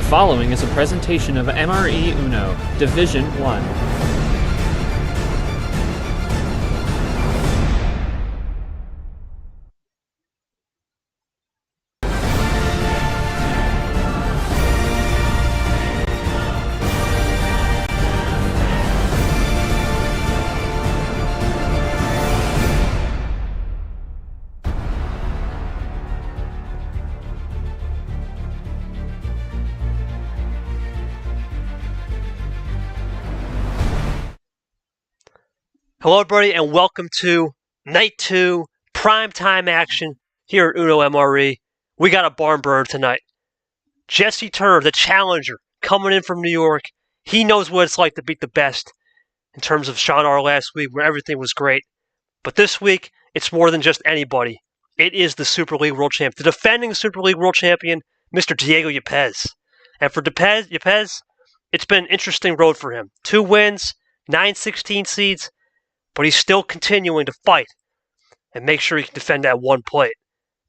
The following is a presentation of MRE UNO, Division 1. Hello, everybody, and welcome to Night 2 primetime action here at UNO MRE. We got a barn burner tonight. Jesse Turner, the challenger, coming in from New York. He knows what it's like to beat the best in terms of Sean R. last week, where everything was great. But this week, it's more than just anybody. It is the Super League World Champion, the defending Super League World Champion, Mr. Diego Yepez. And for Yepez, it's been an interesting road for him. 2 wins, 9-16 seeds, but he's still continuing to fight and make sure he can defend that one plate.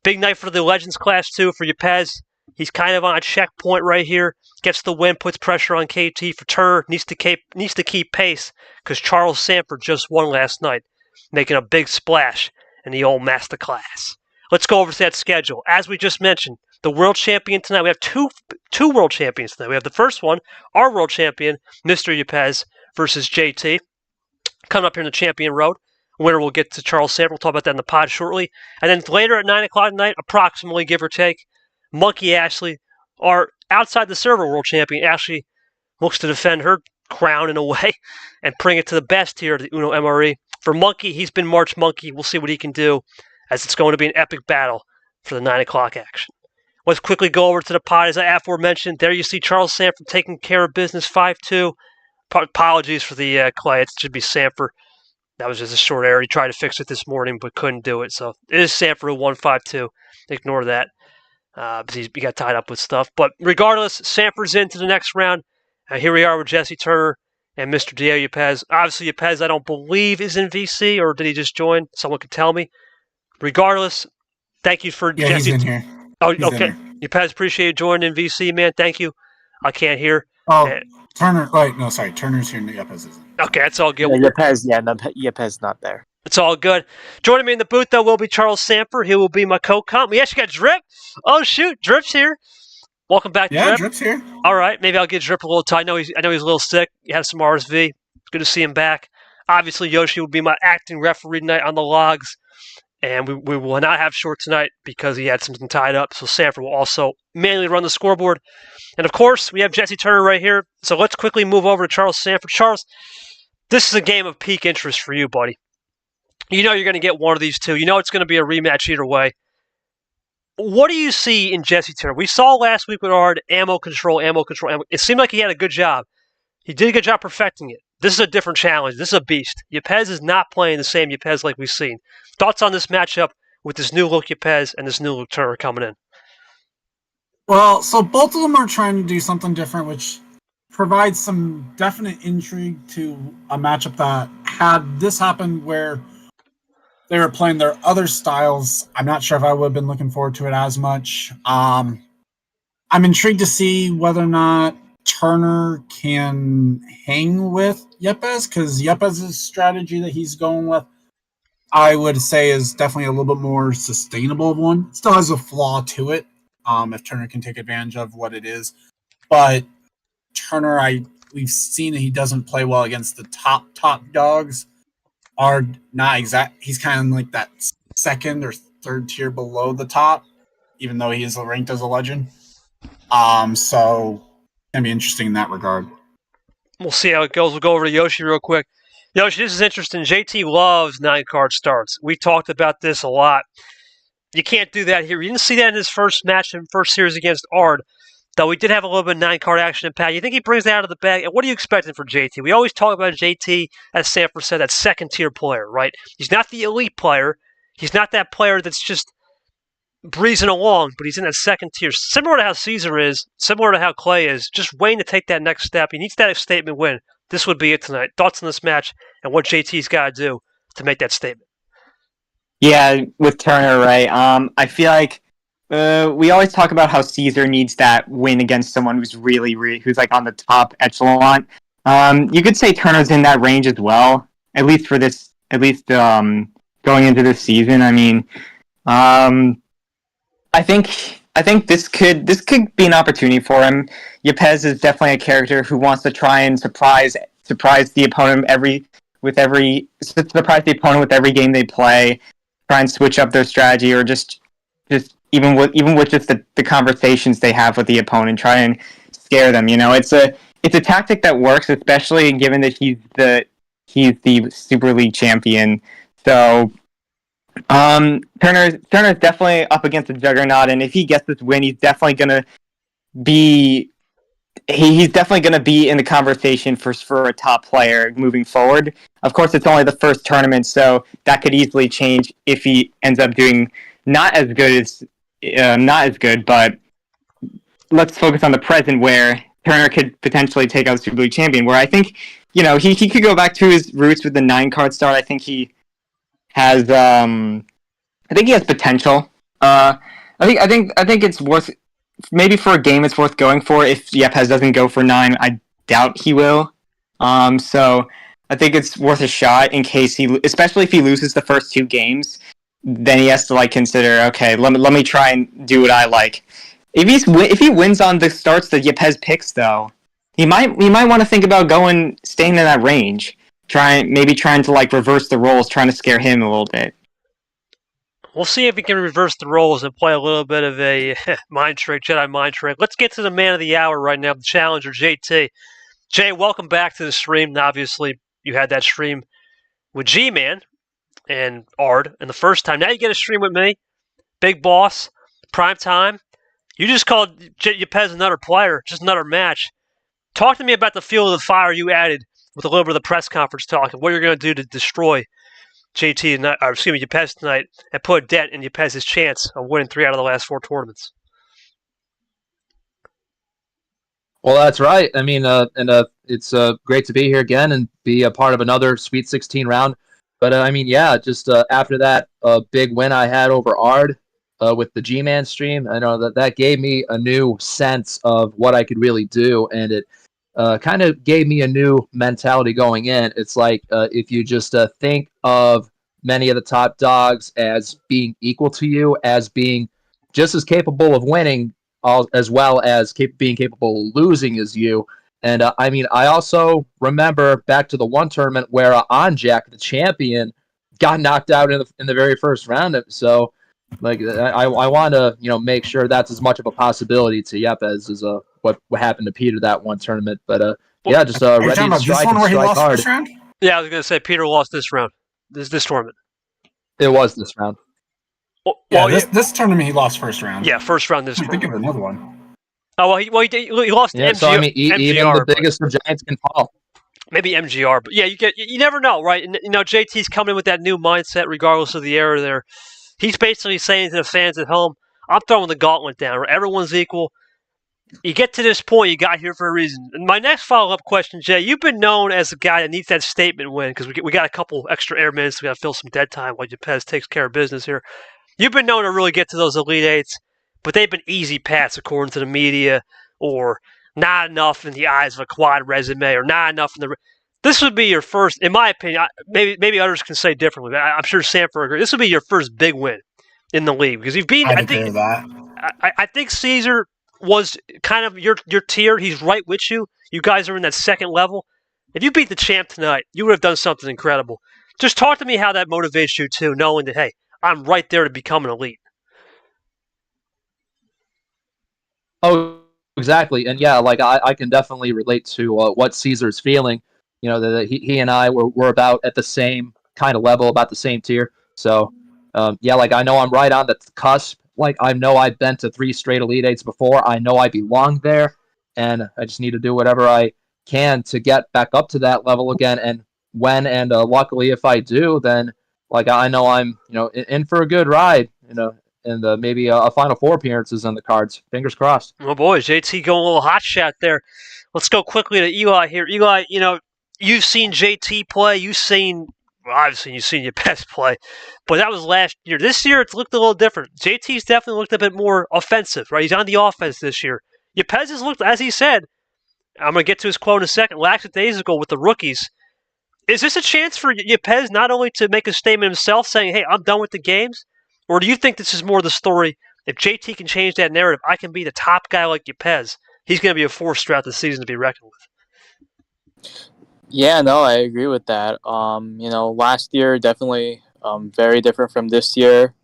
Big night for the Legends class, too, for Yepez. He's kind of on a checkpoint right here. Gets the win, puts pressure on KT. For Turner, needs to keep pace because Charles Sanford just won last night, making a big splash in the old Master class. Let's go over to that schedule. As we just mentioned, the world champion tonight. We have two world champions tonight. We have the first one, our world champion, Mr. Yepez, versus JT. Coming up here in the Champion Road. Winner will get to Charles Sanford. We'll talk about that in the pod shortly. And then later at 9 o'clock tonight, approximately, give or take, Monkey Ashley, our outside the server world champion, Ashley looks to defend her crown in a way and bring it to the best here at the UNO MRE. For Monkey, he's been March Monkey. We'll see what he can do as it's going to be an epic battle for the 9 o'clock action. Let's quickly go over to the pod. As I aforementioned, there you see Charles Sanford taking care of business 5-2. Apologies for the Clay. It should be Sanford. That was just a short error. He tried to fix it this morning, but couldn't do it. So it is Sanford who won 5-2. Ignore that. He got tied up with stuff. But regardless, Sanford's into the next round. Here we are with Jesse Turner and Mr. Diego Yepez. Obviously, Yepez, I don't believe, is in VC, or did he just join? Someone could tell me. Regardless, thank you for Jesse. He's in here. Oh, he's okay. Yepez, appreciate you joining in VC, man. Thank you. I can't hear. Oh, Turner. Wait, no, sorry. Turner's here. Yepez isn't. Okay, that's all good. Yepez not there. It's all good. Joining me in the booth, though, will be Charles Sanford. He will be my co-comp. We actually got Drip. Oh, shoot. Drip's here. Welcome back, Drip. Yeah, Drip's here. All right. Maybe I'll give Drip a little time. I know he's a little sick. He had some RSV. It's good to see him back. Obviously, Yoshi will be my acting referee tonight on the logs. And we will not have Short tonight because he had something tied up. So Sanford will also manually run the scoreboard. And, of course, we have Jesse Turner right here. So let's quickly move over to Charles Sanford. Charles, this is a game of peak interest for you, buddy. You know you're going to get one of these two. You know it's going to be a rematch either way. What do you see in Jesse Turner? We saw last week with Ard, ammo control. It seemed like he had a good job. He did a good job perfecting it. This is a different challenge. This is a beast. Yepez is not playing the same Yepez like we've seen. Thoughts on this matchup with this new look Yepez and this new look Turner coming in? Well, so both of them are trying to do something different, which provides some definite intrigue to a matchup that had this happen where they were playing their other styles. I'm not sure if I would have been looking forward to it as much. I'm intrigued to see whether or not Turner can hang with Yepez, because Yepez's strategy that he's going with, I would say, is definitely a little bit more sustainable one. It still has a flaw to it, if Turner can take advantage of what it is. But Turner, we've seen that he doesn't play well against the top dogs. Are not exact. He's kind of like that second or third tier below the top, even though he is ranked as a legend. So gonna be interesting in that regard. We'll see how it goes. We'll go over to Yoshi real quick. Yoshi, this is interesting. JT loves 9-card starts. We talked about this a lot. You can't do that here. You didn't see that in his first match in first series against Ard, though we did have a little bit of 9-card action in Pat. You think he brings that out of the bag? And what are you expecting for JT? We always talk about JT, as Sanford said, that second-tier player, right? He's not the elite player. He's not that player that's just breezing along, but he's in that second tier. Similar to how Caesar is, similar to how Clay is, just waiting to take that next step. He needs that statement win. This would be it tonight. Thoughts on this match and what JT's got to do to make that statement? Yeah, with Turner, right? I feel like we always talk about how Caesar needs that win against someone who's who's like on the top echelon. You could say Turner's in that range as well, at least for this, going into this season. I mean, I think this could be an opportunity for him. Yepez is definitely a character who wants to try and surprise the opponent with every game they play, try and switch up their strategy, or just even with just the conversations they have with the opponent, try and scare them. It's a tactic that works, especially given that he's the Super League champion. So Turner's definitely up against a juggernaut, and if he gets this win, he's definitely gonna be in the conversation for a top player moving forward. Of course, it's only the first tournament, so that could easily change if he ends up doing not as good. But let's focus on the present, where Turner could potentially take out the Super League champion. Where I think he could go back to his roots with the 9-card start. I think he has potential. I think it's worth, maybe for a game it's worth going for. If Yepez doesn't go for 9, I doubt he will. So I think it's worth a shot in case especially if he loses the first 2 games, then he has to consider, okay, let me try and do what I like. If he wins on the starts that Yepez picks, though, he might want to think about staying in that range, trying to reverse the roles, trying to scare him a little bit. We'll see if he can reverse the roles and play a little bit of a Jedi mind trick. Let's get to the man of the hour right now, the challenger, JT. Jay, welcome back to the stream. And obviously, you had that stream with G-Man and Ard, and the first time. Now you get a stream with me, Big Boss, Prime Time. You just called Yepez another player, just another match. Talk to me about the fuel of the fire you added with a little bit of the press conference talk and what you're going to do to destroy Yepez tonight and put a dent in Yepez's chance of winning 3 out of the last 4 tournaments. Well, that's right. I mean, it's great to be here again and be a part of another Sweet 16 round. But just after that big win I had over Ard with the G-Man stream, I know that gave me a new sense of what I could really do, and it kind of gave me a new mentality going in. It's like if you just think of many of the top dogs as being equal to you, as being just as capable of winning, as well as being capable of losing as you. And I also remember back to the one tournament where Anjak, the champion, got knocked out in the very first round. So, I want to make sure that's as much of a possibility to Yepez as what happened to Peter that one tournament. But ready to strike and strike hard. Yeah, I was going to say Peter lost this round, this tournament. It was this round. This tournament he lost first round. Yeah, first round this tournament. Think of another one. Oh, well, he lost to MGR. So, even the biggest of giants can fall. Maybe MGR, but yeah, you never know, right? And, JT's coming in with that new mindset regardless of the error there. He's basically saying to the fans at home, I'm throwing the gauntlet down. Right? Everyone's equal. You get to this point, you got here for a reason. And my next follow-up question, Jay, you've been known as a guy that needs that statement win because we got a couple extra air minutes. We got to fill some dead time while Yepez takes care of business here. You've been known to really get to those Elite Eights, but they've been easy paths according to the media, or not enough in the eyes of a quad resume, or not enough in the. This would be your first, in my opinion. Maybe others can say differently. But I'm sure Sanford agrees. This would be your first big win in the league because you've beaten. I think Caesar was kind of your tier. He's right with you. You guys are in that second level. If you beat the champ tonight, you would have done something incredible. Just talk to me how that motivates you too, knowing that, hey, I'm right there to become an elite. Oh, exactly. And yeah, I can definitely relate to what Caesar's feeling. That he and I were about at the same kind of level, about the same tier. So, I know I'm right on the cusp. I know I've been to 3 straight Elite Eights before. I know I belong there, and I just need to do whatever I can to get back up to that level again. And luckily, if I do, then I know I'm in for a good ride. And maybe a Final Four appearances on the cards. Fingers crossed. Oh boy, JT going a little hot shot there. Let's go quickly to Eli here. Eli, you've seen JT play. You've seen well, obviously you've seen Yepez play, but that was last year. This year it's looked a little different. JT's definitely looked a bit more offensive, right? He's on the offense this year. Yepez has looked, as he said, I'm going to get to his quote in a second, lackadaisical with the rookies. Is this a chance for Yepez not only to make a statement himself saying, hey, I'm done with the games, or do you think this is more the story, if JT can change that narrative, I can be the top guy like Yepez, he's going to be a force throughout the season to be reckoned with? Yeah, no, I agree with that. Last year definitely very different from this year.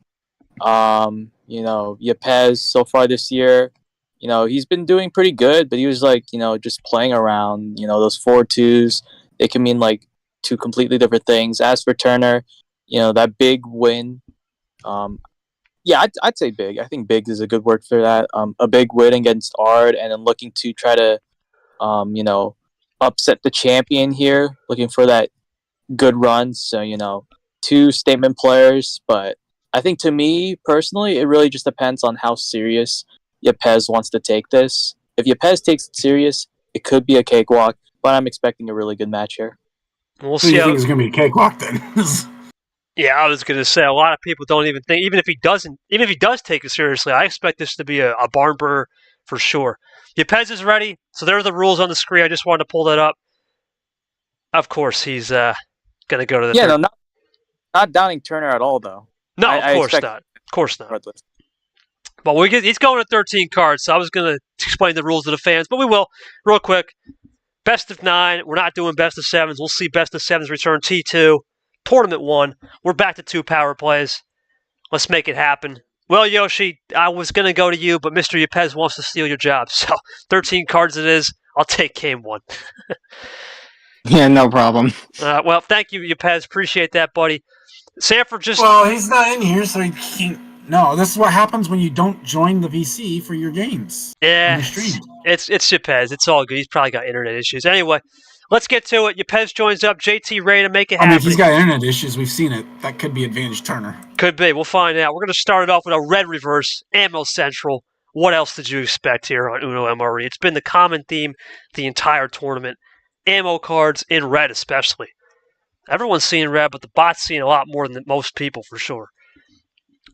Yepez so far this year, he's been doing pretty good, but he was like, just playing around. Those 4-2s, they can mean like two completely different things. As for Turner, that big win. I'd say big. I think big is a good word for that. A big win against Ard, and then looking to try to, upset the champion here, looking for that good run. So, two statement players, but I think to me personally, it really just depends on how serious Yepez wants to take this. If Yepez takes it serious, it could be a cakewalk, but I'm expecting a really good match here. We'll So see. you think it's going to be a cakewalk then? Yeah, I was going to say a lot of people don't even think, even if he does take it seriously, I expect this to be a barn burner for sure. Yepez is ready, so there are the rules on the screen. I just wanted to pull that up. Of course, he's going to go to the third. No, not downing Turner at all, though. No, of course not. Of course not. But he's going to 13 cards, so I was going to explain the rules to the fans, but we will real quick. Best of 9. We're not doing best of 7s. We'll see best of 7s return T2. Tournament 1. We're back to 2 power plays. Let's make it happen. Well, Yoshi, I was going to go to you, but Mr. Yepez wants to steal your job. So 13 cards it is. I'll take game 1. Yeah, no problem. Well, thank you, Yepez. Appreciate that, buddy. Sanford just... Well, he's not in here, so he can't... No, this is what happens when you don't join the VC for your games. Yeah, it's Yepez. It's all good. He's probably got internet issues. Anyway, let's get to it. Yepez joins up. JT ready to make it happen. If he's got internet issues, we've seen it. That could be advantage Turner. Could be. We'll find out. We're going to start it off with a red reverse, Ammo Central. What else did you expect here on Uno MRE? It's been the common theme the entire tournament. Ammo cards in red especially. Everyone's seeing red, but the bot's seeing a lot more than most people for sure.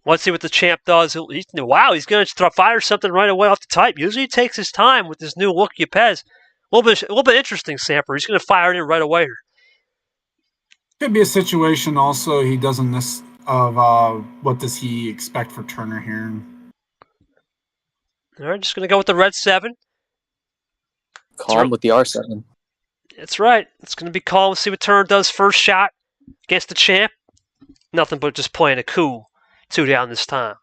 Let's see what the champ does. Wow, he's going to fire something right away off the type. Usually he takes his time with this new look, Yepez. A little bit interesting, Samper. He's going to fire it in right away here. Could be a situation also he doesn't what does he expect for Turner here. All right, just going to go with the red 7. Calm with the R7. That's right. It's going to be calm. We'll see what Turner does first shot against the champ. Nothing but just playing it cool. 2 down this time.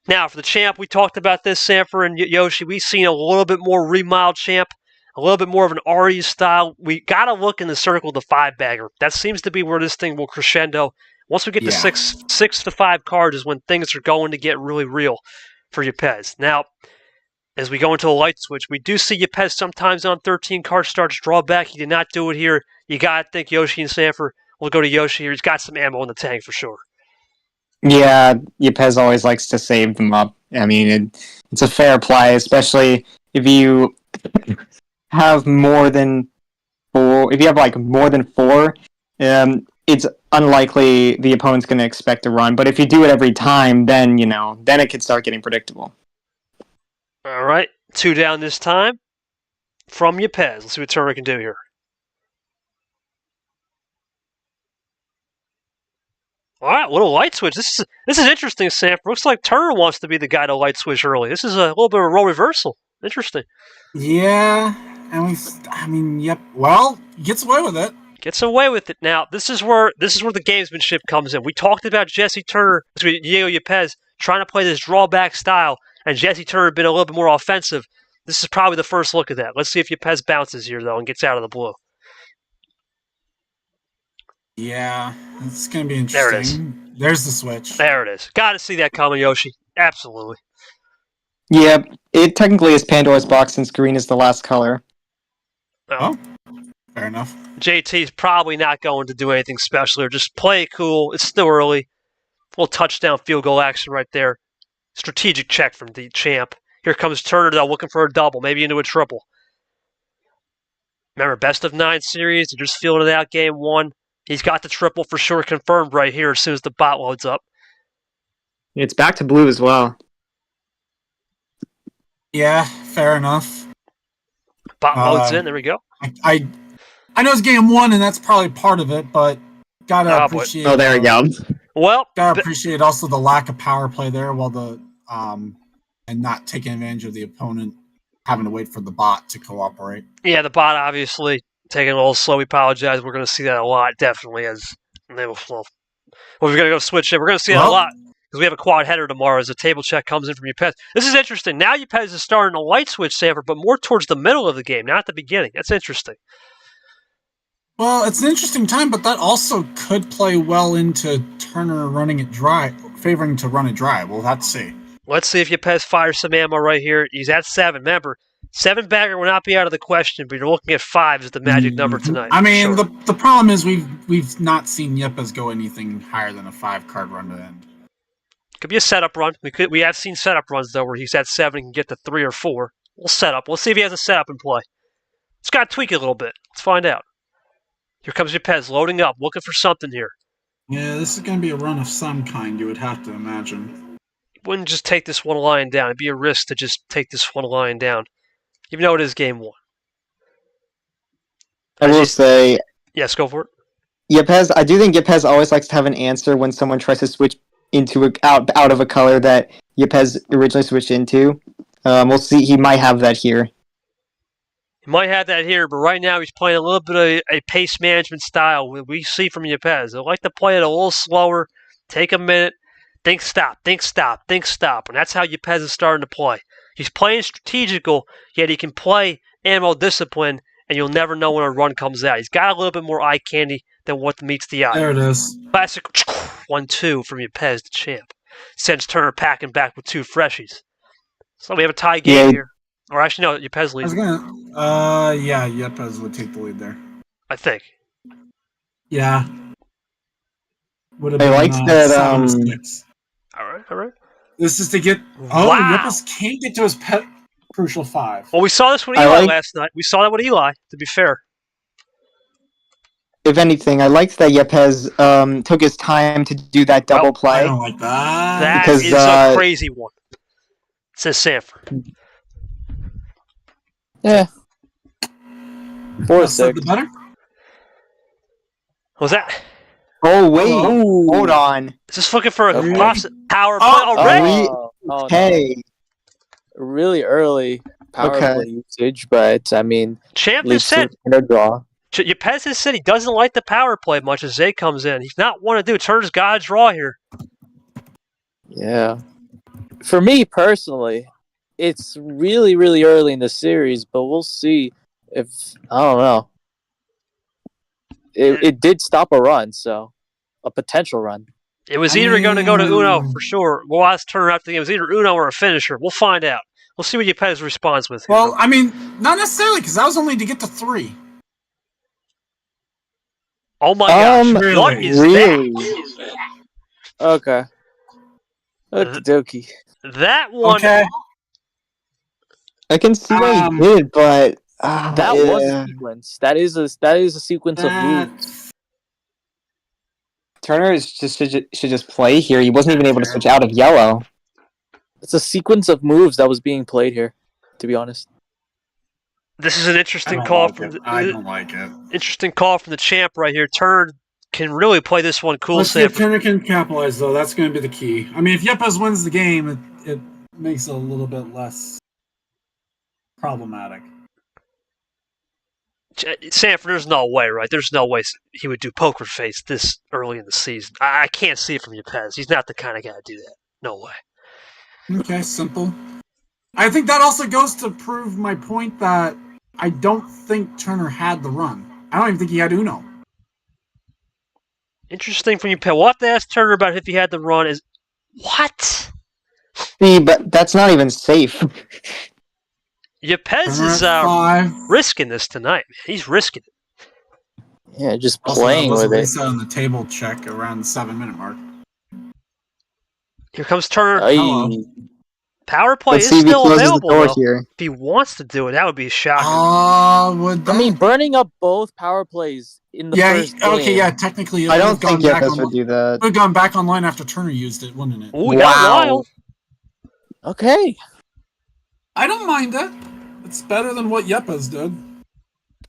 Now, for the champ, we talked about this, Sanford and Yoshi. We've seen a little bit more remiled champ, a little bit more of an RE style. We got to look in the circle of the 5-bagger. That seems to be where this thing will crescendo. Once we get to 6 to 5 cards is when things are going to get really real for Yepez. Now, as we go into a light switch, we do see Yepez sometimes on 13 card starts draw back. He did not do it here. You got to think Yoshi and Sanford. We'll go to Yoshi here. He's got some ammo in the tank for sure. Yeah, Yepez always likes to save them up. I mean, it's a fair play, especially if you have more than 4. If you have like more than 4, it's unlikely the opponent's going to expect a run. But if you do it every time, then then it could start getting predictable. All right, 2 down this time from Yepez. Let's see what Turner can do here. All right, little light switch. This is interesting, Sam. Looks like Turner wants to be the guy to light switch early. This is a little bit of a role reversal. Interesting. Yeah, and yep. Well, he gets away with it. Gets away with it. Now, this is where the gamesmanship comes in. We talked about Jesse Turner, Diego Yepez, trying to play this drawback style, and Jesse Turner been a little bit more offensive. This is probably the first look at that. Let's see if Yepez bounces here, though, and gets out of the blue. Yeah, it's going to be interesting. There it is. There's the switch. There it is. Got to see that coming, Yoshi. Absolutely. Yeah, it technically is Pandora's box since green is the last color. Oh, fair enough. JT's probably not going to do anything special or just play it cool. It's still early. Little touchdown field goal action right there. Strategic check from the champ. Here comes Turner, though, looking for a double, maybe into a triple. Remember, best of 9 series. They're just feeling it out game 1. He's got the triple for sure confirmed right here as soon as the bot loads up. It's back to blue as well. Yeah, fair enough. Bot loads in. There we go. I know it's game one, and that's probably part of it, but gotta appreciate. Oh, there we go. Well, gotta appreciate also the lack of power play there, while and not taking advantage of the opponent having to wait for the bot to cooperate. Yeah, the bot obviously taking a little slow. We apologize. We're going to see that a lot, definitely. As we're going to go switch it. We're going to see that a lot because we have a quad header tomorrow as a table check comes in from Yepez. This is interesting. Now Yepez is starting a light switch saver, but more towards the middle of the game, not the beginning. That's interesting. Well, it's an interesting time, but that also could play well into Turner running it dry, favoring to run it dry. We'll have to see. Let's see if Yepez fires some ammo right here. He's at 7. Remember, 7-bagger will not be out of the question, but you're looking at 5 as the magic number tonight. I mean, the problem is we've not seen Yepez go anything higher than a 5-card run to end. Could be a setup run. We have seen setup runs, though, where he's at 7 and can get to 3 or 4. We'll set up. We'll see if he has a setup in play. It's got to tweak it a little bit. Let's find out. Here comes Yepez loading up, looking for something here. Yeah, this is going to be a run of some kind, you would have to imagine. Wouldn't just take this one line down. It'd be a risk to just take this one line down, even though it is game 1. I will say, yes, go for it. Yepez. I do think Yepez always likes to have an answer when someone tries to switch into out of a color that Yepez originally switched into. We'll see. He might have that here. He might have that here, but right now he's playing a little bit of a pace management style we see from Yepez. They like to play it a little slower, take a minute. Think stop, think stop, think stop. And that's how Yepez is starting to play. He's playing strategical, yet he can play ammo discipline, and you'll never know when a run comes out. He's got a little bit more eye candy than what meets the eye. There it is. Classic 1-2 from Yepez, the champ. Sends Turner packing back with 2 freshies. So we have a tie game here. Or actually, no, Yepez leads. Yeah, Yepez would take the lead there. I think. Yeah. Would have I been, liked that. 7-6. All right. This is to get. Yepez can't get to his crucial 5. Well, we saw this with Eli last night. We saw that with Eli, to be fair. If anything, I liked that Yepez took his time to do that double play. I don't like that. That is a crazy one. Says Sanford. Yeah. 4-6. The better? Was that? Oh wait, hold on. Just looking for a power play already. Hey, really early power play usage, but I mean, Champ has said draw. Yepez has said he doesn't like the power play much as Zay comes in. He's not want to do it. Turner's got to draw here. Yeah, for me personally, it's really, really early in the series, but we'll see if I don't know. It did stop a run, so a potential run. It was either going to go to Uno for sure. We'll ask Turner after the game. It was either Uno or a finisher. We'll find out. We'll see what Yepez responds with. Well, I mean, not necessarily, because that was only to get to 3. Oh my gosh! Really? What is that? Okay. Okie dokie. That one. Okay. I can see why he did, but that was a sequence. That is a sequence of moves. Turner should just play here. He wasn't even able to switch out of yellow. It's a sequence of moves that was being played here, to be honest. This is an interesting call I don't like it. Interesting call from the champ right here. Turner can really play this one cool. Let's see if Turner can capitalize, though. That's going to be the key. I mean, if Yepez wins the game, it makes it a little bit less problematic. Sanford, there's no way, right? There's no way he would do poker face this early in the season. I can't see it from Yepez. He's not the kind of guy to do that. No way. Okay, simple. I think that also goes to prove my point that I don't think Turner had the run. I don't even think he had Uno. Interesting from Yepez. We'll have to ask Turner about if he had the run. What? See, but that's not even safe. Yepez is risking this tonight. He's risking it. Yeah, just also, playing with it. On the table check around the 7-minute mark. Here comes Turner. Power play Let's is see if he still closes the available, door though. here. If he wants to do it, that would be shocking. Would I mean, that- burning up both power plays in the first game. okay, yeah, technically, it I would don't have gone think back Yepez on. would do that. Would have gone back online after Turner used it, wouldn't it? Ooh, got wild. Okay. I don't mind it. It's better than what Yepez did.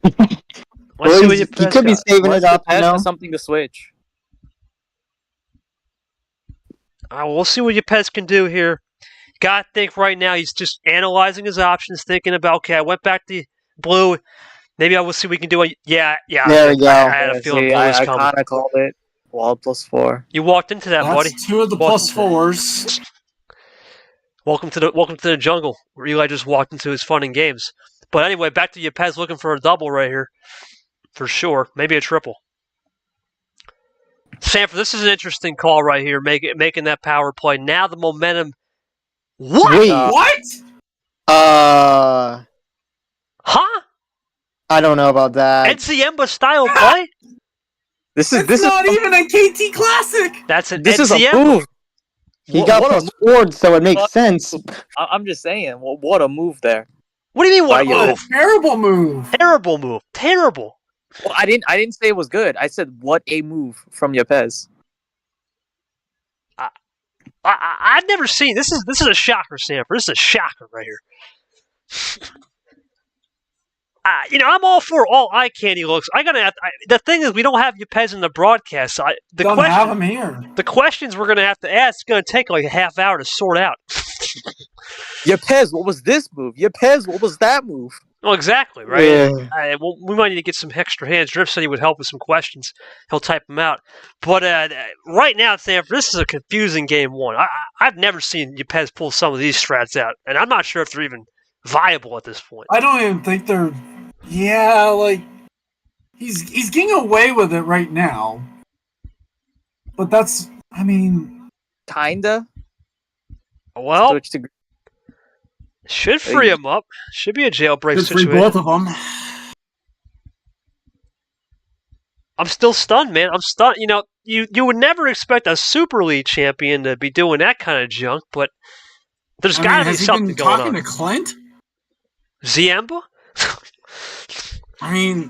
Let's see Well, what he Yepez could be got. saving Unless it up, Yepez you know? has something to switch. We'll see what Yepez can do here. Gotta think right now he's just analyzing his options, thinking about, okay, I went back to blue. Maybe I will see what we can do. Yeah. There we go. I had a feeling blue was I coming. kind of called it. Wild +4. You walked into that, buddy. That's 2 of the Welcome +4s. Welcome to the jungle, where Eli just walked into his fun and games. But anyway, back to Yepez looking for a double right here, for sure. Maybe a triple. Sanford, this is an interesting call right here, making that power play. Now the momentum. What? Wait. What? Huh? I don't know about that. Edziemba style play? This It's not even a KT Classic. That's an This is a Edziemba. move. He got what a +4, so it makes sense. I'm just saying, what a move there. What do you mean? What Why you- move? Terrible move. Terrible move. Terrible. Well, I didn't say it was good. I said what a move from Yepez. I've never seen this. Is a shocker, Sanford. This is a shocker right here. I'm all for all eye candy looks. The thing is, we don't have Yepez in the broadcast. So Don't have him here. the questions we're gonna have to ask is gonna take like a half hour to sort out. Yepez, what was this move? Yepez, what was that move? Well, exactly, right? Yeah. We might need to get some extra hands. Drift said he would help with some questions. He'll type them out. But right now, Sanford, this is a confusing game one. I've never seen Yepez pull some of these strats out, and I'm not sure if they're even viable at this point. I don't even think they're. Yeah, like he's getting away with it right now. But that's. I mean, Kinda. Well, Switch to should free him up. Should be a jailbreak good for situation. both of them. I'm still stunned, man. I'm stunned. You would never expect a Super League champion to be doing that kind of junk, but there's got to be has he something been going talking on. to Clint? Ziemba? I mean,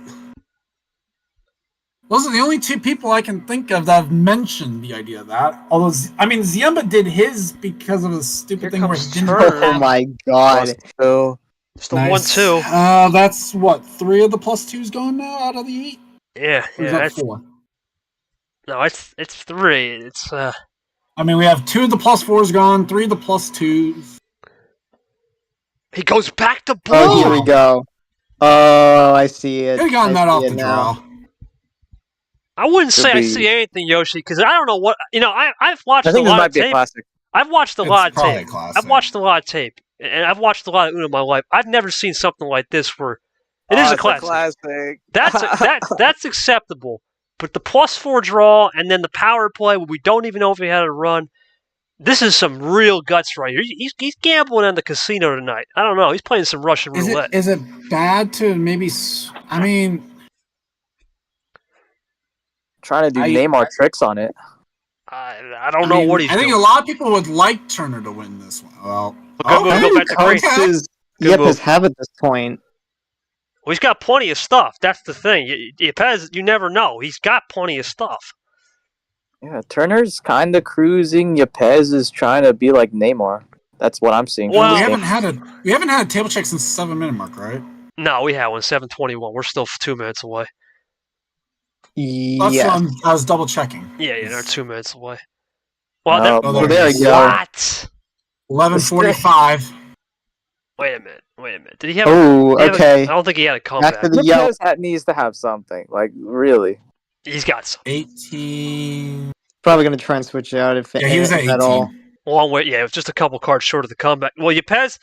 those are the only 2 people I can think of that have mentioned the idea of that. Although, Ziemba did his because of a stupid Here thing where he comes didn't. Turner. Oh my god. +2. It's the 1-2. That's what 3 of the +2s gone now out of the 8. Yeah, Or is that that's 4? no, it's 3. It's I mean, we have 2 of the +4s gone, 3 of the +2s. he goes back to blue. Oh, here we go. Oh, I see it. Could have gotten I that off see the it now. draw. I wouldn't Could say I be. see anything, Yoshi, because I don't know what I've watched I think a this lot might of be a tape. classic. I've watched a It's lot of probably tape. a classic. I've watched a lot of tape, and I've watched a lot of Uno in my life. I've never seen something like this where it is a It's classic. That's acceptable. But the +4 draw and then the power play where we don't even know if he had a run. This is some real guts right here. He's gambling on the casino tonight. I don't know. He's playing some Russian roulette. Is it bad to maybe? I mean, Trying to do Neymar tricks on it. I don't know what he's I think doing. a lot of people would like Turner to win this one. Well, Good move, go back to green. Cards does Good move. Yepez have at this point? Well, he's got plenty of stuff. That's the thing. Yepez, you never know. He's got plenty of stuff. Yeah, Turner's kind of cruising. Yepez is trying to be like Neymar. That's what I'm seeing. Well, we from this haven't game. had a table check since 7-minute mark, right? No, we had one. 7:21. We're still 2 minutes away. That's Yeah. I was double checking. Yeah, they're 2 minutes away. Well, No, that, Oh, there you go. what? 11:45. Wait a minute. Did he have? Oh, I okay. don't think he had a Back comeback. to the yell. Yepez needs to have something. Like, really. He's got some. 18. Probably going to try and switch out if Yeah, he was at at all. 18. Long way. Yeah, it was just a couple cards short of the comeback. Well, Yepez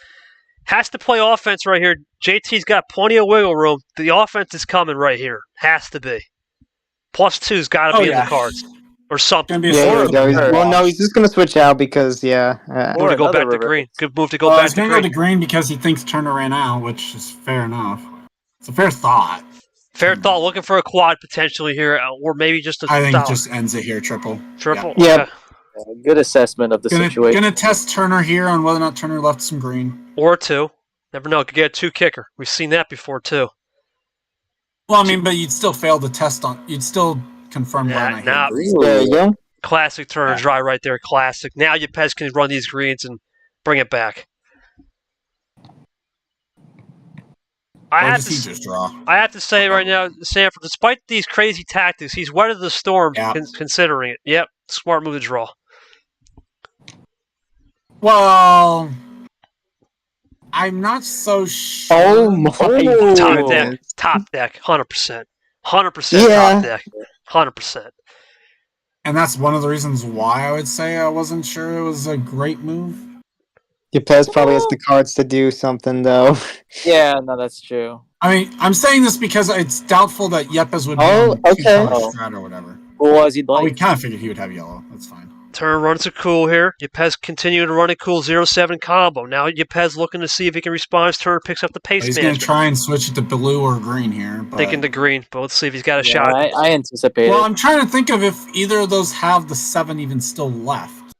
has to play offense right here. JT's got plenty of wiggle room. The offense is coming right here. Has to be. +2's got to be in the cards or something. Gonna be a Yeah, sort here of we go. a Well, no, he's just going to switch out because, yeah. Move to go another back to reverse. green. Good move to go Well, back he's to gonna go green. to green because he thinks Turner ran out, which is fair enough. It's a fair thought. Fair thought. Looking for a quad potentially here, or maybe just a I think stop. it just ends it here, triple. Triple. Yeah. Okay. Good assessment of the situation. Gonna test Turner here on whether or not Turner left some green. Or two. Never know. Could get a 2 kicker. We've seen that before, too. Well, I mean, but you'd still fail the test on. You'd still confirm whether or not he had green. There you go. Classic Turner Yeah. dry right there. Classic. Now Yepez can run these greens and bring it back. Or does he just draw? I have to say right now, Sanford, despite these crazy tactics, he's weathered the storm Yeah. considering it. Yep, smart move to draw. Well, I'm not so sure. Oh my Top god. deck. Top deck. 100%. 100% Yeah. top deck. 100%. And that's one of the reasons why I would say I wasn't sure it was a great move. Yepez probably has the cards to do something, though. Yeah, no, that's true. I mean, I'm saying this because it's doubtful that Yepez would be Oh, on okay. 2-color strat or whatever. What was he Well, we like? kind of figured he would have yellow. That's fine. Turner runs a cool here. Yepez continuing to run a cool 0-7 combo. Now Yepez looking to see if he can respond as Turner picks up the pace He's going to management. try and switch it to blue or green here. But... Thinking to green, but let's see if he's got a Yeah, shot. I anticipated. Well, I'm trying to think of if either of those have the 7 even still left.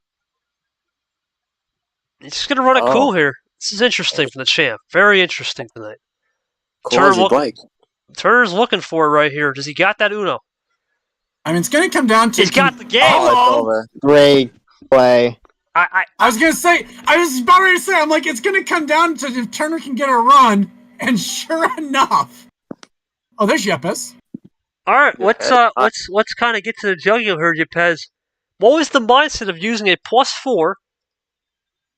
He's just going to run a Oh. cool here. This is interesting from the champ. Very interesting tonight. Cool Turner as you'd look- like. Turner's looking for it right here. Does he got that Uno? I mean, it's going to come down to... He's got the game. Oh, it's Oh! over. Great play. I I was going to say... I was about ready to say, I'm like, it's going to come down to if Turner can get a run. And sure enough... Oh, there's Yepez. all right. Yepez. Let's kind of get to the jugular here, Yepez. What was the mindset of using a +4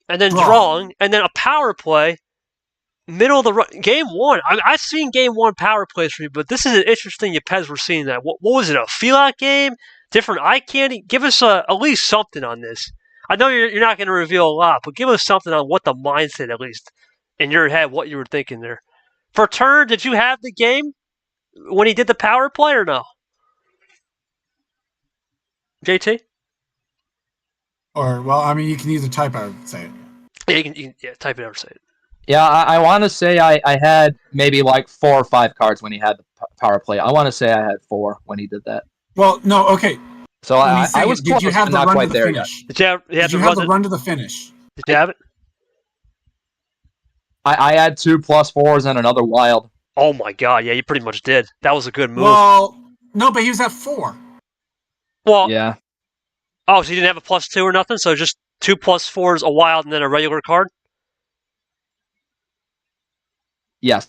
and then Draw. drawing and then a power play middle of the run? Game one. I've seen game one power plays for you, but this is an interesting Yepez we're seeing that. What was it? A feel-out game? Different eye candy? Give us at least something on this. I know you're not going to reveal a lot, but give us something on what the mindset, at least in your head, what you were thinking there. For Turner, did you have the game when he did the power play or no? JT? Or, well, I mean, you can either type out or say it. Yeah, you can type it out or say it. Yeah, I want to say I had maybe like 4 or 5 cards when he had the power play. I want to say I had 4 when he did that. Well, no, okay. So When I he's saying was it, did close, you have but the not run to quite the there yet. finish? Did you have, Did you have the run to the finish? Did you have it? I had 2 +4s and another wild. Oh my god, yeah, you pretty much did. That was a good move. Well, no, but he was at 4. Well, Yeah. oh, so you didn't have a +2 or nothing? So just 2 +4s, a wild, and then a regular card? Yes.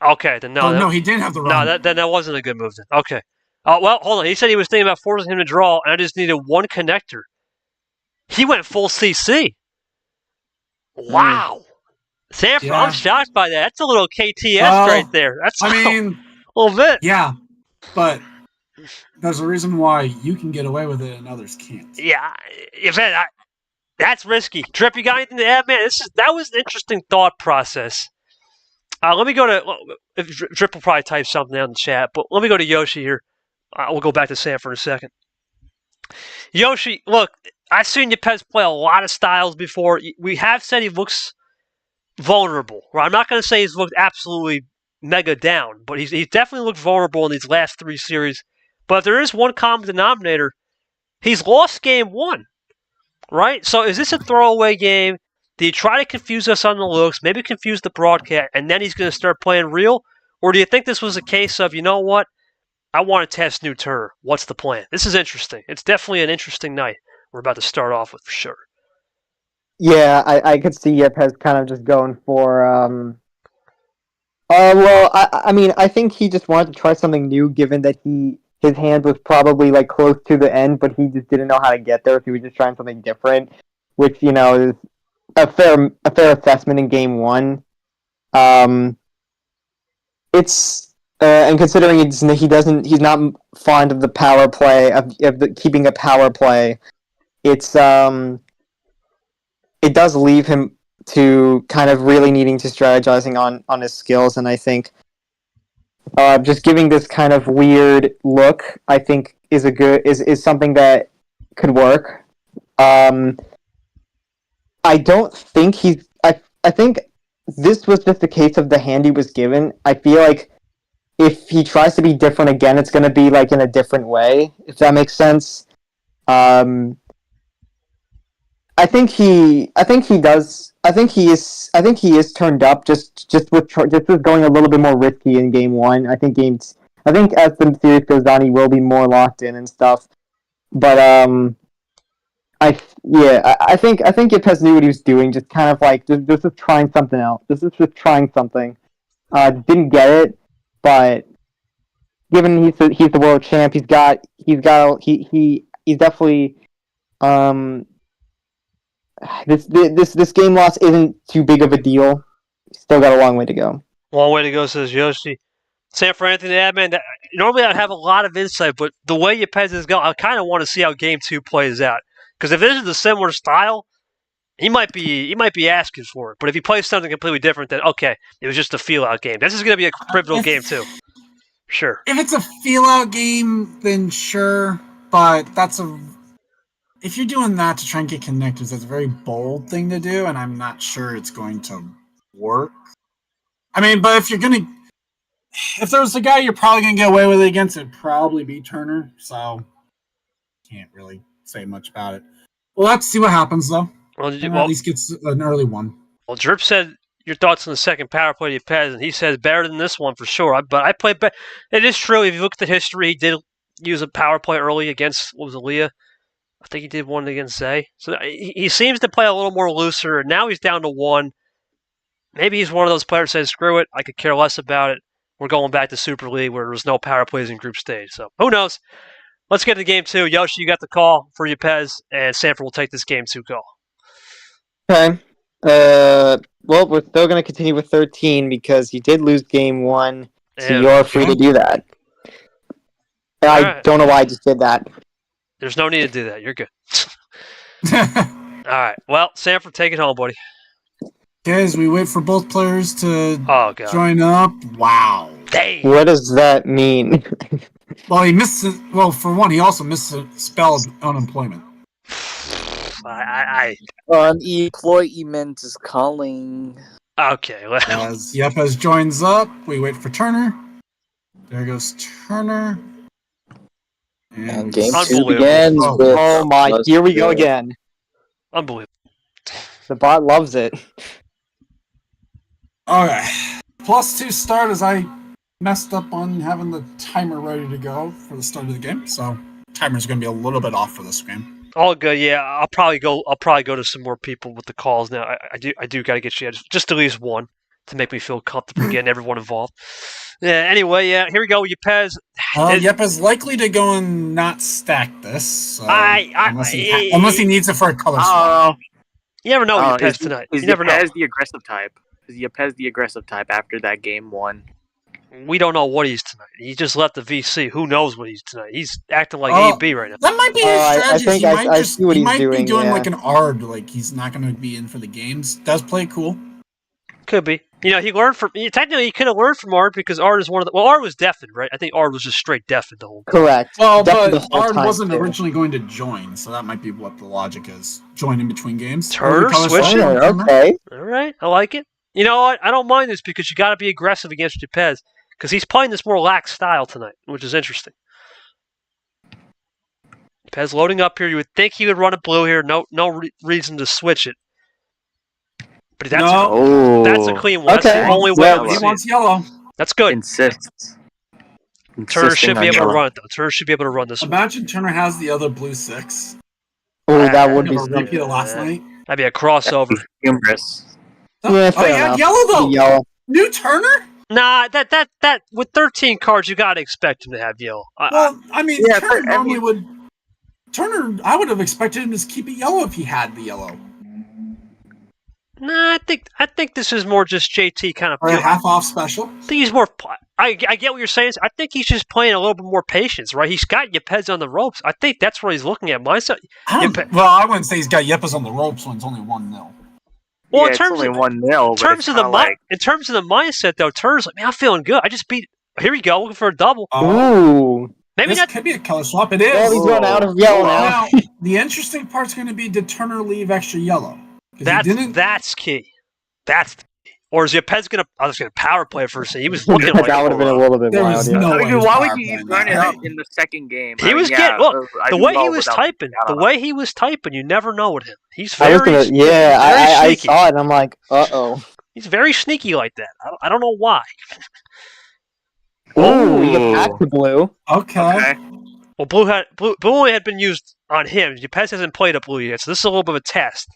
Okay, then no. Oh, that- no, he didn't have the run. No, then that wasn't a good move then. Okay. Well, hold on. He said he was thinking about forcing him to draw, and I just needed one connector. He went full CC. Wow. Sanford, Yeah. I'm shocked by that. That's a little KTS Well, right there. That's I mean, a little bit. yeah, but there's a reason why you can get away with it and others can't. Yeah, that's risky. Drip, you got anything to add, man? That was an interesting thought process. Let me go to Drip will probably type something down in the chat, but let me go to Yoshi here. We'll go back to Sam for a second. Yoshi, look, I've seen Yepez play a lot of styles before. We have said he looks vulnerable. Right? I'm not going to say he's looked absolutely mega down, but he's definitely looked vulnerable in these last 3 series. But if there is one common denominator, he's lost game 1, right? So is this a throwaway game? Do you try to confuse us on the looks, maybe confuse the broadcast, and then he's going to start playing real? Or do you think this was a case of, you know what, I want to test new Turner. What's the plan? This is interesting. It's definitely an interesting night we're about to start off with for sure. Yeah, I could see Yepez kind of just going for. Well, I mean, I think he just wanted to try something new, given that his hand was probably like close to the end, but he just didn't know how to get there, so he was just trying something different, which is a fair assessment in game 1. It's and considering he's not fond of the power play of keeping a power play, it does leave him to kind of really needing to strategizing on his skills, and I think just giving this kind of weird look, I think is something that could work. I don't think I think this was just a case of the hand he was given. I feel like if he tries to be different again, it's going to be like in a different way, if that makes sense. I think he does. I think he is turned up. Just with going a little bit more risky in game one. I think as the series goes on, he will be more locked in and stuff. But I think Yepez knew what he was doing. Just kind of like just trying something out. This is just trying something. Didn't get it, but given he's the world champ, he's definitely this game loss isn't too big of a deal. Still got a long way to go. Long way to go, says Yoshi. Sanford, anything to add, man? Normally I'd have a lot of insight, but the way Yepez is going, I kind of want to see how Game 2 plays out. Because if this is a similar style, he might be asking for it. But if he plays something completely different, then okay, it was just a feel-out game. This is going to be a pivotal game too. Sure. If it's a feel-out game, then sure. But if you're doing that to try and get connectors, that's a very bold thing to do, and I'm not sure it's going to work. I mean, but if there was a guy you're probably going to get away with it against, it'd probably be Turner. So, can't really say much about it. Well, let's see what happens, though. Well, at least gets an early one. Well, Drip said your thoughts on the second power play to Yepez, and he says better than this one for sure. But I played better. It is true. If you look at the history, he did use a power play early against, what was it, Leah? I think he did one against Zay. So he seems to play a little more looser. Now he's down to one. Maybe he's one of those players that says, screw it, I could care less about it. We're going back to Super League where there's no power plays in group stage. So who knows? Let's get to game 2. Yoshi, you got the call for Yepez, and Sanford will take this game 2 call. Okay. Well, we're still going to continue with 13 because you did lose game 1, so you're free to do that. I don't know why I just did that. There's no need to do that. You're good. All right. Well, Sanford, take it home, buddy. Guys, we wait for both players to join up. Wow. Dang. What does that mean? Well, he missed it. Well, for one, he also misspelled unemployment. Unemployment is calling. Okay. Well. As Yepez joins up, we wait for Turner. There goes Turner. And game 2 begins. Oh my, here we go again. Unbelievable. The bot loves it. Okay. +2 start as I messed up on having the timer ready to go for the start of the game. So timer's going to be a little bit off for this game. All good. Yeah, I'll probably go to some more people with the calls now. I do got to get you just at least one to make me feel comfortable getting everyone involved. Yeah. Anyway, yeah. Here we go. Yepez. Yepez likely to go and not stack this. So unless he needs it for a color swap. You never know with Yepez tonight. You never know. Is the aggressive type? Is Yepez the aggressive type after that game 1? We don't know what he's tonight. He just left the VC. Who knows what he's tonight? He's acting like A&B right now. That might be his strategy. I he might be doing like an ARD, like he's not going to be in for the games. Does play cool. Could be. You know, he learned from... Technically, he could have learned from ARD because ARD is one of the... Well, ARD was deafened, right? I think ARD was just straight deafened the whole time. Correct. Well, but ARD wasn't originally going to join, so that might be what the logic is. Join in between games. Turner switching? Okay. All right, I like it. You know what? I don't mind this because you got to be aggressive against Yepez because he's playing this more lax style tonight, which is interesting. Yepez loading up here. You would think he would run a blue here. No reason to switch it. But that's a clean one. That's the only way. He wants yellow. That's good. Insists. Turner should be able to run it, though. Turner should be able to run this one. Imagine Turner has the other blue 6. Oh, that would be a repeat of last night. That'd be a crossover. Humorous. Yeah, he had yellow, though. Yellow. New Turner? Nah, that with 13 cards, you got to expect him to have yellow. Well, I mean, Turner normally would... Turner, I would have expected him to keep it yellow if he had the yellow. Nah, I think this is more just JT kind of... Or a half-off special? I think he's more... I get what you're saying. I think he's just playing a little bit more patience, right? He's got Yepez on the ropes. I think that's what he's looking at. Mindset. Well, I wouldn't say he's got Yepez on the ropes when it's only 1-0. Well, in terms of 1-0. In terms of the mindset, though, Turner's like, man, I'm feeling good. I just beat... Here we go, looking for a double. Ooh. Maybe this not... could be a color swap. It is. Well, he's run out of yellow now. The interesting part's going to be, did Turner leave extra yellow? That's key. That's Or is Yepez going to... I was going to power play for a second. He was looking like... that would have been a little bit There wild. was Yeah. no way. he was Why would power you playing run that. it in the second game? He was getting... Look, I the do way he well was without- typing, I the don't know. way he was typing, you never know with him. He's I was very... gonna, yeah, very I sneaky. saw it and I'm like, uh-oh. He's very sneaky like that. I don't know why. Ooh, you get back to blue. Okay. Well, blue only had been used on him. Yepez hasn't played a blue yet, so this is a little bit of a test.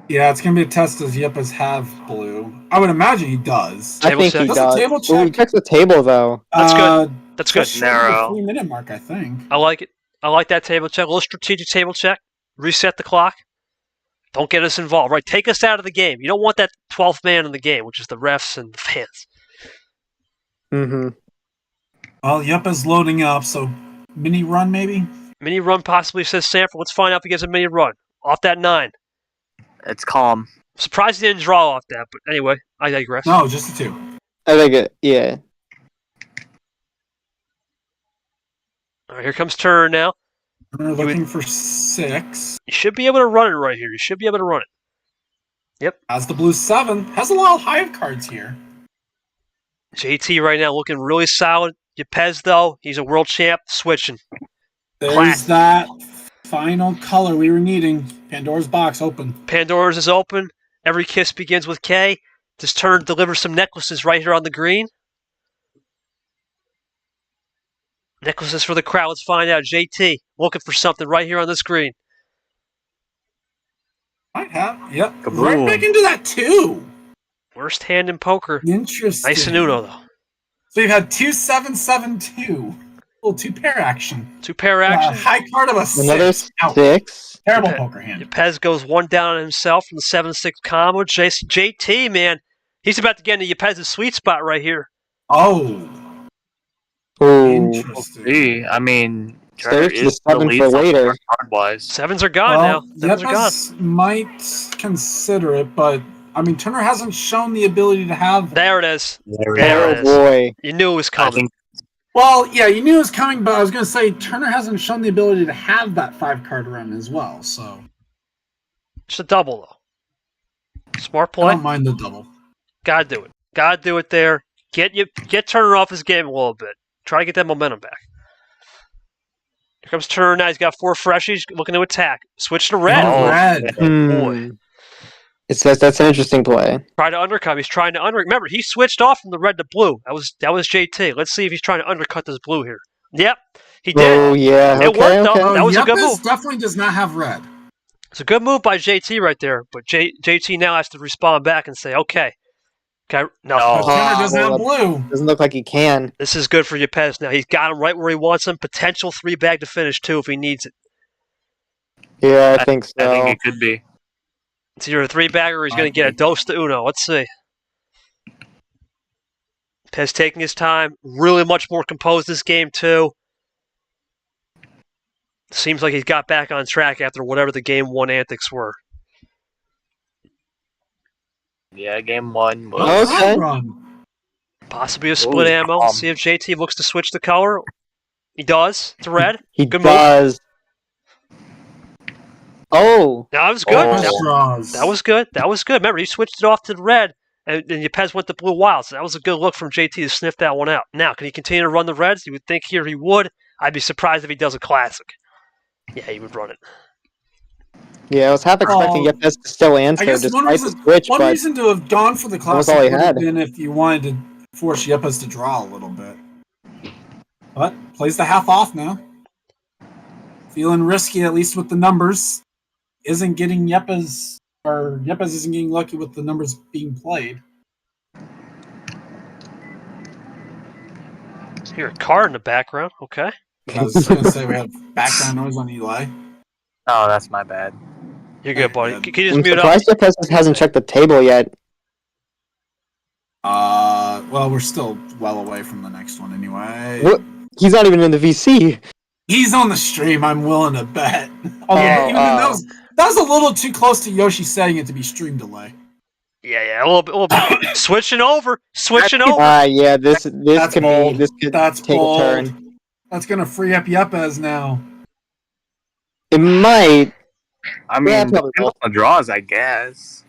Yeah, it's gonna be a test. Does Yepez have blue? I would imagine he does. Table I think check. he Does a does. table Ooh, he check? checks the table, though. That's good. That's good. Just short of the Narrow. 3-minute mark, I think. I like it. I like that table check. A little strategic table check. Reset the clock. Don't get us involved. Right, take us out of the game. You don't want that 12th man in the game, which is the refs and the fans. Mm-hmm. Well, Yepez loading up, so mini run maybe. Mini run possibly, says Sanford. Let's find out if he gets a mini run. Off that 9. It's calm. Surprised he didn't draw off that, but anyway, I digress. No, just the 2. I think it, yeah. All right, here comes Turner now. We're looking for 6. You should be able to run it right here. You should be able to run it. Has the blue 7. Has a lot of hive cards here. JT right now looking really solid. Yepez, though, he's a world champ. Switching. There's Class. that final color we were needing. Pandora's box open. Pandora's is open. Every kiss begins with K. This turn delivers some necklaces right here on the green. Necklaces for the crowd. Let's find out. JT looking for something right here on this green. Might have. Yep. Kaboom. Right back into that 2. Worst hand in poker. Interesting. Nice and Uno, though. So you've had 2 7 7 2. Little 2-pair action. 2-pair action. High card of a 6. Another Ouch. 6. Terrible Okay. poker hand. Yepez goes 1 down on himself from the 7-6 combo. JT, man, he's about to get into Yepez's sweet spot right here. Oh. Ooh. Interesting. See, I mean, There's the is 7 lead for later. card wise. 7s are gone now. 7s are gone. Yepez might consider it, but I mean, Turner hasn't shown the ability to have. There it is. There There Oh, it is. boy. You knew it was I coming. think Well, yeah, you knew it was coming, but I was going to say Turner hasn't shown the ability to have that 5-card run as well. So It's a double, though. Smart I play. don't mind the double. Gotta do it. Gotta do it there. Get Turner off his game a little bit. Try to get that momentum back. Here comes Turner now. He's got 4 freshies looking to attack. Switch to red. Oh, red. boy. That's an interesting play. Try to undercut. He's trying to Remember, he switched off from the red to blue. That was JT. Let's see if he's trying to undercut this blue here. Yep, he did. Oh, yeah. It Okay, worked, though. okay. That was a good Yepez move. definitely does not have red. It's a good move by JT right there. But JT now has to respond back and say, okay. No. No. But Turner doesn't well, have blue. Doesn't look like he can. This is good for Yepez now. He's got him right where he wants him. Potential 3-bag to finish, too, if he needs it. Yeah, I think so. I think it could be. It's either a 3-bagger or he's going to get a dose to Uno. Let's see. Pez taking his time. Really much more composed this game, too. Seems like he's got back on track after whatever the game 1 antics were. Yeah, game 1. Oh, Okay. red run. Possibly a split Ooh, ammo. See if JT looks to switch the color. He does. It's red. He Good move. does. Oh. That was good. Oh. That, Straws. that was good. That was good. Remember, he switched it off to the red, and Yepez went to blue wild. So that was a good look from JT to sniff that one out. Now, can he continue to run the reds? You would think here he would. I'd be surprised if he does a classic. Yeah, he would run it. Yeah, I was half expecting Yepez to still answer I guess despite the switch, one but reason to have gone for the was classic all he would have had. been if you wanted to force Yepez to draw a little bit. But plays the half off now. Feeling risky, at least with the numbers. Isn't getting Yepez, or Yepez isn't getting lucky with the numbers being played. Hear a car in the background. Okay. I was going to say we have background noise on Eli. Oh, that's my bad. You're good, buddy. Yeah. Can you just I'm mute up? surprised Yepez hasn't checked the table yet. Well, we're still well away from the next one anyway. What? He's not even in the VC. He's on the stream, I'm willing to bet. Although, Yeah, even though that was a little too close to Yoshi saying it to be stream delay. Yeah, a little bit. Switching over. Yeah, this That's could bold. be this could That's take bold. a turn. That's going to free up Yepez now. It might. I Yeah, mean, probably will. the draws, I guess.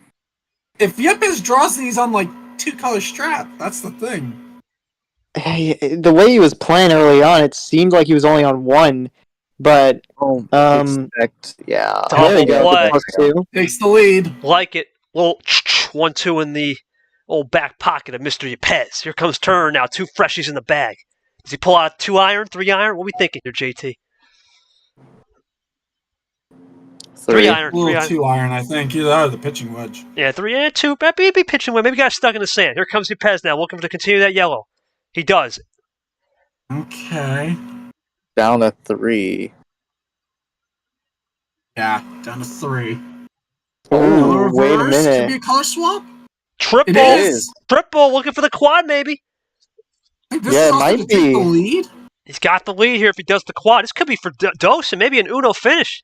If Yepez draws these on like 2-color strap, that's the thing. The way he was playing early on, it seemed like he was only on one, but Don't expect, yeah. there we go. Double play. +2. Takes the lead. Like it. Little 1-2 in the old back pocket of Mr. Yepez. Here comes Turner now. 2 freshies in the bag. Does he pull out 2-iron, 3-iron? What are we thinking here, JT? 3-iron. A little 3-iron. 2-iron, I think. Either that or the pitching wedge. Yeah, 3 and 2. Maybe pitching away. Maybe got stuck in the sand. Here comes Yepez now, looking to continue that yellow. He does. Okay. Down to 3. Yeah, down to 3. Oh, wait a Reverse? Could be minute. a color swap? Triple. It is. Triple. Looking for the quad, maybe. I think this Yeah, is it also might to take the be. lead. He's got the lead here if he does the quad. This could be for Dose and maybe an Uno finish.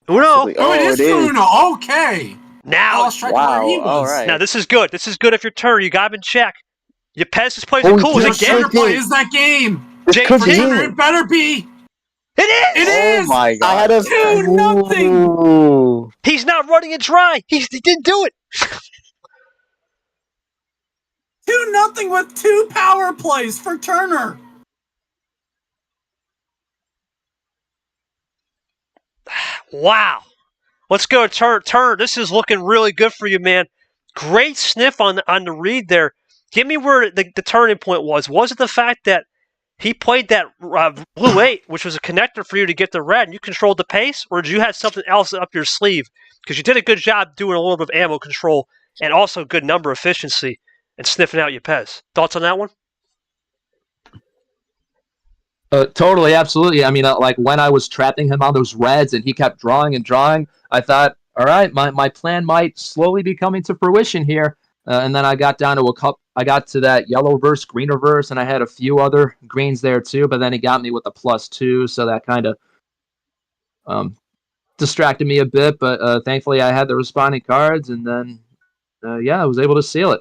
Uno. Possibly. Oh, it is it is. Uno. Okay. Now, I'll strike Wow, where he was. all right. now this is good. This is good if you're Turner. You got him in check. Yepez is playing Oh, cool. Is yeah, it sure game? Turner play is that game. This Jake could for be Turner, it. it better be. It is. It is. Oh my I god. had a 2-0. Ooh. He's not running it dry. He didn't do it. 2-0 with 2 power plays for Turner. Wow. Let's go, Turner. This is looking really good for you, man. Great sniff on the read there. Give me where the turning point was. Was it the fact that he played that blue 8, which was a connector for you to get the red, and you controlled the pace? Or did you have something else up your sleeve? Because you did a good job doing a little bit of ammo control and also good number efficiency and sniffing out Yepez. Thoughts on that one? Totally, absolutely. I mean, like when I was trapping him on those reds and he kept drawing and drawing, I thought, all right, my plan might slowly be coming to fruition here. And then I got down to I got to that yellow verse, green reverse, and I had a few other greens there too. But then he got me with a +2, so that kind of distracted me a bit. But thankfully, I had the responding cards, and then yeah, I was able to seal it.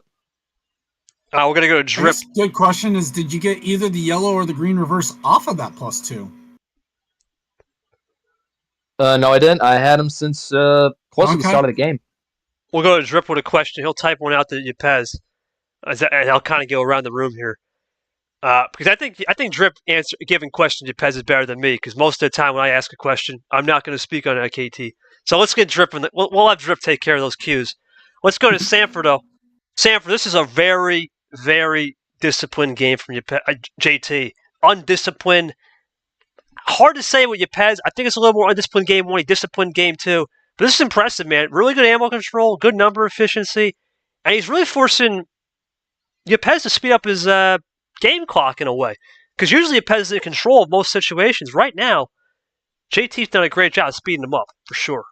We're going to go to Drip. Good question is, did you get either the yellow or the green reverse off of that +2? No, I didn't. I had him since close to the Okay. start of the game. We'll go to Drip with a question. He'll type one out to Yepez, and I'll kind of go around the room here. Because I think Drip giving questions to Yepez is better than me. Because most of the time when I ask a question, I'm not going to speak on KT. So let's get Drip. We'll have Drip take care of those cues. Let's go to Sanford though. Sanford, this is a very, very disciplined game from JT. Undisciplined. Hard to say with Yepez. I think it's a little more undisciplined game one, a disciplined game two. But this is impressive, man. Really good ammo control, good number efficiency, and he's really forcing Yepez to speed up his game clock in a way. Because usually Yepez is in control of most situations. Right now, JT's done a great job speeding him up, for sure.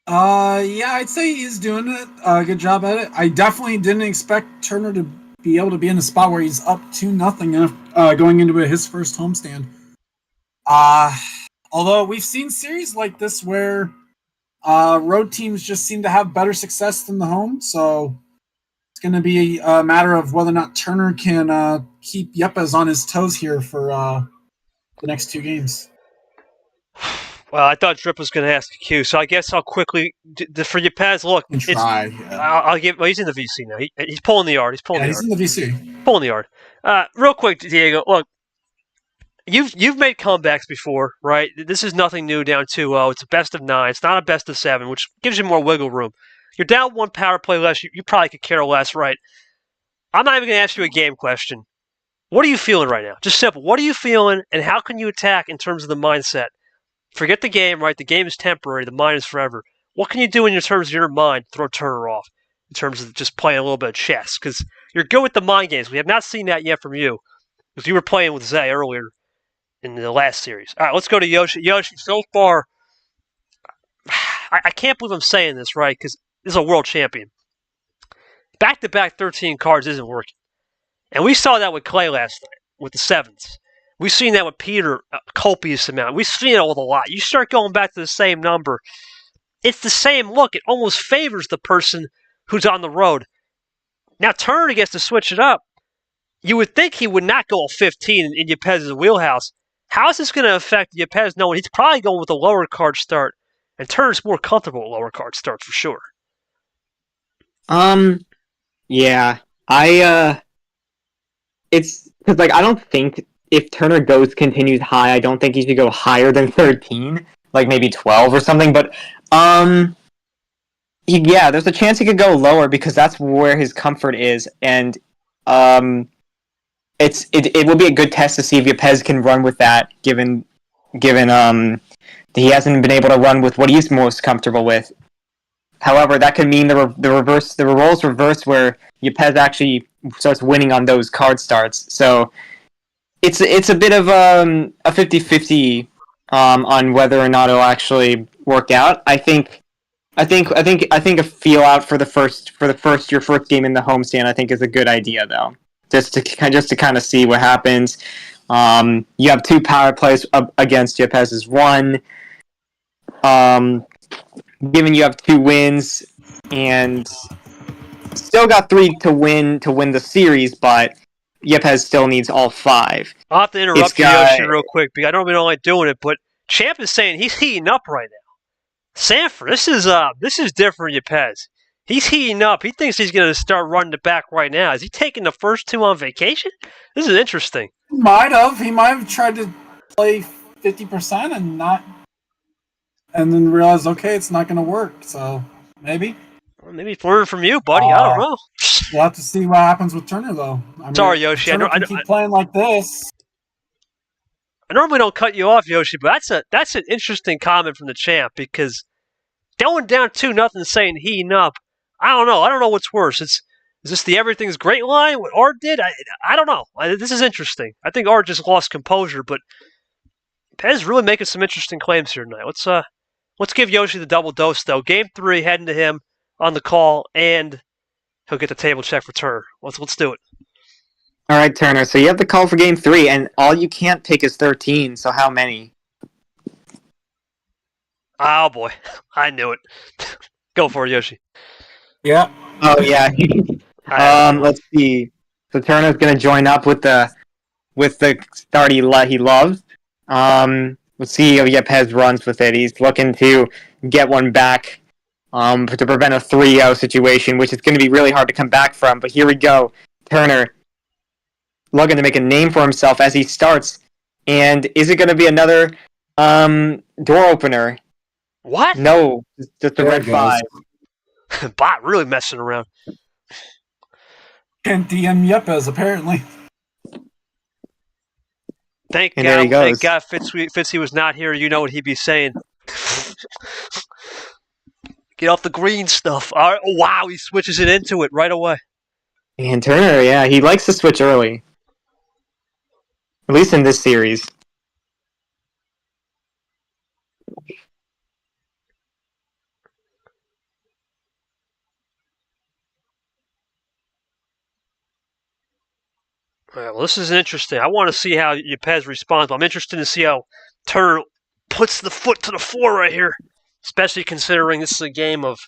Yeah, I'd say he's doing it. Good job at it. I definitely didn't expect Turner to be able to be in a spot where he's up 2-0 going into his first homestand. Although we've seen series like this where road teams just seem to have better success than the home, so it's going to be a matter of whether or not Turner can keep Yepez on his toes here for the next 2 games. Well, I thought Drip was going to ask a cue, so I guess I'll quickly for Yepez. Look, Try. Yeah. I'll give. Well, he's in the VC now. He's pulling the yard. He's pulling the He's yard. in the VC. Pulling the yard. Real quick, Diego. Look, you've made comebacks before, right? This is nothing new. Down 2-0. It's a best of 9. It's not a best of 7, which gives you more wiggle room. You're down 1 power play less. You probably could care less, right? I'm not even going to ask you a game question. What are you feeling right now? Just simple. What are you feeling, and how can you attack in terms of the mindset? Forget the game, right? The game is temporary. The mind is forever. What can you do in terms of your mind to throw Turner off in terms of just playing a little bit of chess? Because you're good with the mind games. We have not seen that yet from you because you were playing with Zay earlier in the last series. All right, let's go to Yoshi. Yoshi, so far, I can't believe I'm saying this, right? Because this is a world champion. Back-to-back 13 cards isn't working. And we saw that with Clay last night with the 7s. We've seen that with Peter, a copious amount. We've seen it with a lot. You start going back to the same number, it's the same look. It almost favors the person who's on the road. Now Turner gets to switch it up. You would think he would not go 15 in Yepez's wheelhouse. How is this going to affect Yepez knowing he's probably going with a lower card start And Turner's more comfortable with lower card starts for sure. Yeah. It's because like I don't think if Turner continues high, I don't think he should go higher than 13, like maybe 12 or something. But there's a chance he could go lower because that's where his comfort is, and it will be a good test to see if Yepez can run with that, given he hasn't been able to run with what he's most comfortable with. However, that could mean the roles reverse where Yepez actually starts winning on those card starts. So it's a bit of a 50-50 on whether or not it'll actually work out. I think a feel out for your first game in the homestand I think is a good idea though. Just to kind of see what happens. You have 2 power plays up against Yepez's 1. Given you have 2 wins and still got 3 to win the series, but Yepez still needs all 5. I'll have to interrupt you, Yoshi, real quick because I normally don't like doing it, but Champ is saying he's heating up right now. Sanford, this is different, Yepez. He's heating up. He thinks he's going to start running it back right now. Is he taking the first 2 on vacation? This is interesting. He might have tried to play 50% and then realized, okay, it's not going to work. So maybe. Well, maybe he's learning from you, buddy. I don't know. We'll have to see what happens with Turner, though. Sorry, Yoshi. Turner can keep playing like this. I normally don't cut you off, Yoshi, but that's an interesting comment from the champ because going down 2-0 saying heating up. I don't know. I don't know what's worse. Is this the everything's great line? What Art did? I don't know. This is interesting. I think Art just lost composure, but Pez really making some interesting claims here tonight. Let's give Yoshi the double dose though. Game 3 heading to him on the call, and he'll get the table check for Turner. Let's do it. All right, Turner. So you have the call for Game 3, and all you can't pick is 13. So how many? Oh boy, I knew it. Go for it, Yoshi. Yeah. Oh yeah. Let's see. So Turner's gonna join up with the start he loves. Let's see how Yepez runs with it. He's looking to get one back to prevent a 3-0 situation, which is going to be really hard to come back from. But here we go. Turner looking to make a name for himself as he starts. And is it going to be another door opener? What? No, just a red 5. Bot really messing around. Can't DM Yepez, apparently. Thank God Fitzy was not here. You know what he'd be saying. Get off the green stuff. Oh, wow, he switches it into it right away. And Turner, yeah, he likes to switch early. At least in this series. All right, well, this is interesting. I want to see how Yepez responds. I'm interested to see how Turner puts the foot to the floor right here, especially considering this is a game of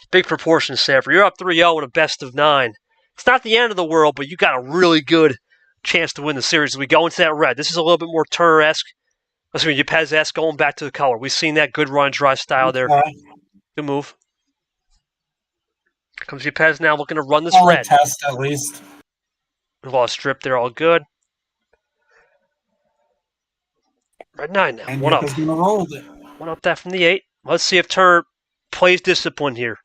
big proportions, Sanford. You're up 3-0 in a best of 9. It's not the end of the world, but you got a really good chance to win the series as we go into that red. This is a little bit more Turner-esque. Yepez-esque, going back to the color. We've seen that good run, dry style there. Good move. Here comes Yepez now looking to run this red. Test, at least. We've all stripped there, all good. Red 9 now. And One up. Gonna roll it. One up that from the 8. Let's see if Turner plays discipline here.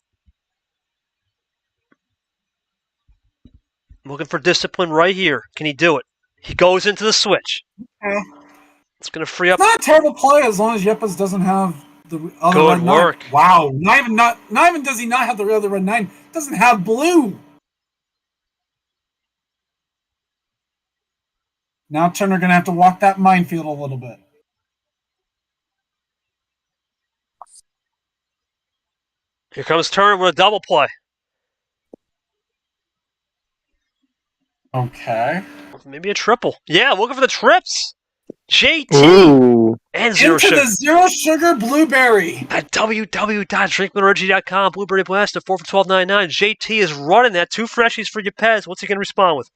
Looking for discipline right here. Can he do it? He goes into the switch. Okay. It's going to free up. It's not a terrible play as long as Yepez doesn't have the other Good red work. 9. Wow. Not even does he not have the other red 9. Doesn't have blue. Now Turner going to have to walk that minefield a little bit. Here comes Turner with a double play. Okay. Maybe a triple. Yeah, looking for the trips. JT Ooh. and zero Into sugar. the zero sugar blueberry. At www.drinkminergy.com, Blueberry Blast at 4 for $12.99. JT is running that. 2 freshies for Yepez. What's he going to respond with?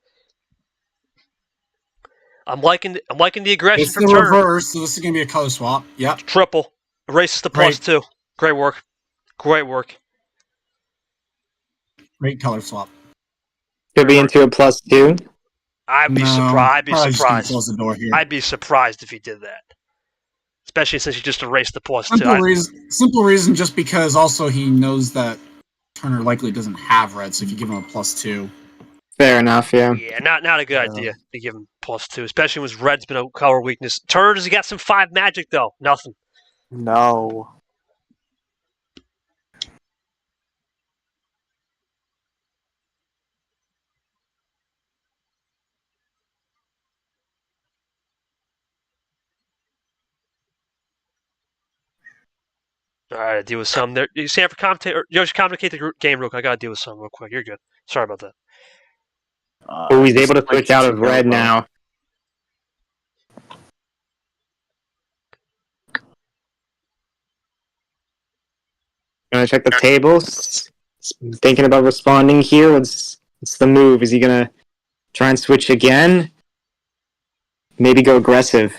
I'm liking the aggression It's from the Turner. reverse, so this is going to be a color swap. Yep. Triple. Erases the +2. Great work. Great work. Great color swap. Could be into a +2. I'd be No, surprised. I'd be probably just gonna surprised. close the door here. I'd be surprised if he did that. Especially since he just erased the +2. Simple reason, just because also he knows that Turner likely doesn't have red, so if you give him a +2. Fair enough, yeah. Yeah, not a good idea to give him +2, especially when red's been a color weakness. Turner, does he got some 5 magic, though? Nothing. No. All right, I deal with some there. You Sanford commentate, or Yoshi, complicate the game real quick. I gotta deal with some real quick. You're good. Sorry about that. Oh, he's able to switch out of red now. Gonna check the tables. Thinking about responding here. What's the move? Is he gonna try and switch again? Maybe go aggressive.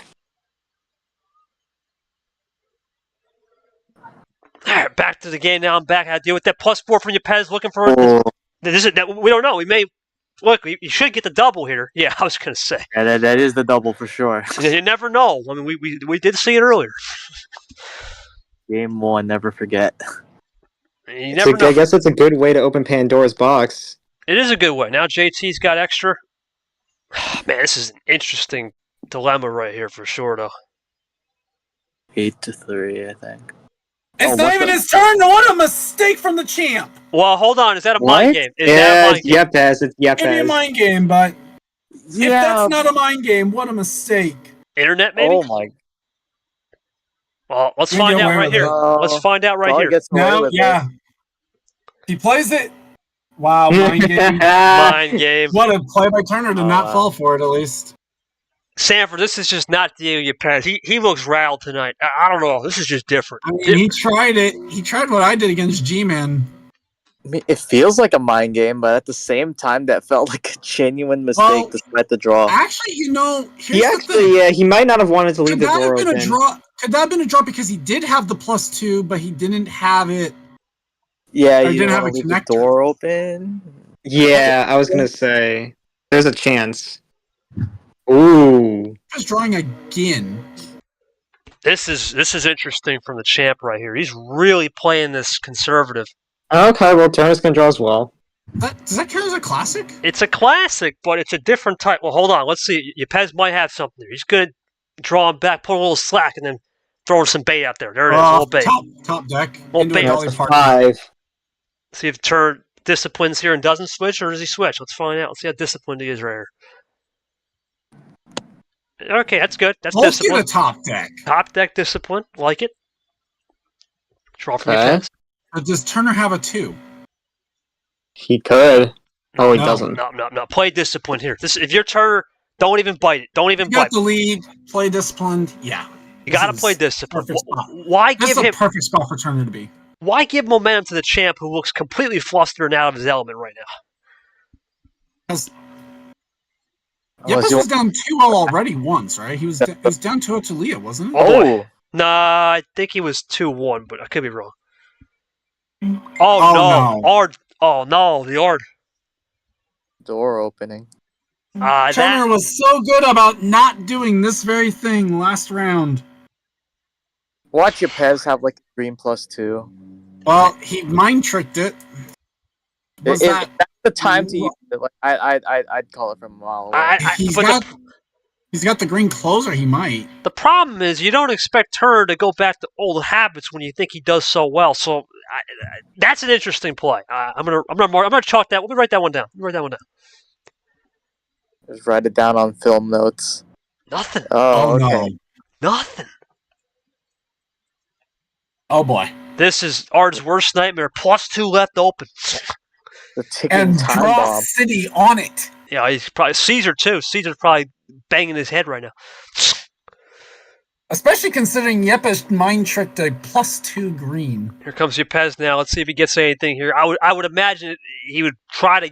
All right, back to the game now. I'm back. I deal with that +4 from Yepez. Looking for Oh, this. Is we don't know. We may look. You should get the double here. Yeah, I was gonna say. Yeah, that is the double for sure. You never know. I mean, we did see it earlier. Game 1, never forget. You never know. I guess it's a good way to open Pandora's box. It is a good way. Now JT's got extra. Man, this is an interesting dilemma right here for sure, though. 8-3, I think. It's not even his turn. What a mistake from the champ. Well, hold on. Is that a What? mind game? Is Yeah, that a it's mind game? Yepez. It's Maybe a Yepez. mind game, but if Yeah. that's not a mind game, what a mistake. Internet, maybe? Oh my. Well, let's You're find out aware right of here. it. Let's find out right Dog here. gets away Now, with yeah. He plays it. Wow, mind game. Mind game. What a play by Turner to not fall for it, at least. Sanford, this is just not the Yepez. He looks rattled tonight. I don't know. This is just different. I mean, he tried it. He tried what I did against G-Man. I mean, it feels like a mind game, but at the same time, that felt like a genuine mistake Well, despite the draw. Actually, here's He the actually, thing. yeah, he might not have wanted to leave Could the that have door been open. a draw? Could that have been a draw because he did have the +2, but he didn't have it? Yeah, Or you didn't didn't have have a leave the connector. door open. Yeah, I was gonna say there's a chance. Ooh, Just drawing again. This is interesting from the champ right here. He's really playing this conservative. okay. Well, Turner's gonna draw as well. Does that count as a classic? It's a classic, but it's a different type. Well, hold on. Let's see. Yepez might have something there. He's going to draw him back, put a little slack, and then throw some bait out there. There it is, a little bait. Top deck. Little Into bait. a That's dolly a party. 5. See if Turner disciplines here and doesn't switch, or does he switch? Let's find out. Let's see how disciplined he is right here. Okay, that's good. That's Both get discipline. a top deck. Top deck discipline. Like it. Draw from Okay. Yepez. But does Turner have a 2? He could. Oh, he No. doesn't. No. Play discipline here. If you're Turner, don't even bite it. Don't even You got bite. the lead. Play disciplined. Yeah. You got to This play is discipline. perfect spot. Why This give is a him? perfect spot for Turner to be. Why give momentum to the champ who looks completely flustered and out of his element right now? Because Unless Yepez you was down 2-0 already once, right? He was down 2-0 to Leah, wasn't it? Oh, Nah, I think he was 2-1, but I could be wrong. Oh, no. no. Ard. Oh, no. The Ard. Door opening. Turner was so good about not doing this very thing last round. Watch Yepez have like a green +2. Well, he mind tricked it. Was If that? that's the time to use it. Like, I'd call it from a mile away. He's got the green closer. He might. The problem is you don't expect Turner to go back to old habits when you think he does so well. So that's an interesting play. I'm gonna chalk that. Let me write that one down. Just write it down on film notes. Nothing. Oh, okay. no. Nothing. Oh boy. This is Ard's worst nightmare. +2 left open. The ticking And time draw bomb. City on it. Yeah, he's probably Caesar too. Caesar's probably banging his head right now. Especially considering Yepez mind tricked a +2 green. Here comes Yepez now. Let's see if he gets anything here. I would imagine he would try to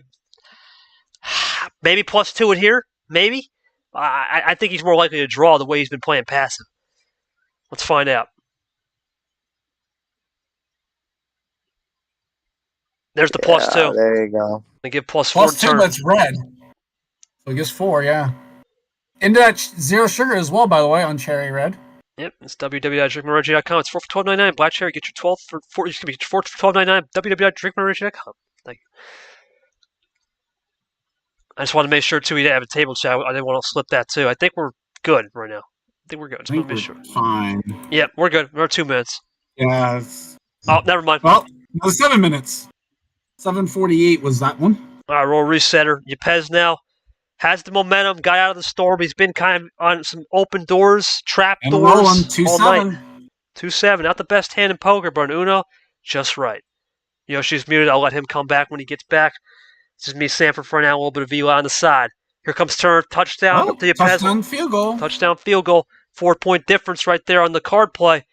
maybe +2 in here. Maybe. I think he's more likely to draw the way he's been playing passive. Let's find out. There's the plus Yeah, 2. there you go. They give plus 4 Plus to 2, Turner. that's red. So it gives 4, yeah. Into that zero sugar as well, by the way, on cherry red. Yep, it's www.drinkmorenergy.com. It's 4 for $12.99. Black cherry, get your 12 for 4. Excuse me, 4 for $12.99. www.drinkmorenergy.com. Thank you. I just want to make sure too we didn't have a table chat. I didn't want to slip that too. I think we're good right now. I think we're good. Just I want think to make we're sure. fine. Yep, we're good. We're 2 minutes. Yeah. Oh, never mind. Well, it was 7 minutes. 7:48 was that one. All right, roll resetter. Yepez now has the momentum. Got out of the storm. He's been kind of on some open doors, trap And doors rolling all night. 2-7. 2-7. Not the best hand in poker, but on Uno, just right. Yoshi's muted. I'll let him come back when he gets back. This is me, Sanford, for now. A little bit of Vila on the side. Here comes Turner. Touchdown Oh, to Yepez. touchdown field goal. Touchdown field goal. 4-point difference right there on the card play.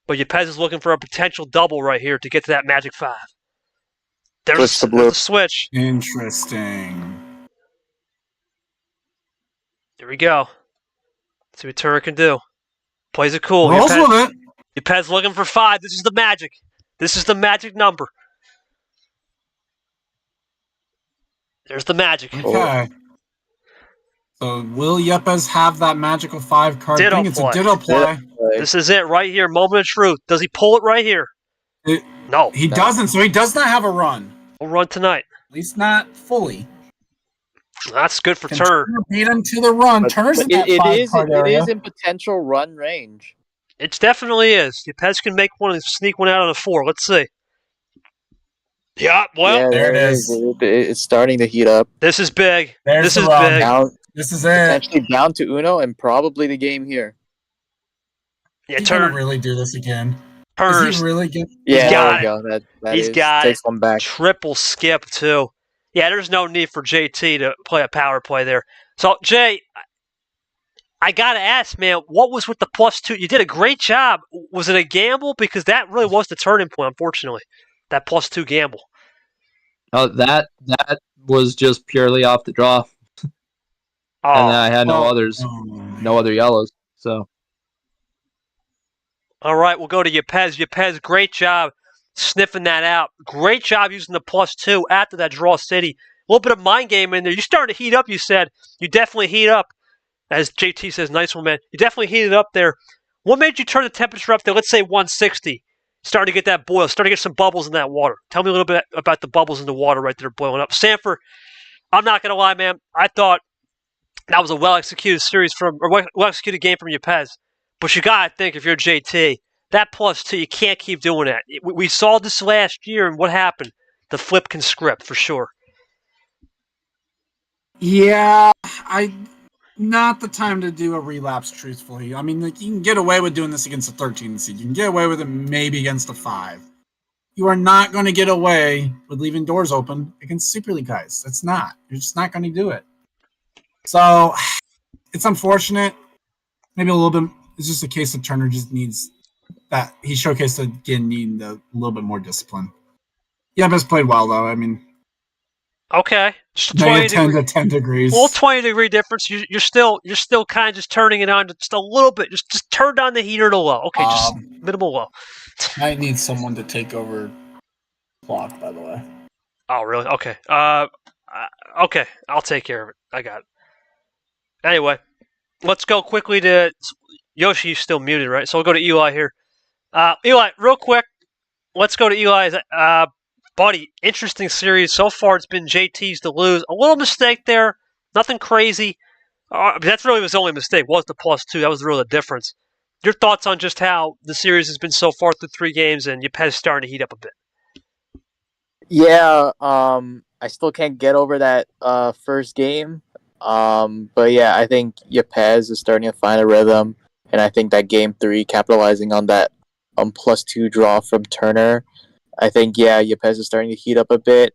But Yepez is looking for a potential double right here to get to that magic 5. There's the switch. Interesting. Here we go. See what Turner can do. Plays it cool. Rolls with it. Yepez looking for 5. This is the magic. This is the magic number. There's the magic. Okay. So will Yepez have that magical 5 card? Ditto I think it's play. a ditto play. This is it right here. Moment of truth. Does he pull it right here? No. He doesn't, so he does not have a run. We'll run tonight. At least not fully. That's good for Can Turner. beat him to the run. Turner's in that It 5 is card area. in potential run range. It definitely is. Yepez can make one and sneak one out on a 4. Let's see. Yeah, well, Yeah, there it is. It's starting to heat up. this is big. There's This the is run. big. Down, This is it. potentially down to Uno and probably the game here. Yeah, He's gonna Turner. really do this again. Is Turner's he really get? Yeah, got there we go. That He's is- got takes it. one back. triple skip, too. Yeah, there's no need for JT to play a power play there. So, Jay, I got to ask, man, what was with the plus 2? You did a great job. Was it a gamble? Because that really was the turning point, unfortunately. That plus 2 gamble. Oh, that was just purely off the draw, and I had no well, others, oh. no other yellows. So All right, we'll go to Yepez. Yepez, great job sniffing that out. Great job using the plus 2 after that draw city. A little bit of mind game in there. You started to heat up, you said. You definitely heat up. As JT says, nice one, man. You definitely heated up there. What made you turn the temperature up there? Let's say 160. Starting to get that boil. Starting to get some bubbles in that water. Tell me a little bit about the bubbles in the water right there boiling up. Sanford, I'm not going to lie, man. I thought that was a well-executed well-executed game from Yepez. But you got to think, if you're JT, that plus 2, you can't keep doing that. We saw this last year, and what happened? The flip can script, for sure. Yeah, not the time to do a relapse, truthfully. I mean, like, you can get away with doing this against a 13 seed. You can get away with it maybe against a 5. You are not going to get away with leaving doors open against Super League guys. That's not. You're just not going to do it. So, it's unfortunate. Maybe a little bit. It's just a case of Turner just needs that. He showcased again needing a little bit more discipline. Yepez played well, though. I mean, Okay. Just negative 10 degree, to 10 degrees. little 20-degree difference. You're still kind of just turning it on just a little bit. Just turn down the heater to low. Okay, just minimal low. Might need someone to take over clock, by the way. Oh, really? Okay. Okay. I'll take care of it. I got it. Anyway, let's go quickly to Yoshi. Still muted, right? So we'll go to Eli here. Eli, real quick. Let's go to Eli's. Buddy, interesting series. So far, it's been JT's to lose. A little mistake there. Nothing crazy. That's really his only mistake, was the plus 2. That was really the difference. Your thoughts on just how the series has been so far through 3 games and Yepez starting to heat up a bit? Yeah, I still can't get over that first game. But yeah, I think Yepez is starting to find a rhythm, and I think that game 3, capitalizing on that plus 2 draw from Turner, I think, yeah, Yepez is starting to heat up a bit.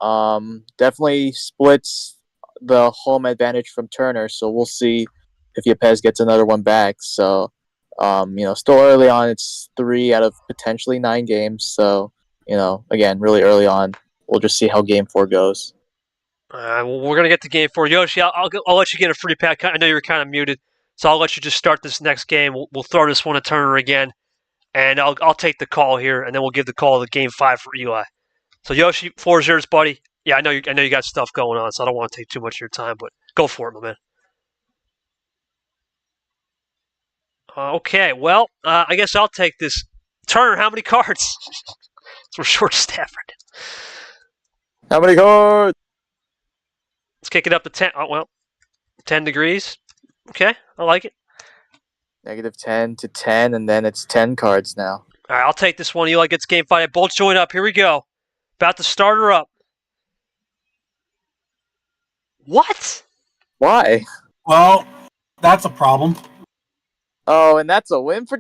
Definitely splits the home advantage from Turner, so we'll see if Yepez gets another one back. So, still early on. It's 3 out of potentially 9 games. So, again, really early on. We'll just see how game 4 goes. Well, we're going to get to game 4. Yoshi, I'll let you get a free pack. I know you're kind of muted, so I'll let you just start this next game. We'll throw this one to Turner again. And I'll take the call here, and then we'll give the call to game 5 for Eli. So Yoshi, floor is yours, buddy. Yeah, I know you got stuff going on, so I don't want to take too much of your time, but go for it, my man. Okay, well, I guess I'll take this. Turner, how many cards? We're short staffed right now. How many cards? Let's kick it up to 10. Oh, well, 10 degrees. Okay, I like it. -10 to 10, and then it's 10 cards now. All right, I'll take this one. Eli gets game 5. Both join up. Here we go. About to start her up. What? Why? Well, that's a problem. Oh, and that's a win for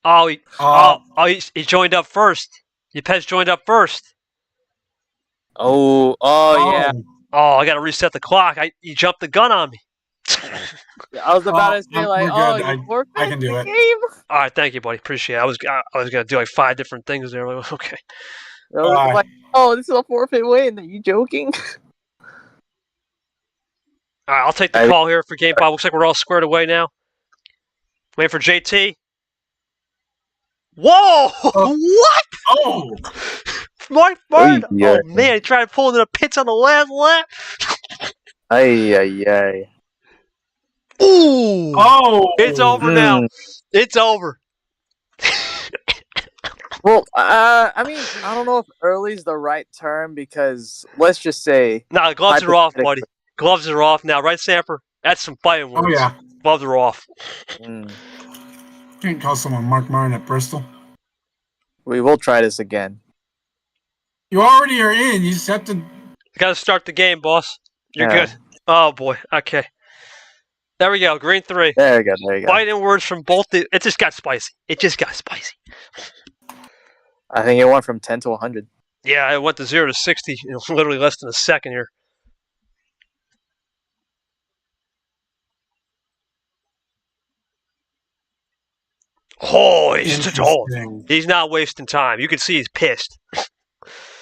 Oh, he joined up first. Yepez joined up first. Oh, yeah. Oh, I got to reset the clock. You jumped the gun on me. I was about to say, like, we're good. you forfeit I can do the it. All right, thank you, buddy. Appreciate it. I was going to do like 5 different things there. Okay. I was like, oh, this is a forfeit win. Are you joking? All right, I'll take the call here for game 5. Looks like we're all squared away now. Waiting for JT. Whoa! What? Oh! Mark Martin! Yeah. Oh, man, he tried to pull into the pits on the last lap. Ay. Ooh! Oh! It's over now. It's over. Well, I mean, I don't know if early is the right term because let's just say. No, the gloves are off, buddy. Gloves are off now, right, Samper? That's some fighting words. Oh, yeah. Gloves are off. Can't call someone Mark Martin at Bristol. We will try this again. You already are in. You just have to. You got to start the game, boss. You're Yeah. good. Oh, boy. Okay. There we go. Green 3. There you go. Fighting words from both. It just got spicy. I think it went from 10 to 100. Yeah, it went to 0 to 60 in literally less than a second here. Oh, he's not wasting time. You can see he's pissed.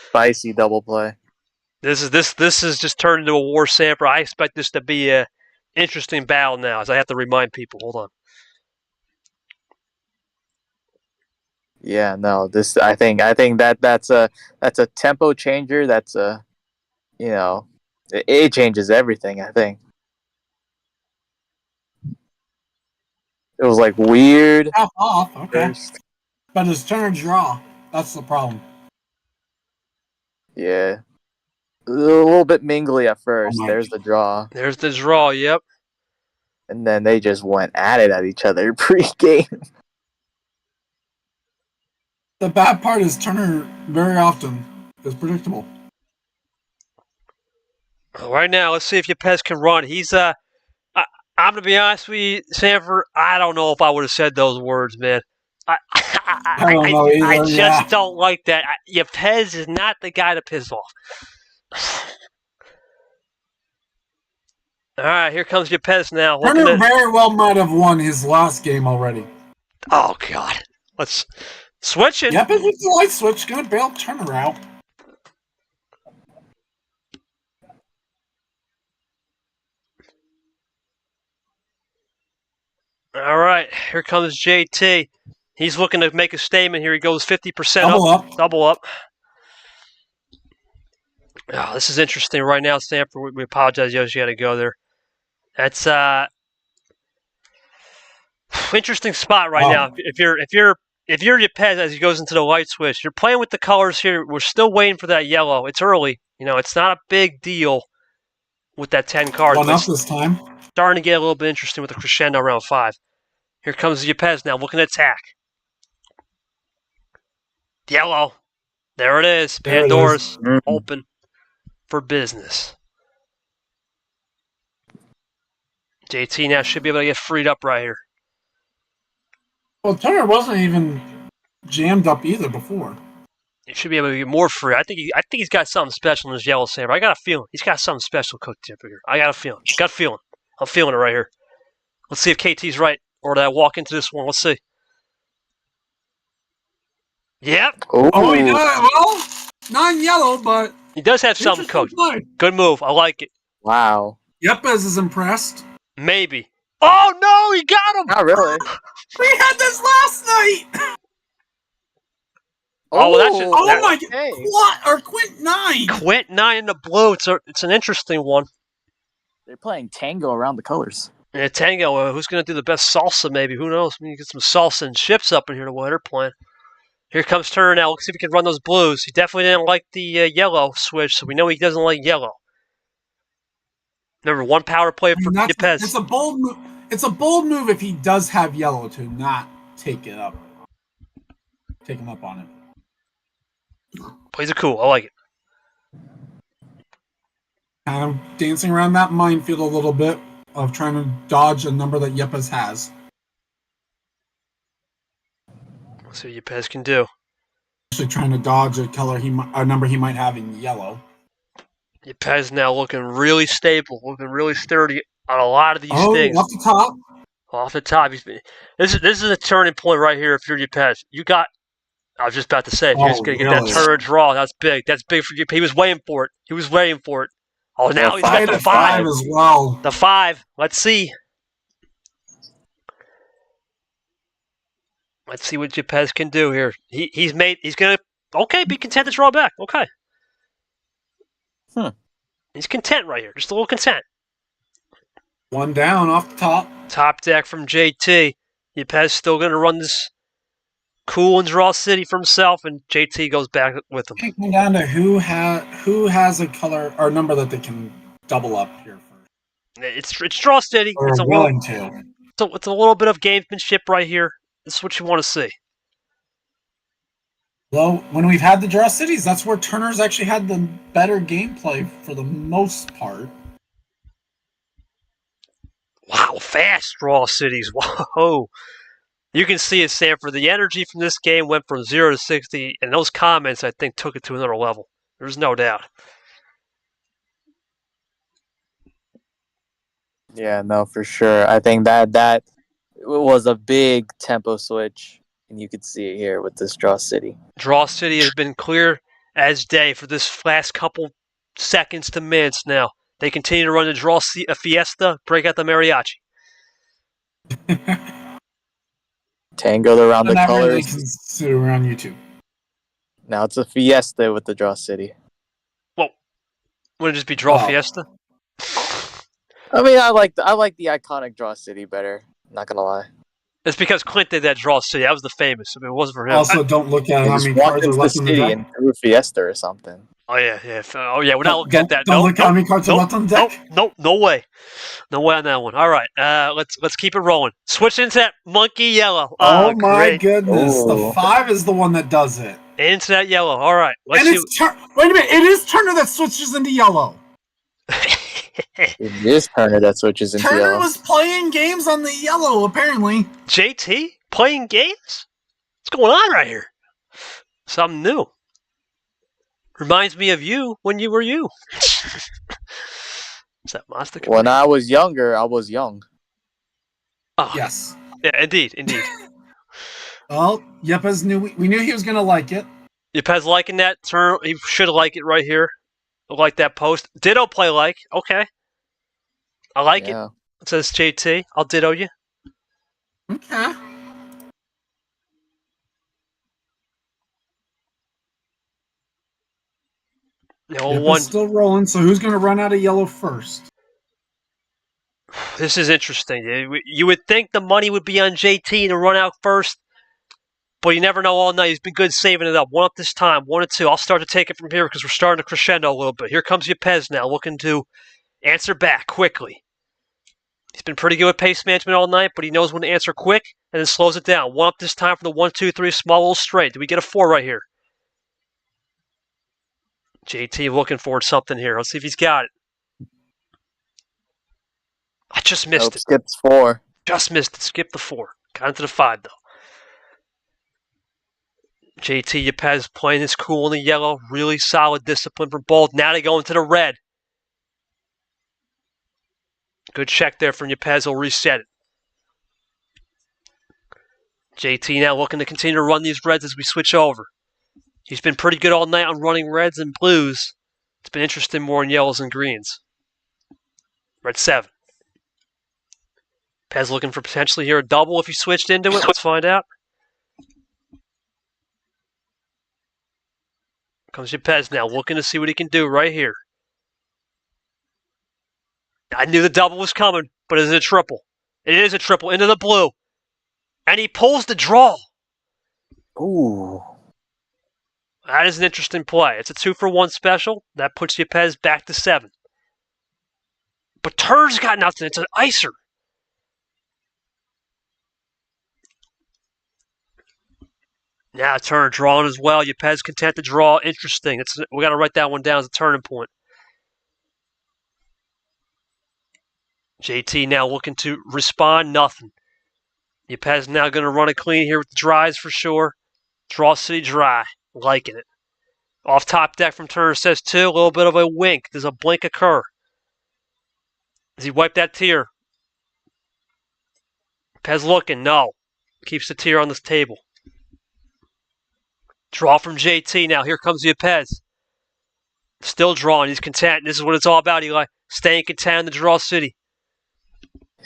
Spicy double play. This is just turned into a war, Samper. I expect this to be a interesting battle now, as I have to remind people. Hold on. Yeah, no. This I think that's a tempo changer. That's a, it changes everything. I think it was like weird. Half off, okay. First. But it's turn draw. That's the problem. Yeah. A little bit mingly at first. There's the draw. There's the draw, yep. And then they just went at it at each other pre-game. The bad part is Turner very often is predictable. Right now, let's see if Yepez can run. He's I'm gonna be honest with you, Sanford. I don't know if I would have said those words, man. I just don't like that. Yepez is not the guy to piss off. All right, here comes Yepez now. Turner very well might have won his last game already. Oh God, let's switch it. Yepez with the light switch, gonna bail Turner out. All right, here comes JT. He's looking to make a statement here. He goes 50% double up. Oh, this is interesting right now, Stanford. We apologize, Yoshi, you got to go there. That's interesting spot right now. If you're Yepez as he goes into the light switch, you're playing with the colors here. We're still waiting for that yellow. It's early. It's not a big deal with that 10 cards. Well, not this time. Starting to get a little bit interesting with the crescendo around 5. Here comes Yepez now, looking to attack. Yellow. There it is. Pandora's open for business. JT now should be able to get freed up right here. Well, Turner wasn't even jammed up either before. He should be able to get more free. I think he's got something special in his yellow saber. I got a feeling he's got something special cooked up here. I got a feeling. I'm feeling it right here. Let's see if KT's right, or did I walk into this one? Let's see. Yep. Oh, he does. Well, non-yellow, but he does have something cooked. Good move. I like it. Wow. Yepez is impressed. Maybe. Oh no, he got him. Not really. We had this last night. Oh, well, that's just- Oh that- my okay. God! Quint 9! Quint 9 in the blue. It's an interesting one. They're playing tango around the colors. Yeah, Tango, who's going to do the best salsa, maybe? Who knows? We can get some salsa and chips up in here to what they're playing. Here comes Turner now. Let's see if he can run those blues. He definitely didn't like the yellow switch, so we know he doesn't like yellow. Remember, one power play for Yepez. It's a bold move. It's a bold move if he does have yellow to not take it up. Take him up on it. Plays it cool. I like it. Kind of dancing around that minefield a little bit of trying to dodge a number that Yepez has. Let's see what Yepez can do. Actually trying to dodge a number he might have in yellow. Yepez now looking really stable, looking really sturdy on a lot of these things. Off the top. Off the top, this is a turning point right here. If you're Yepez, I was just about to say, if you're just going to get that Turner draw, that's big. That's big for Yepez. He was waiting for it. Oh, now he's got the 5 as well. The 5. Let's see. Let's see what Yepez can do here. He's going to be content to draw back. Okay. He's content right here. Just a little content. One down off the top. Top deck from JT. Yepez still going to run this cool and draw city for himself, and JT goes back with him. Coming down to who has a color or number that they can double up here first. It's draw city. Or It's a willing little, to. it's a little bit of gamesmanship right here. This is what you want to see. Well, when we've had the draw cities, that's where Turner's actually had the better gameplay for the most part. Wow, fast draw cities. Whoa. You can see it, Sanford. The energy from this game went from 0 to 60, and those comments, I think, took it to another level. There's no doubt. Yeah, no, for sure. I think that was a big tempo switch, and you could see it here with this draw city. Draw city has been clear as day for this last couple seconds to minutes now. They continue to run the draw fiesta, break out the mariachi. Tangoed around the Not really colors. consider on YouTube. Now it's a fiesta with the draw city. Well, wouldn't it just be draw fiesta? I mean, I like the iconic draw city better. Not gonna lie. It's because Clint did that draw city. That was the famous. I mean, it wasn't for him. Also, don't look at how many cards are left in the deck. And threw fiesta or something. Oh yeah. Oh yeah. We're not looking at that. Don't look at how many cards are left on the deck. Nope. No way. No way on that one. All right. Let's keep it rolling. Switch into that monkey yellow. Oh my great. goodness! Oh. The 5 is the one that does it. Into that yellow. All right. Let's And see. it's wait a minute! It is Turner that switches into yellow. It is Turner that switches into Turner yellow. was playing games on the yellow, apparently. JT playing games. What's going on right here? Something new. Reminds me of you when you were you. Is that Mazda? When I was younger, I was young. Oh, Yes. yeah, indeed. Well, Yepez we knew he was going to like it. Yepez liking that turn. He should like it right here. Like that post. Ditto play like. Okay. I like it. It says JT. I'll ditto you. Okay. Yepez still rolling, so who's going to run out of yellow first? This is interesting. You would think the money would be on JT to run out first, but you never know all night. He's been good saving it up. 1 up this time, 1 or 2. I'll start to take it from here because we're starting to crescendo a little bit. Here comes Yepez now, looking to answer back quickly. He's been pretty good with pace management all night, but he knows when to answer quick and then slows it down. 1 up this time for the 1, 2, 3, small little straight. Do we get a 4 right here? JT looking for something here. Let's see if he's got it. I just missed it. Skips 4. Just missed it. Skip the 4. Got into the 5, though. JT Yepez playing this cool in the yellow. Really solid discipline for both. Now they go into the red. Good check there from Yepez. He'll reset it. JT now looking to continue to run these reds as we switch over. He's been pretty good all night on running reds and blues. It's been interesting more in yellows and greens. Red 7. Pez looking for potentially here a double if he switched into it. Let's find out. Comes Yepez now, looking to see what he can do right here. I knew the double was coming, but is it a triple? It is a triple into the blue. And he pulls the draw. Ooh. That is an interesting play. It's a 2-for-1 special. That puts Yepez back to 7. But Turner's got nothing. It's an icer. Now Turner drawing as well. Yepez content to draw. Interesting. We got to write that one down as a turning point. JT now looking to respond. Nothing. Yepez now going to run it clean here with the dries for sure. Draw City dry. Liking it. Off top deck from Turner says 2. A little bit of a wink. Does a blink occur? Does he wipe that tear? Yepez looking. No. Keeps the tear on this table. Draw from JT now. Here comes Yepez. Still drawing. He's content. This is what it's all about, Eli. Staying content in the draw city.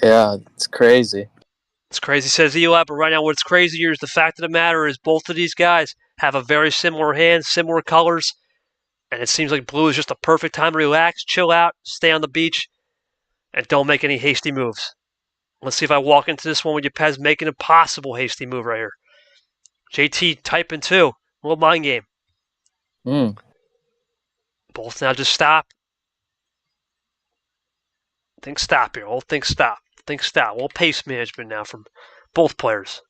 Yeah, it's crazy. It's crazy, says Eli, but right now what's crazier is the fact of the matter is both of these guys have a very similar hand, similar colors, and it seems like blue is just a perfect time to relax, chill out, stay on the beach, and don't make any hasty moves. Let's see if I walk into this one with Yepez making a possible hasty move right here. JT typing 2. A little mind game. Both now just stop. Think stop here. Think stop. Think stop. A little pace management now from both players.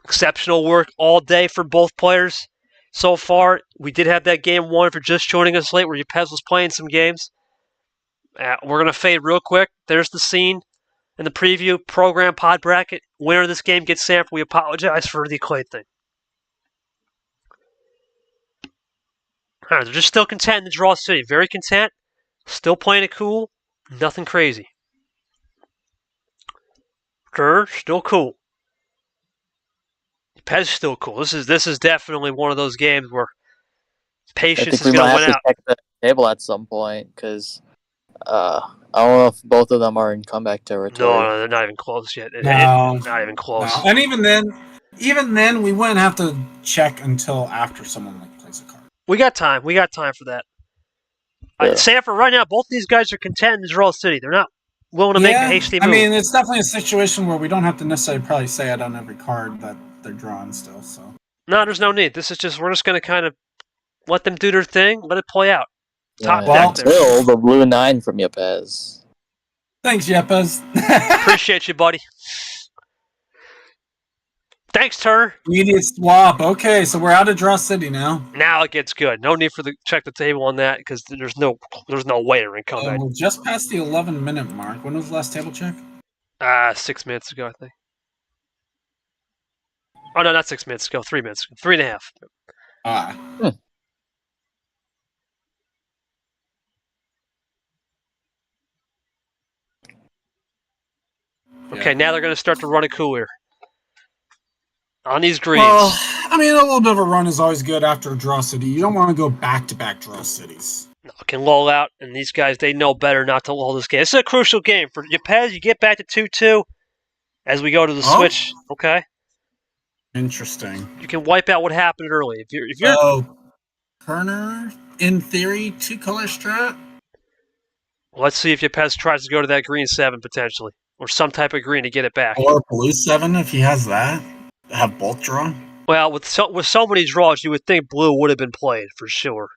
Exceptional work all day for both players so far. We did have that game 1 for just joining us late where Yepez was playing some games. We're going to fade real quick. There's the scene in the preview program pod bracket. Winner of this game gets sampled. We apologize for the Clay thing. All right, they're just still content in the draw city. Very content. Still playing it cool. Nothing crazy. Turner, still cool. Yepez still cool. This is definitely one of those games where patience is going to win out. Check the table at some point because I don't know if both of them are in comeback territory. No, they're not even close yet. No, not even close. No. And even then, we wouldn't have to check until after someone plays a card. We got time. We got time for that. Yeah. Sanford, right now, both these guys are content in the draw city. They're not willing to make a hasty move. I mean, it's definitely a situation where we don't have to necessarily probably say it on every card that they're drawing still. So no, there's no need. We're just going to kind of let them do their thing, let it play out. Top well, deck there. Still the blue 9 from Yepez. Thanks, Yepez. Appreciate you, buddy. Thanks, Turner. Immediate swap. Okay, so we're out of draw city now. Now it gets good. No need for check the table on that because there's no way they're in comeback. We're just past the 11-minute mark. When was the last table check? 6 minutes ago, I think. Oh no, not 6 minutes ago. 3 minutes ago. 3.5. Okay, now they're going to start to run it cooler. On these greens. Well, I mean, a little bit of a run is always good after a draw city. You don't want to go back-to-back draw cities. No, can lull out, and these guys, they know better not to lull this game. This is a crucial game. For Yepez, you get back to 2-2 as we go to the switch, okay? Interesting. You can wipe out what happened early. If you're So, Turner, in theory, 2-color strat? Let's see if Yepez tries to go to that green 7 potentially, or some type of green to get it back. Or blue 7 if he has that. Have both drawn? Well, with so many draws, you would think blue would have been played for sure.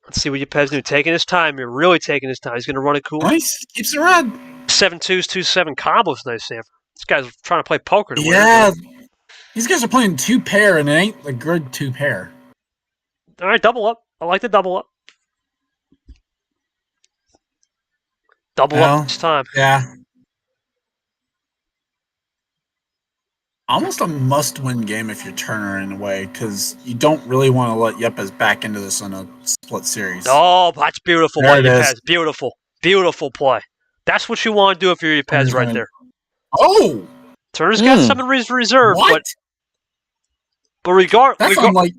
Let's see what Yepez do. Taking his time. You're really taking his time. He's going to run it cool. Nice. Keeps it red. 7-2s, 2-7 combos. Nice, Sanford. This guy's trying to play poker. Yeah. These guys are playing 2-pair, and it ain't the good 2-pair. All right, double up. I like the double up. Double up this time. Yeah. Almost a must-win game if you're Turner in a way, because you don't really want to let Yepez back into this on a split series. Oh, that's beautiful. There it Yepez. is. Beautiful. Beautiful play. That's what you want to do if you're Yepez right there. Oh! Turner's got some reserve, What? but regardless, like,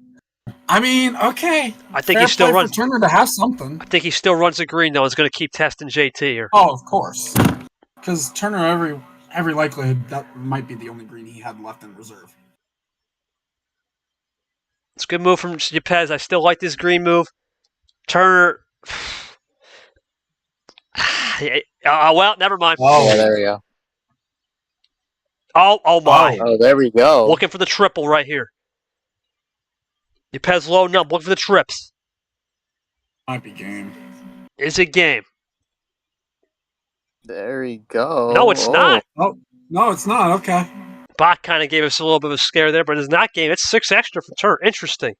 I mean, okay. I think Fair he still play runs. for Turner to have something. I think he still runs a green though. He's going to keep testing JT here. Oh, of course. Because Turner, every likelihood, that might be the only green he had left in reserve. It's a good move from Yepez. I still like this green move. Turner. Well, never mind. Yeah, there we go. Oh my. Oh, there we go. Looking for the triple right here. Yepez loading up. Looking for the trips. Might be game. Is it game? There we go. No, it's not. Oh, no, it's not. Okay. Bot kind of gave us a little bit of a scare there, but it's not game. It's 6 extra for turn. Interesting.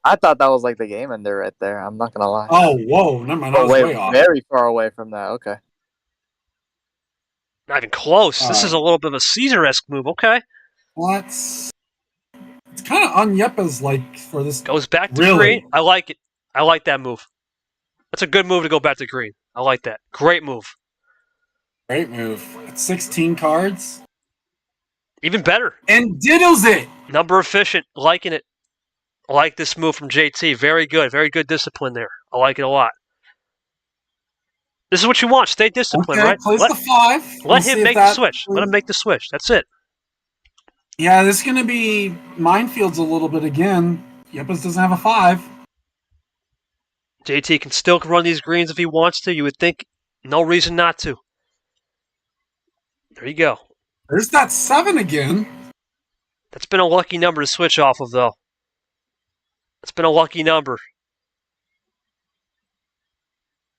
I thought that was like the game ender right there. I'm not gonna lie. Oh, whoa. Never mind. I was way off. Very far away from that. Okay. Not even close. This is a little bit of a Caesar-esque move. Okay. What? It's kind of on Yepez like for this. Goes back to Really? green. I like it. I like that move. That's a good move to go back to green. I like that. Great move. Great move. It's 16 cards. Even better. And diddles it. Number efficient. Liking it. I like this move from JT. Very good. Very good discipline there. I like it a lot. This is what you want. Stay disciplined, Okay, right? plays the 5. Let him make the switch. Let him make the switch. That's it. Yeah, this is going to be minefields a little bit again. Yepez doesn't have a 5. JT can still run these greens if he wants to. You would think no reason not to. There you go. There's that 7 again. That's been a lucky number to switch off of, though. It's been a lucky number.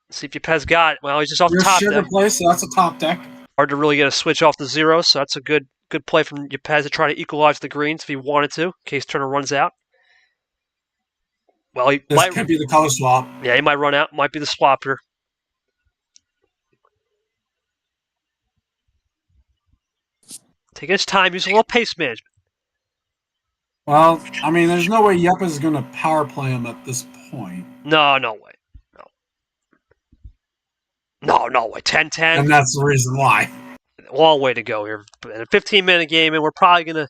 Let's see if Yepez got it. Well, he's just off the Your top sugar deck. play, so that's a top deck. Hard to really get a switch off the 0, so that's a good play from Yepez to try to equalize the greens if he wanted to, in case Turner runs out. Well, he This might. could be the color swap. Yeah, he might run out. Might be the swap here. Taking his time, using a little pace management. Well, I mean, there's no way Yepez is going to power play him at this point. No way. No way. 10-10. And that's the reason why. Long way to go here. In a 15-minute game, and we're probably going to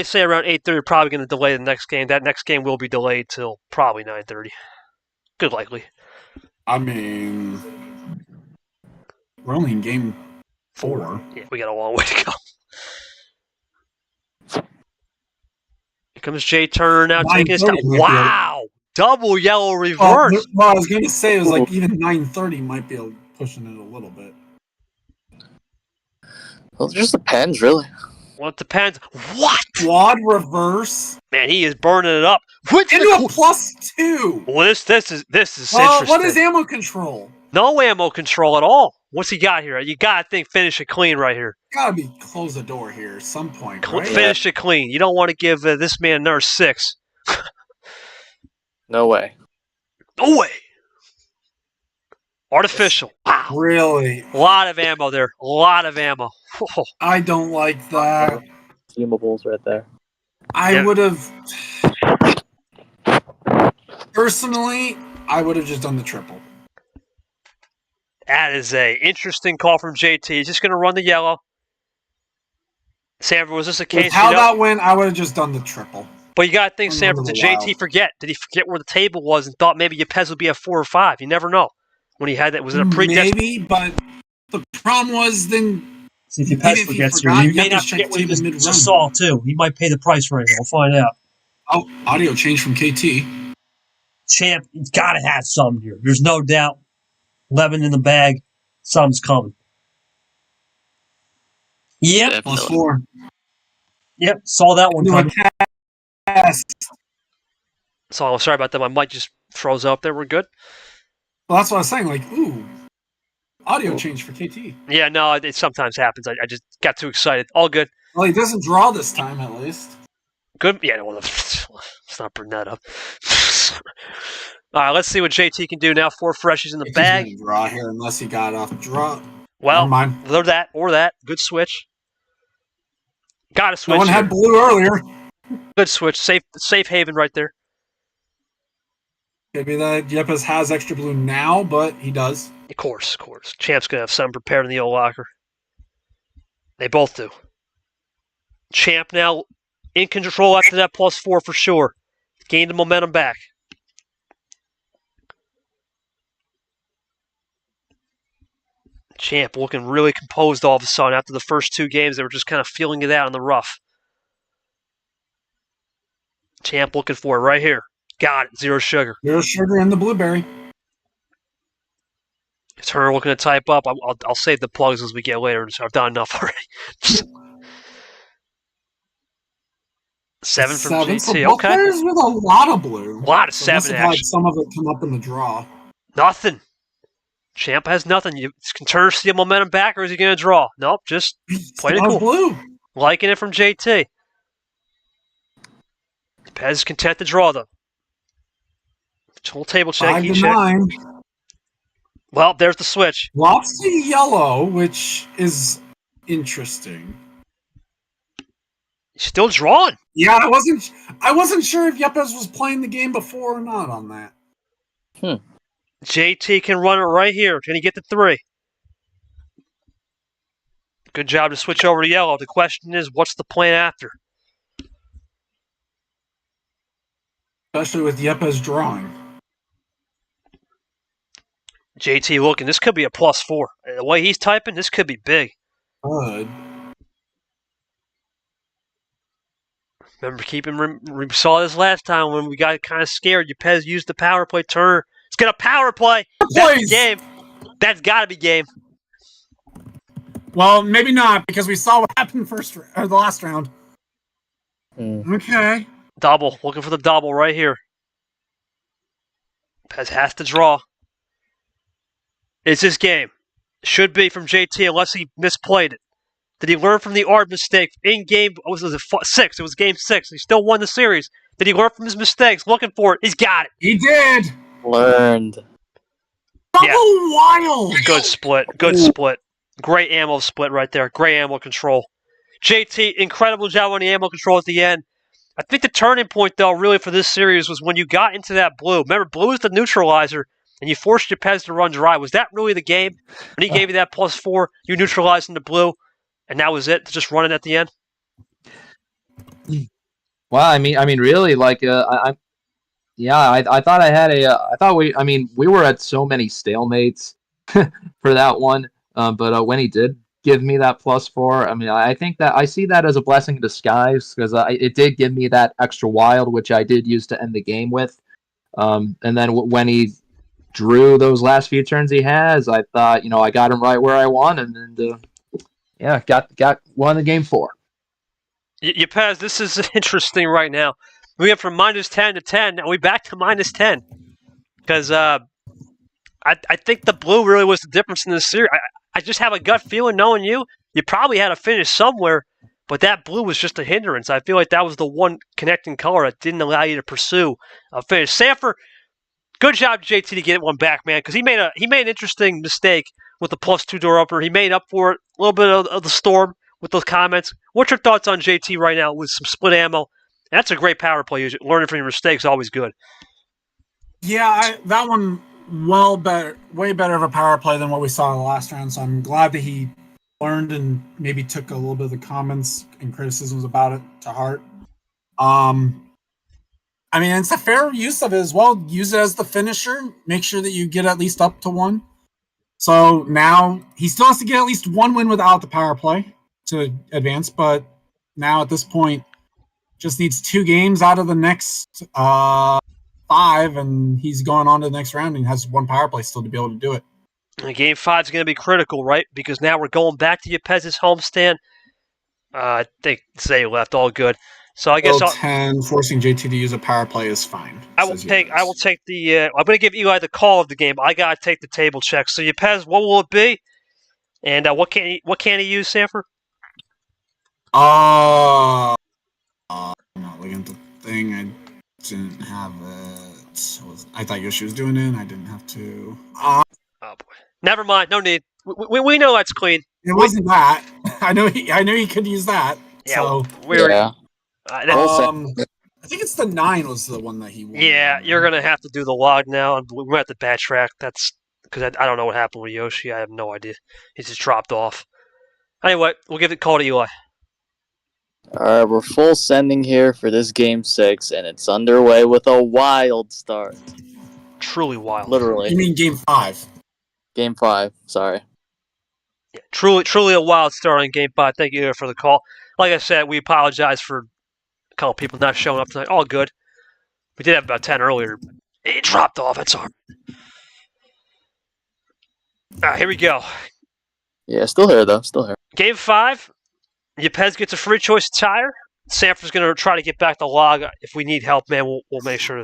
say around 8:30, we're probably going to delay the next game. That next game will be delayed till probably 9:30. Good likely. I mean, we're only in game 4. Yeah, we got a long way to go. Here comes Jay Turner now taking his time. 9:30 might be Wow! Double yellow reverse. Well, I was going to say it was like even 9:30 might be pushing it a little bit. Well, it just depends, really. Well, it depends. What? Quad reverse Man, he is burning it up. Which into a +2. Well, this is Well, interesting. what is ammo control? No ammo control at all. What's he got here? You got to think finish it clean right here. Gotta be close the door here at some point, right? Finish it clean. You don't want to give this man another 6. No way. No way. Artificial. Wow. Really? A lot of ammo there. A lot of ammo. I don't like that. Teamables right there. I would have... Personally, I would have just done the triple. That is a interesting call from JT. He's just going to run the yellow. Sanford, was this a case? How that went, I would have just done the triple. But you got to think, Sanford, did JT forget? Did he forget where the table was and thought maybe Yepez would be at 4 or 5? You never know. When he had that, was it a Maybe, but the problem was then... See if Yepez forgets here. You He may not forget what he just saw, too. He might pay the price right here. We'll find out. Oh, audio change from KT. Champ, he's got to have something here. There's no doubt. 11 in the bag. Something's coming. Yep. +4. Yep. Saw that one coming. So I'm sorry about that. My mic just froze up there. We're good. Well, that's what I was saying. Like, ooh, audio change for KT. Yeah, no, it sometimes happens. I just got too excited. All good. Well, he doesn't draw this time, at least. Good. Yeah, well, let's not bring that up. All right, let's see what JT can do now. 4 freshies in the KT's bag. gonna draw here unless he got off draw. Well, Never mind. or that. Good switch. Got to switch. No one had blue earlier. Good switch. Safe haven right there. Could be that Yepez has extra blue now, but he does. Of course. Champ's going to have something prepared in the old locker. They both do. Champ now in control after that +4 for sure. Gained the momentum back. Champ looking really composed all of a sudden after the first 2 games. They were just kind of feeling it out in the rough. Champ looking for it right here. Got it. Zero sugar. Zero sugar and the blueberry. Turner looking to type up. I'll save the plugs as we get later. So I've done enough already. 7 from Seven. So GT. both Okay. players with a lot of blue. A lot of So must 7 have had action. some of it come up in the draw. Nothing. Champ has nothing. Can Turner steal momentum back, or is he going to draw? Nope. Just playing it Still cool. blue. Liking it from JT. Pez is content to draw though. Full table check. 5 He to check. 9. Well, there's the switch. Lots to yellow, which is interesting. He's still drawing. Yeah, I wasn't sure if Yepez was playing the game before or not on that. JT can run it right here. Can he get the 3? Good job to switch over to yellow. The question is, what's the plan after? Especially with Yepez drawing. JT looking. This could be a +4. The way he's typing, this could be big. Good. Remember, we saw this last time when we got kind of scared. Yepez used the power play. Turner, it's going to power play. That's the game. That's got to be game. Well, maybe not, because we saw what happened the last round. Okay. Double. Looking for the double right here. Pez has to draw. It's this game. Should be from JT unless he misplayed it. Did he learn from the Ard mistake in game? Was it 6? It was game 6. He still won the series. Did he learn from his mistakes? Looking for it. He's got it. He did. Learned. Double wild. Good split. Good split. Great ammo split right there. Great ammo control. JT, incredible job on the ammo control at the end. I think the turning point, though, really for this series was when you got into that blue. Remember, blue is the neutralizer, and you forced Yepez to run dry. Was that really the game? When he gave you that +4, you neutralized into blue, and that was it? Just running at the end? Well, I mean, really, like, I thought I had we were at so many stalemates for that one. But when he did give me that +4, I mean, I think that I see that as a blessing in disguise because it did give me that extra wild, which I did use to end the game with. And then when he drew those last few turns he has, I thought, I got him right where I want, and got won the game 4. Yepez, this is interesting right now. We went from -10 to 10, and we back to -10 because I think the blue really was the difference in this series. I just have a gut feeling, knowing you probably had a finish somewhere, but that blue was just a hindrance. I feel like that was the one connecting color that didn't allow you to pursue a finish. Sanford, good job, JT, to get one back, man, because he made an interesting mistake with the +2 door upper. He made up for it, a little bit of the storm with those comments. What's your thoughts on JT right now with some split ammo? That's a great power play. Learning from your mistakes is always good. Yeah, that one way better of a power play than what we saw in the last round. So I'm glad that he learned and maybe took a little bit of the comments and criticisms about it to heart. I mean, it's a fair use of it as well. Use it as the finisher. Make sure that you get at least up to 1. So now he still has to get at least 1 win without the power play to advance. But now at this point, just needs 2 games out of the next 5, and he's going on to the next round and has 1 power play still to be able to do it. And game 5 is going to be critical, right? Because now we're going back to Yepez's homestand. I think Zay left, all good. So I guess 10 forcing JT to use a power play is fine. I will take the. I'm going to give Eli the call of the game. I got to take the table check. So Yepez, what will it be? And what can he use, Sanford? I'm not looking at the thing. I didn't have it. I thought Yoshi was doing it. I didn't have to. Oh boy, never mind. No need. We know that's clean. It wasn't that. I know he could use that. Yeah, so I think it's the 9 was the one that he won. Yeah, you're gonna have to do the log now, and we're at the backtrack. That's because I don't know what happened with Yoshi. I have no idea. He just dropped off. Anyway, we'll give the call to Eli. All right, we're full sending here for this game 6, and it's underway with a wild start. Truly wild. Literally. You mean game 5? Game 5. Sorry. Yeah, truly a wild start in game 5. Thank you for the call. Like I said, we apologize for couple people not showing up tonight. All good. We did have about 10 earlier. It dropped off. That's all right. All right, here we go. Yeah, still here though. Still here. Game 5. Yepez gets a free choice tire. Sanford's going to try to get back the log. If we need help, man, we'll make sure.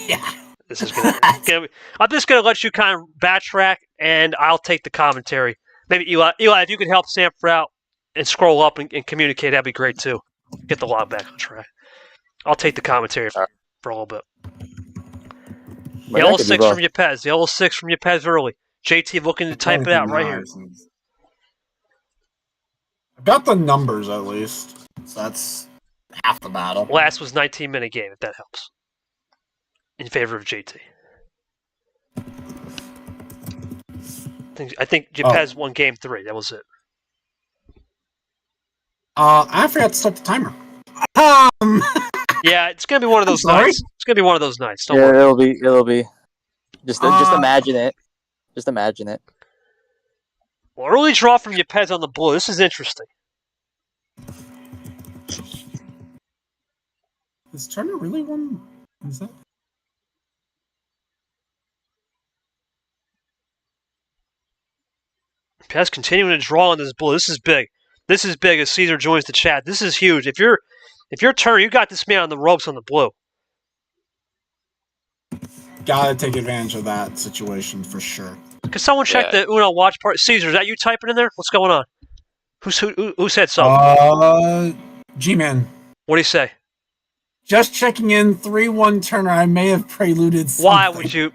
Yeah. This is gonna. I'm just going to let you kind of backtrack, and I'll take the commentary. Maybe Eli, if you could help Sanford out and scroll up and communicate, that'd be great too. Get the log back on track. I'll take the commentary for a little bit. Yellow 6 from Yepez. Yellow 6 from Yepez early. JT looking to type it out right here. I've got the numbers at least. So that's half the battle. Last was 19-minute game, if that helps. In favor of JT. I think Yepez won game 3. That was it. I forgot to start the timer. Yeah, it's gonna be one of those nights. It's gonna be one of those nights. Don't Yeah, worry. it'll be. Just imagine it. Just imagine it. Well, early draw from Yepez on the blue. This is interesting. Is Turner really one? Is that? Yepez continuing to draw on this blue. This is big. This is big as Caesar joins the chat. This is huge. If you're Turner, you got this man on the ropes on the blue. Gotta take advantage of that situation for sure. Can someone check the Uno watch part? Caesar, is that you typing in there? What's going on? Who said something? G-Man. What do you say? Just checking in, 3-1 Turner. I may have preluded something. Why would you?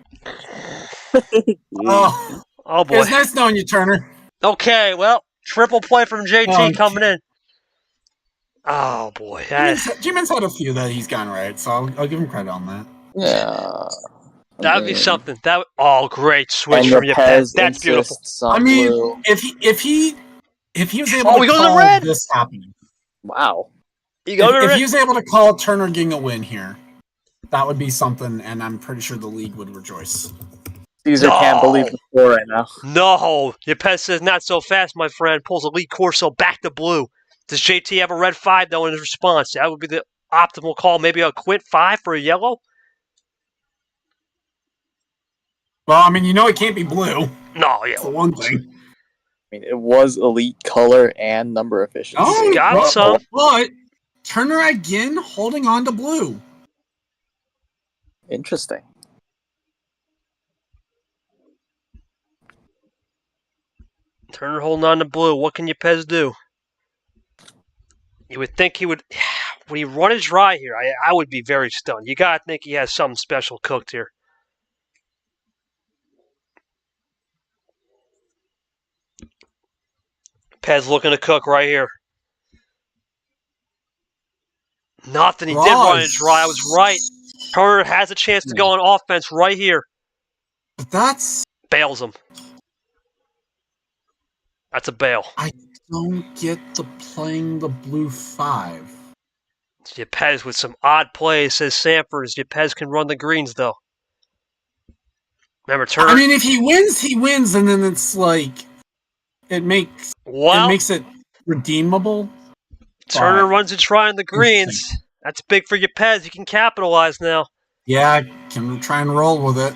Oh boy. It's nice knowing you, Turner. Okay, well, triple play from JT coming in. Oh boy. G-Man's had a few that he's gotten right, so I'll give him credit on that. Yeah. That would be something. Great switch from Yepez. That's beautiful. I mean, blue. if he was able to call this happening. Wow. If he was able to call Turner getting a win here, that would be something, and I'm pretty sure the league would rejoice. Caesar can't believe the score right now. No. Yepez says, not so fast, my friend. Pulls a lead Corso back to blue. Does JT have a red 5, though, in his response? That would be the optimal call. Maybe a quint 5 for a yellow? Well, I mean, it can't be blue. No, yeah. For one thing. I mean, it was elite color and number efficiency. Oh, got some. But Turner again holding on to blue. Interesting. Turner holding on to blue. What can Yepez do? You would think he would... When he run his dry here, I would be very stunned. You got to think he has something special cooked here. Pez looking to cook right here. Nothing. He did run it dry. I was right. Turner has a chance to go on offense right here. That's... Bails him. That's a bail. I don't get the playing the blue 5. Yepez with some odd plays, says Sanford. Yepez can run the greens, though. Remember, Turner... I mean, if he wins, and then it's like... It makes it redeemable. Turner runs it trying the greens. That's big for Yepez. He can capitalize now. Yeah, can try and roll with it.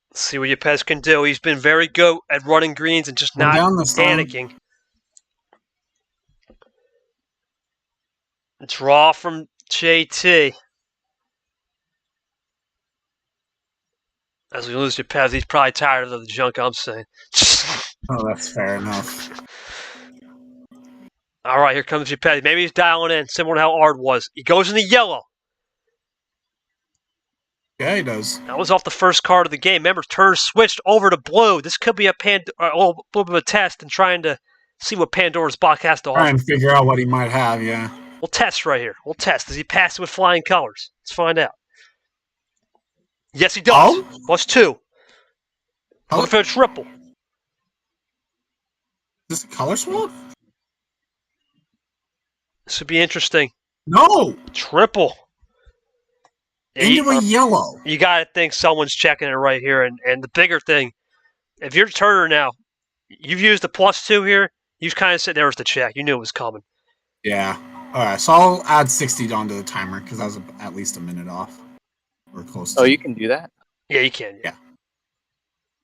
Let's see what Yepez can do. He's been very good at running greens and just not panicking. Draw from JT. As we lose Yepez, he's probably tired of the junk I'm saying. Oh, that's fair enough. All right, here comes Yepez. Maybe he's dialing in, similar to how Ard was. He goes in the yellow. Yeah, he does. That was off the first card of the game. Remember, Turner switched over to blue. This could be a little bit of a test and trying to see what Pandora's box has to offer. Try and figure out what he might have, yeah. We'll test right here. We'll test. Does he pass it with flying colors? Let's find out. Yes, he does. Oh? Plus 2. Looking for a triple. Is this a color swap? This would be interesting. No! Triple. Into a yellow. You got to think someone's checking it right here. And the bigger thing, if you're Turner now, you've used the plus 2 here. You was kind of sitting there with the check. You knew it was coming. Yeah. All right. So I'll add 60 onto the timer because I was at least a minute off. Or close to. Oh, you can do that? Yeah, you can. Yeah.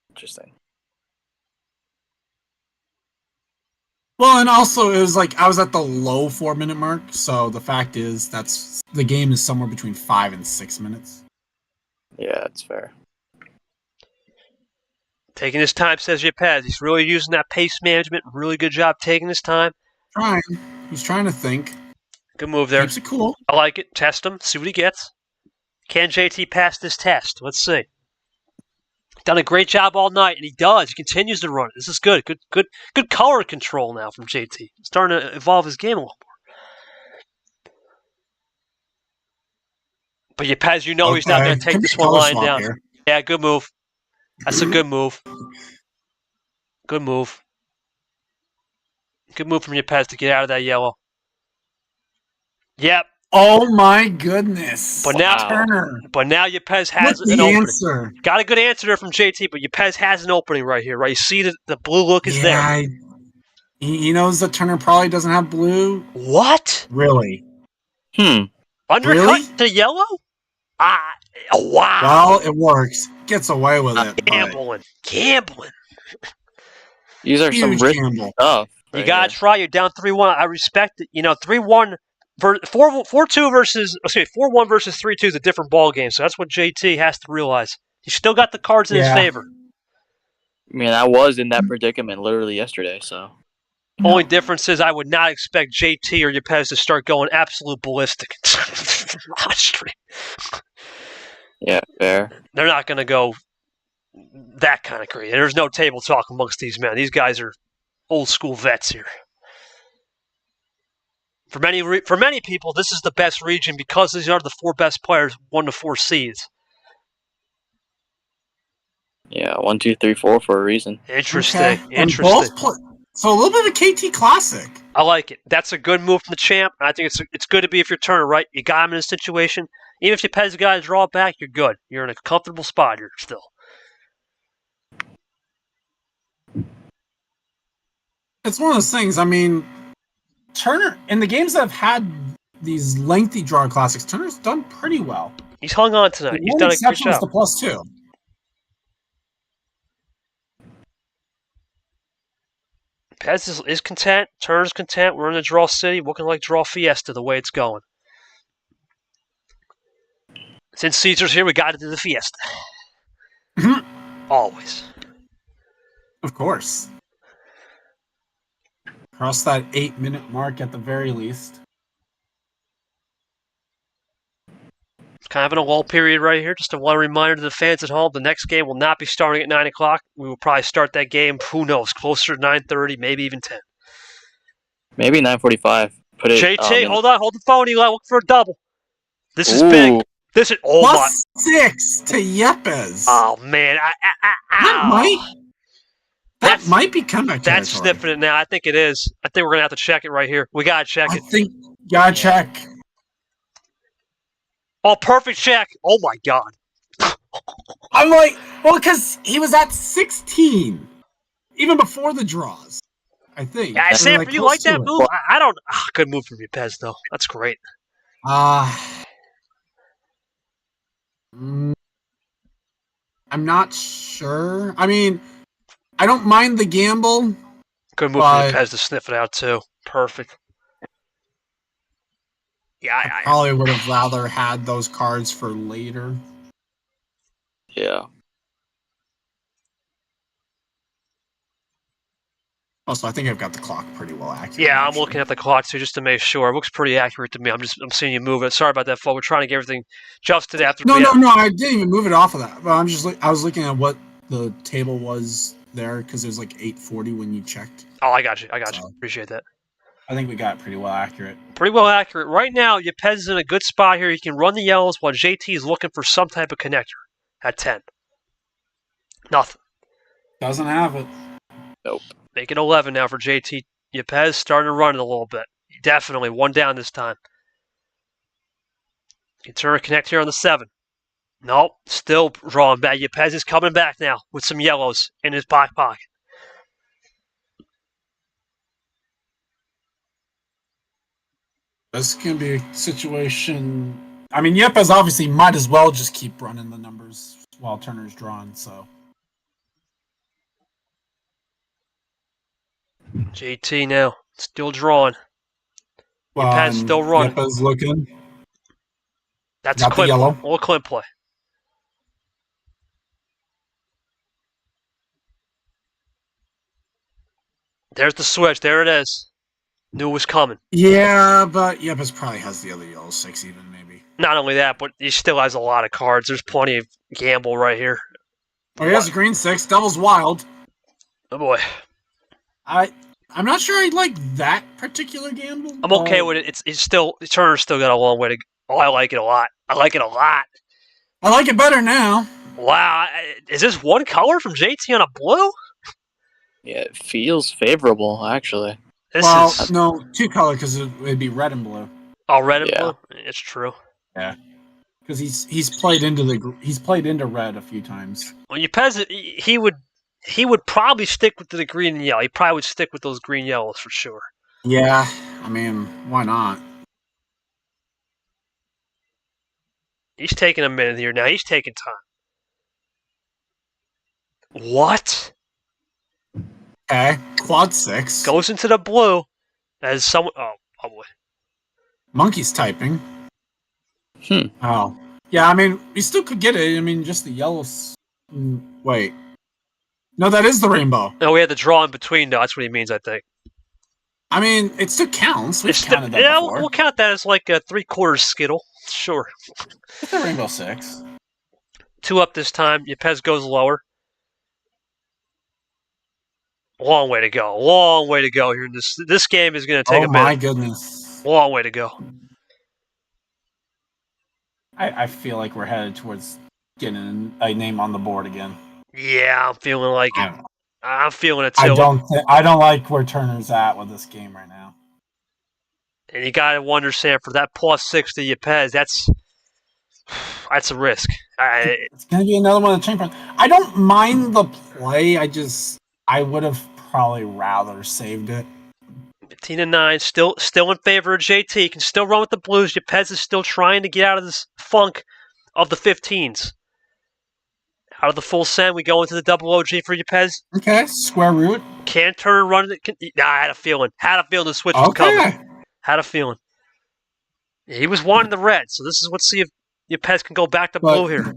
Interesting. Well, and also it was like I was at the low 4-minute mark. So the fact is the game is somewhere between 5 and 6 minutes. Yeah, that's fair. Taking his time, says Yepez. He's really using that pace management. Really good job taking his time. Trying. He's trying to think. Good move there. Keeps it cool. I like it. Test him. See what he gets. Can JT pass this test? Let's see. Done a great job all night, and he does. He continues to run it. This is good. Good color control now from JT. Starting to evolve his game a little more. But Yepez, you know he's not going to take this one lying down. Here. Yeah, good move. That's a good move. Good move. Good move from Yepez to get out of that yellow. Yep. Oh my goodness! But now, Turner. But now Yepez has an opening. Got a good answer there from JT, but Yepez has an opening right here. Right, you see the blue look is there. He knows that Turner probably doesn't have blue. What? Really? Undercut really? to yellow? Wow. Well, it works. Gets away with it. Gambling. These are some risky stuff. You gotta try. You're down 3-1. I respect it. 3-1. 4-2 versus 4-1 versus 3-2 is a different ball game. So that's what JT has to realize. He's still got the cards in his favor. I mean, I was in that predicament literally yesterday. So only difference is I would not expect JT or Yepez to start going absolute ballistic. Yeah, fair. They're not going to go that kind of crazy. There's no table talk amongst these men. These guys are old school vets here. For many people, this is the best region because these are the 4 best players, 1 to 4 seeds. Yeah, 1, 2, 3, 4 for a reason. Interesting. Okay. Interesting. So a little bit of a KT classic. I like it. That's a good move from the champ. I think it's good to be if you're Turner, right? You got him in a situation. Even if Yepez got to draw back, you're good. You're in a comfortable spot here still. It's one of those things. I mean, Turner, in the games that have had these lengthy draw classics, Turner's done pretty well. He's hung on tonight. He's done a good job. The +2. Pez is content. Turner's content. We're in the draw city, looking like draw fiesta the way it's going. Since Caesar's here, we got to do the fiesta. Always. Of course. Cross that 8-minute mark at the very least. Kind of in a lull period right here. Just a one reminder to the fans at home, the next game will not be starting at 9 o'clock. We will probably start that game, who knows, closer to 9:30, maybe even 10. Maybe 9:45. Put it. JT, hold the phone, Eli. Look for a double. This is big. This is +6 to Yepez. Oh man, that might be comeback territory. That's sniffing it now. I think it is. I think we're gonna have to check it right here. We gotta check it. I think gotta check. Oh, perfect check. Oh my god. I'm like, well, because he was at 16 even before the draws. I think. Yeah, Sanford, you like that move? I don't. Good move from Yepez though. That's great. I'm not sure. I mean, I don't mind the gamble. Good move from Yepez to sniff it out too. Perfect. Yeah, I probably would have rather had those cards for later. Yeah. Also, I think I've got the clock pretty well accurate. Yeah, I'm looking at the clock too just to make sure. It looks pretty accurate to me. I'm seeing you move it. Sorry about that, folks. We're trying to get everything adjusted after. No. I didn't even move it off of that. But I was looking at what the table was there because it was like 840 when you checked. Oh, I got you. Appreciate that. I think we got it pretty well accurate. Pretty well accurate. Right now, Yepez is in a good spot here. He can run the yellows while JT is looking for some type of connector at 10. Nothing. Doesn't have it. Nope. Make it 11 now for JT. Yepez starting to run it a little bit. Definitely. 1 down this time. Can turn a connect here on the 7. Nope. Still drawing back. Yepez is coming back now with some yellows in his back pocket. This can be a situation. I mean, Yepez obviously might as well just keep running the numbers while Turner's drawn. So JT now still drawing. Yepez still running. Yepez looking. That's Got a clip the yellow. play. All clip play. There's the switch. There it is. Knew it was coming. Yeah, but Yepez probably has the other yellow 6 even maybe. Not only that, but he still has a lot of cards. There's plenty of gamble right here. Oh, he has a green 6. Devil's Wild. Oh boy. I'm not sure I like that particular gamble. I'm okay with it. It's still Turner's still got a long way to go. Oh, I like it a lot. I like it a lot. I like it better now. Wow. Is this one color from JT on a blue? Yeah, it feels favorable, actually. This well, is no, 2 color because it'd be red and blue. oh red and Yeah. blue. It's true. Yeah, because he's played into red a few times. Well, Yepez, he would probably stick with the green and yellow. He probably would stick with those green yellows for sure. Yeah, I mean, why not? He's taking a minute here now. He's taking time. What? Okay, quad 6. Goes into the blue as someone. Oh boy. Monkey's typing. Hmm. Oh, yeah. I mean, we still could get it. I mean, just the yellow. Wait, no, that is the rainbow. No, we had the draw in between. No, that's what he means. I think. I mean, it still counts. We've counted that yeah, before. we'll count that as like a 3/4 skittle. Sure. It's the rainbow 6. 2 up this time. Yepez goes lower. Long way to go. Long way to go here. This game is going to take a minute. Oh my goodness. Long way to go. I feel like we're headed towards getting a name on the board again. Yeah, I'm feeling like it. I'm feeling it I too. don't like where Turner's at with this game right now. And you got to wonder, Sam, for that +6 to Yepez, that's a risk. It's gonna be another one of the chain front. I don't mind the play. I would have probably rather saved it. 15-9, still in favor of JT. Can still run with the Blues. Yepez is still trying to get out of this funk of the 15s. Out of the full send, we go into the double OG for Yepez. Okay, square root. Can't turn and run it. I had a feeling. The switch was coming. Had a feeling. He was wanting the red, so let's see if Yepez can go back to blue here.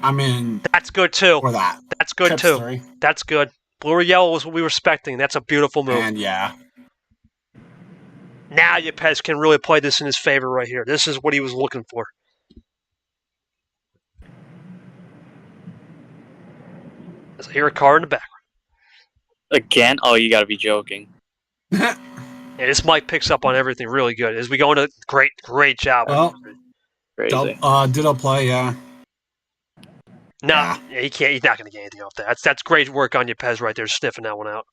I mean, that's good too. For that, that's good too. 3. That's good. Blue or yellow was what we were expecting. That's a beautiful move. And yeah. Now Yepez can really play this in his favor right here. This is what he was looking for. I hear a car in the background. Again? Oh, you gotta be joking. Yeah, this mic picks up on everything really good. As we go into great job. Well, Crazy. Ditto play, yeah. No, he can't. He's not going to get anything off that. That's great work on Yepez right there, sniffing that one out.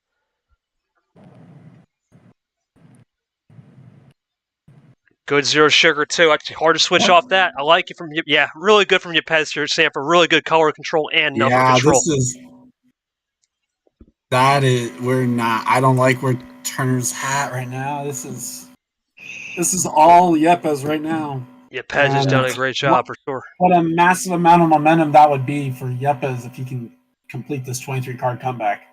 Good zero sugar too. Actually, hard to switch off that. I like it from really good from Yepez here, Sam, for really good color control and number control. We're not. I don't like where Turner's hat right now. This is all Yepez right now. Yepez has done a great job for sure. What a massive amount of momentum that would be for Yepez if he can complete this 23 card comeback.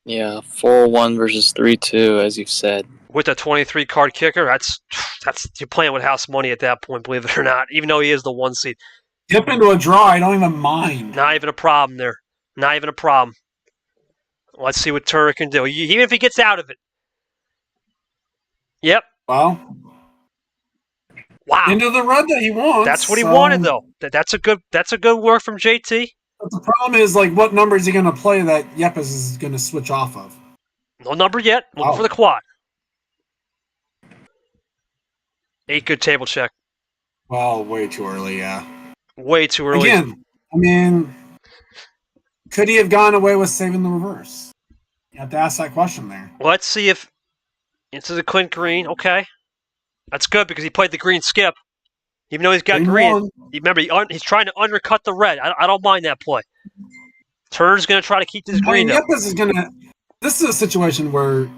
Yeah, 4-1 versus 3-2, as you've said. With a 23 card kicker, that's you're playing with house money at that point, believe it or not. Even though he is the 1 seed. Dip into a draw, I don't even mind. Not even a problem there. Not even a problem. Let's see what Turner can do, even if he gets out of it. Yep. Well. Wow. Into the red that he wants. That's what he wanted, though. That's a good work from JT. But the problem is, what number is he going to play that Yepez is going to switch off of? No number yet. Looking for the quad. 8 good table check. Well, way too early, yeah. Way too early. Again, I mean, could he have gone away with saving the reverse? You have to ask that question there. Let's see if into the Clint green. Okay. That's good because he played the green skip. Even though he's got green. Remember, he's trying to undercut the red. I don't mind that play. Turner's going to try to keep this green up. Yepez is going to... This is a situation where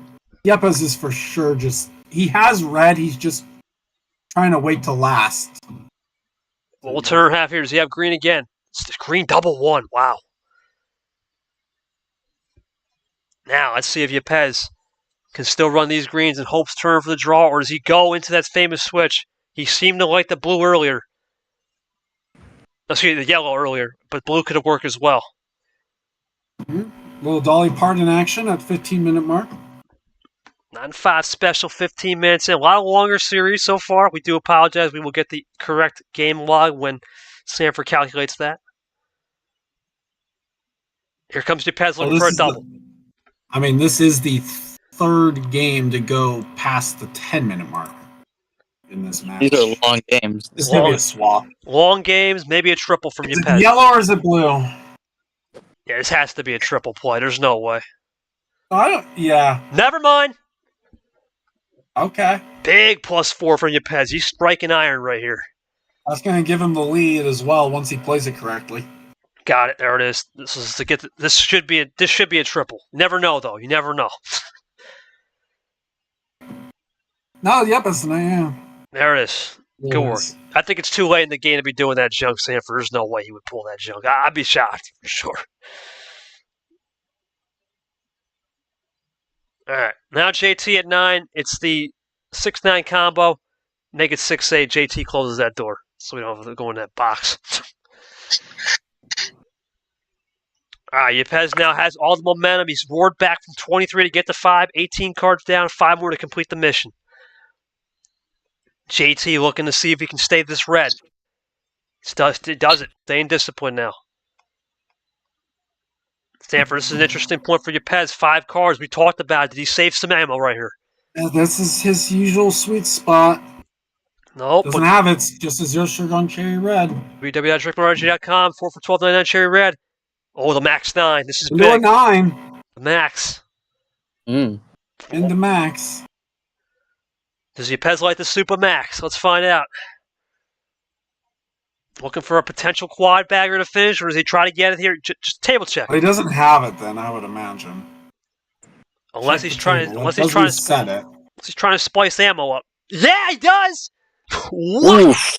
Yepez is for sure just he has red. He's just trying to wait to last. Well, we'll turn half here. Does he have green again? It's green double one. Wow. Now, let's see if Yepez can still run these greens and hopes turn for the draw, or does he go into that famous switch? He seemed to like the blue earlier. Excuse me, the yellow earlier, but blue could have worked as well. Little Dolly Parton action at 15-minute mark. 9-5 special, 15 minutes in. A lot of longer series so far. We do apologize. We will get the correct game log when Sanford calculates that. Here comes Yepez looking for a double. This is the third game to go past the 10-minute mark in this match. These are long games. This may be a swap. Long games, maybe a triple from Is Yepez. it yellow or is it blue? Yeah, this has to be a triple play. There's no way. Yeah. Never mind. Okay. Big +4 from Yepez. He's striking iron right here. That's going to give him the lead as well once he plays it correctly. Got it. There it is. This should be a triple. Never know though. You never know. No, Yepez tonight, yeah. There it is. Good work. I think it's too late in the game to be doing that junk, Sanford. There's no way he would pull that junk. I'd be shocked for sure. All right. Now JT at 9. It's the 6-9 combo. Make it 6-8. JT closes that door, so we don't have to go in that box. All right. Yepez now has all the momentum. He's roared back from 23 to get to 5. 18 cards down. 5 more to complete the mission. JT looking to see if he can stay this red. It does it. Staying disciplined now. Stanford, this is an interesting point for Yepez. 5 cards. We talked about it. Did he save some ammo right here? Yeah, this is his usual sweet spot. Nope. Doesn't have it. It's just a zero sugar on cherry red. www.drinkmorg.com. 4 for $12.99 cherry red. Oh, the max 9. This is Into big. a 9. The max. Into max. Does Yepez like the super max? Let's find out. Looking for a potential quad bagger to finish, or does he try to get it here? Just table check. But he doesn't have it then, I would imagine. Unless he's trying to splice ammo up. Yeah, he does. What? Oof.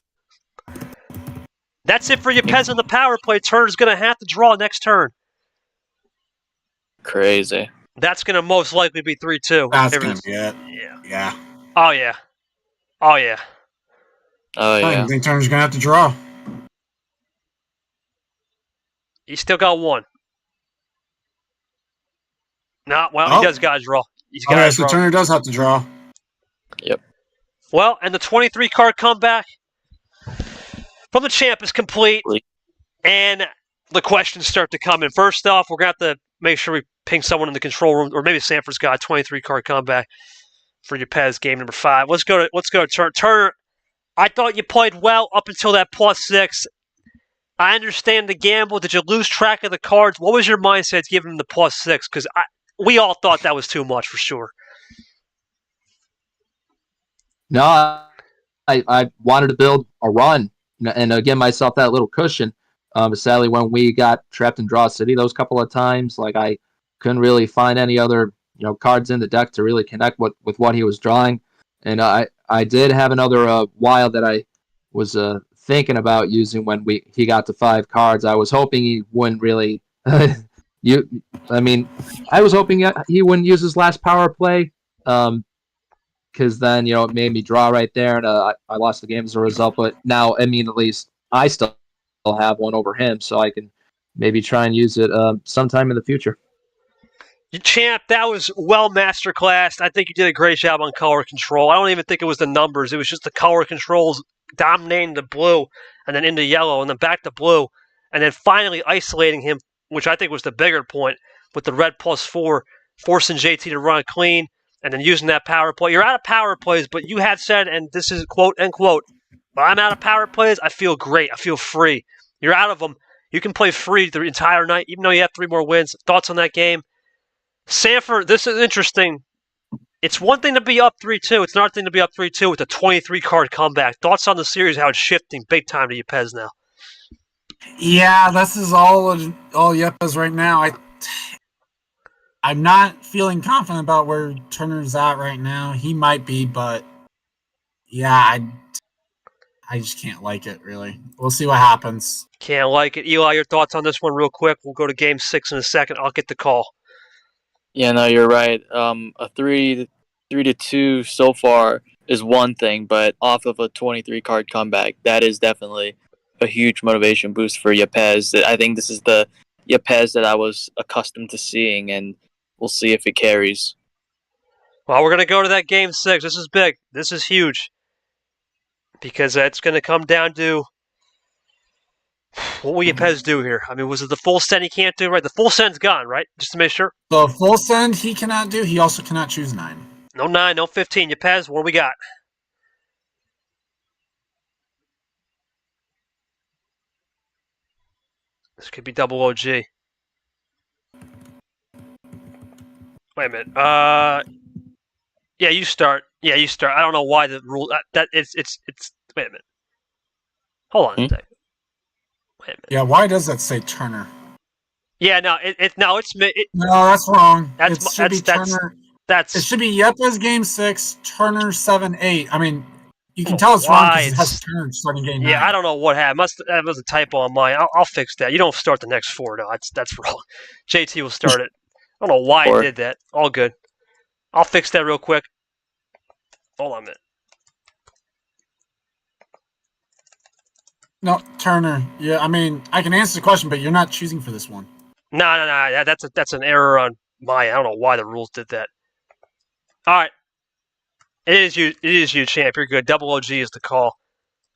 That's it for Yepez on the power play. Turner is going to have to draw next turn. Crazy. That's going to most likely be 3-2. That's going to be it. Yeah. Oh yeah. Oh I think Turner's going to have to draw. He's still got 1. No, he does got to draw. He's got to So draw. Turner does have to draw. Yep. Well, and the 23 card comeback from the champ is complete. And the questions start to come in. First off, we're going to have to make sure we ping someone in the control room, or maybe Sanford's got a 23 card comeback for Yepez, game number 5. Let's go to Turner. Turner, I thought you played well up until that +6. I understand the gamble. Did you lose track of the cards? What was your mindset giving him the +6? Because we all thought that was too much for sure. No, I wanted to build a run and give myself that little cushion. But sadly, when we got trapped in Draw City those couple of times, I couldn't really find any other cards in the deck to really connect with what he was drawing. And I did have another wild that I was thinking about using when he got to 5 cards. I was hoping he wouldn't really I was hoping he wouldn't use his last power play, because then it made me draw right there, and I lost the game as a result. But now, at least I still have one over him, so I can maybe try and use it sometime in the future. Champ, that was well masterclassed. I think you did a great job on color control. I don't even think it was the numbers. It was just the color controls dominating the blue and then into yellow and then back to blue, and then finally isolating him, which I think was the bigger point, with the red +4, forcing JT to run clean and then using that power play. You're out of power plays, but you had said, and this is quote unquote, "But I'm out of power plays. I feel great. I feel free." You're out of them. You can play free the entire night, even though you have 3 more wins. Thoughts on that game? Sanford, this is interesting. It's one thing to be up 3-2. It's another thing to be up 3-2 with a 23-card comeback. Thoughts on the series, how it's shifting big time to Yepez now? Yeah, this is all Yepez right now. I'm not feeling confident about where Turner's at right now. He might be, but yeah, I just can't like it, really. We'll see what happens. Can't like it. Eli, your thoughts on this one real quick? We'll go to game 6 in a second. I'll get the call. Yeah, no, you're right. A 3-2 so far is one thing, but off of a 23 card comeback, that is definitely a huge motivation boost for Yepez. I think this is the Yepez that I was accustomed to seeing, and we'll see if it carries. Well, we're going to go to that game 6. This is big. This is huge. Because it's going to come down to what will Yepez do here? I mean, was it the full send he can't do, right? The full send's gone, right? Just to make sure. The full send he cannot do. He also cannot choose 9. No 9, no 15. Yepez, what do we got? This could be double OG. Wait a minute. Yeah, you start. Yeah, you start. I don't know why the rule it's. Wait a minute. Hold on a second. Wait a minute. Yeah, why does that say Turner? Yeah, no, it's me. No, that's wrong. That's it should be Turner. That's It should be Yepez game 6, Turner 7-8. I mean, you can tell it's wrong because it has Turner starting game 9. Yeah, I don't know what happened. That was a typo on mine. I'll fix that. You don't start the next 4, no. That's wrong. JT will start it. I don't know why he did that. All good. I'll fix that real quick. Hold on a minute. No, Turner. Yeah, I mean, I can answer the question, but you're not choosing for this one. No. That's an error on my. I don't know why the rules did that. All right. It is you, champ. You're good. Double OG is the call.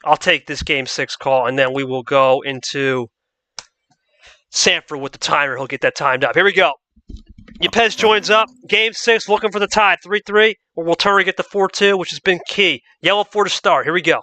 I'll take this game 6 call, and then we will go into Sanford with the timer. He'll get that timed up. Here we go. Yepez joins up. Game 6, looking for the tie. 3-3. Or will Turner get the 4-2, which has been key. Yellow for the start. Here we go.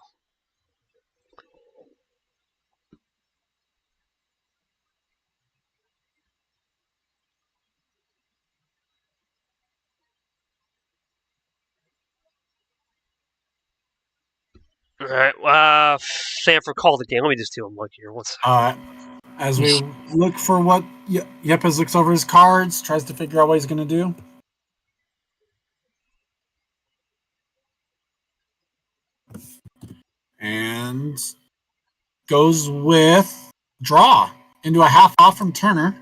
All right. Sanford called the game. Let me just do a look here. As we look for what Yepez looks over his cards, tries to figure out what he's going to do. And goes with draw into a half off from Turner.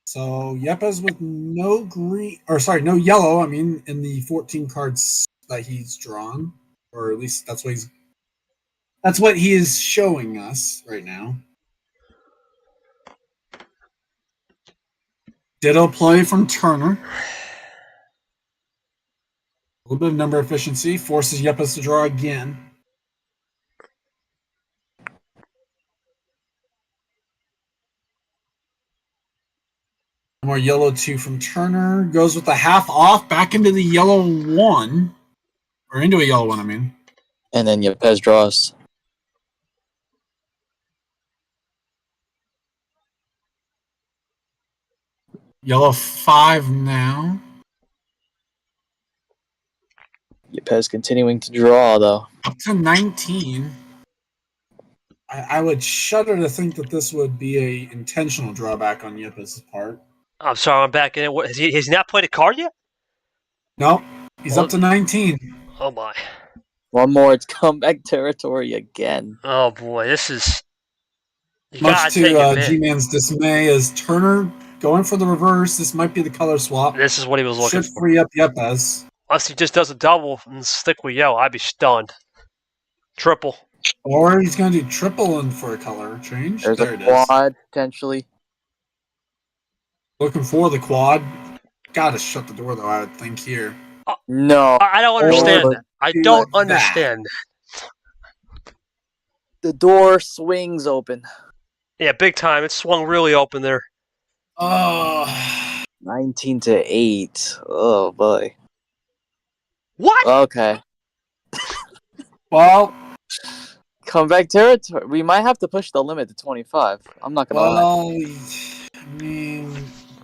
So Yepez with no yellow, in the 14 cards that he's drawn. Or at least that's what he is showing us right now. Ditto play from Turner. A little bit of number efficiency forces Yepez to draw again. More yellow 2 from Turner. Goes with the half off back into the yellow 1. Or into a yellow 1, And then Yepez draws. Yellow 5 now. Yepez continuing to draw, though. Up to 19. I would shudder to think that this would be a intentional drawback on Yepez's part. I'm sorry, I'm back in. Has he not played a card yet? Nope. He's up to 19. Oh, my. One more, it's comeback territory again. Oh, boy. This is... Much to G-Man's dismay, as Turner going for the reverse. This might be the color swap. This is what he was looking for. Should free up Yepez. Unless he just does a double and stick with yellow, I'd be stunned. Triple. Or he's going to do triple in for a color change. There's a quad, potentially. Looking for the quad. Gotta shut the door, though, I would think, here. No. I don't understand that. I don't understand that. The door swings open. Yeah, big time. It swung really open there. 19-8. Oh, boy. What? Okay. Well, comeback territory. We might have to push the limit to 25. I'm not gonna lie.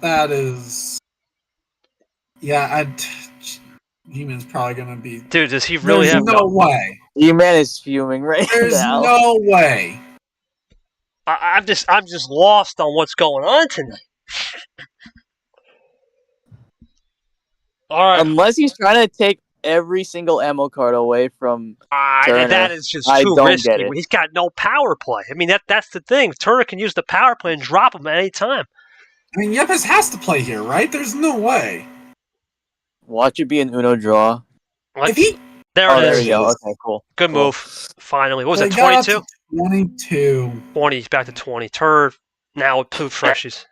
That is... Yeah, G-Man's probably gonna be... Dude, does he really have... There's no way. G-Man is fuming right There's now. no way. I'm just lost on what's going on tonight. All right. Unless he's trying to take every single ammo card away from Turner, That is just I too don't risky. get it. He's got no power play. I mean, that's the thing. Turner can use the power play and drop him at any time. I mean, Yepez has to play here, right? There's no way. Watch it be an Uno draw. If he There Oh, it there is. we go. Okay, cool. Good Cool. move. Finally. What was they it, got up 22? to 22. 20. He's back to 20. Turner now with two freshies.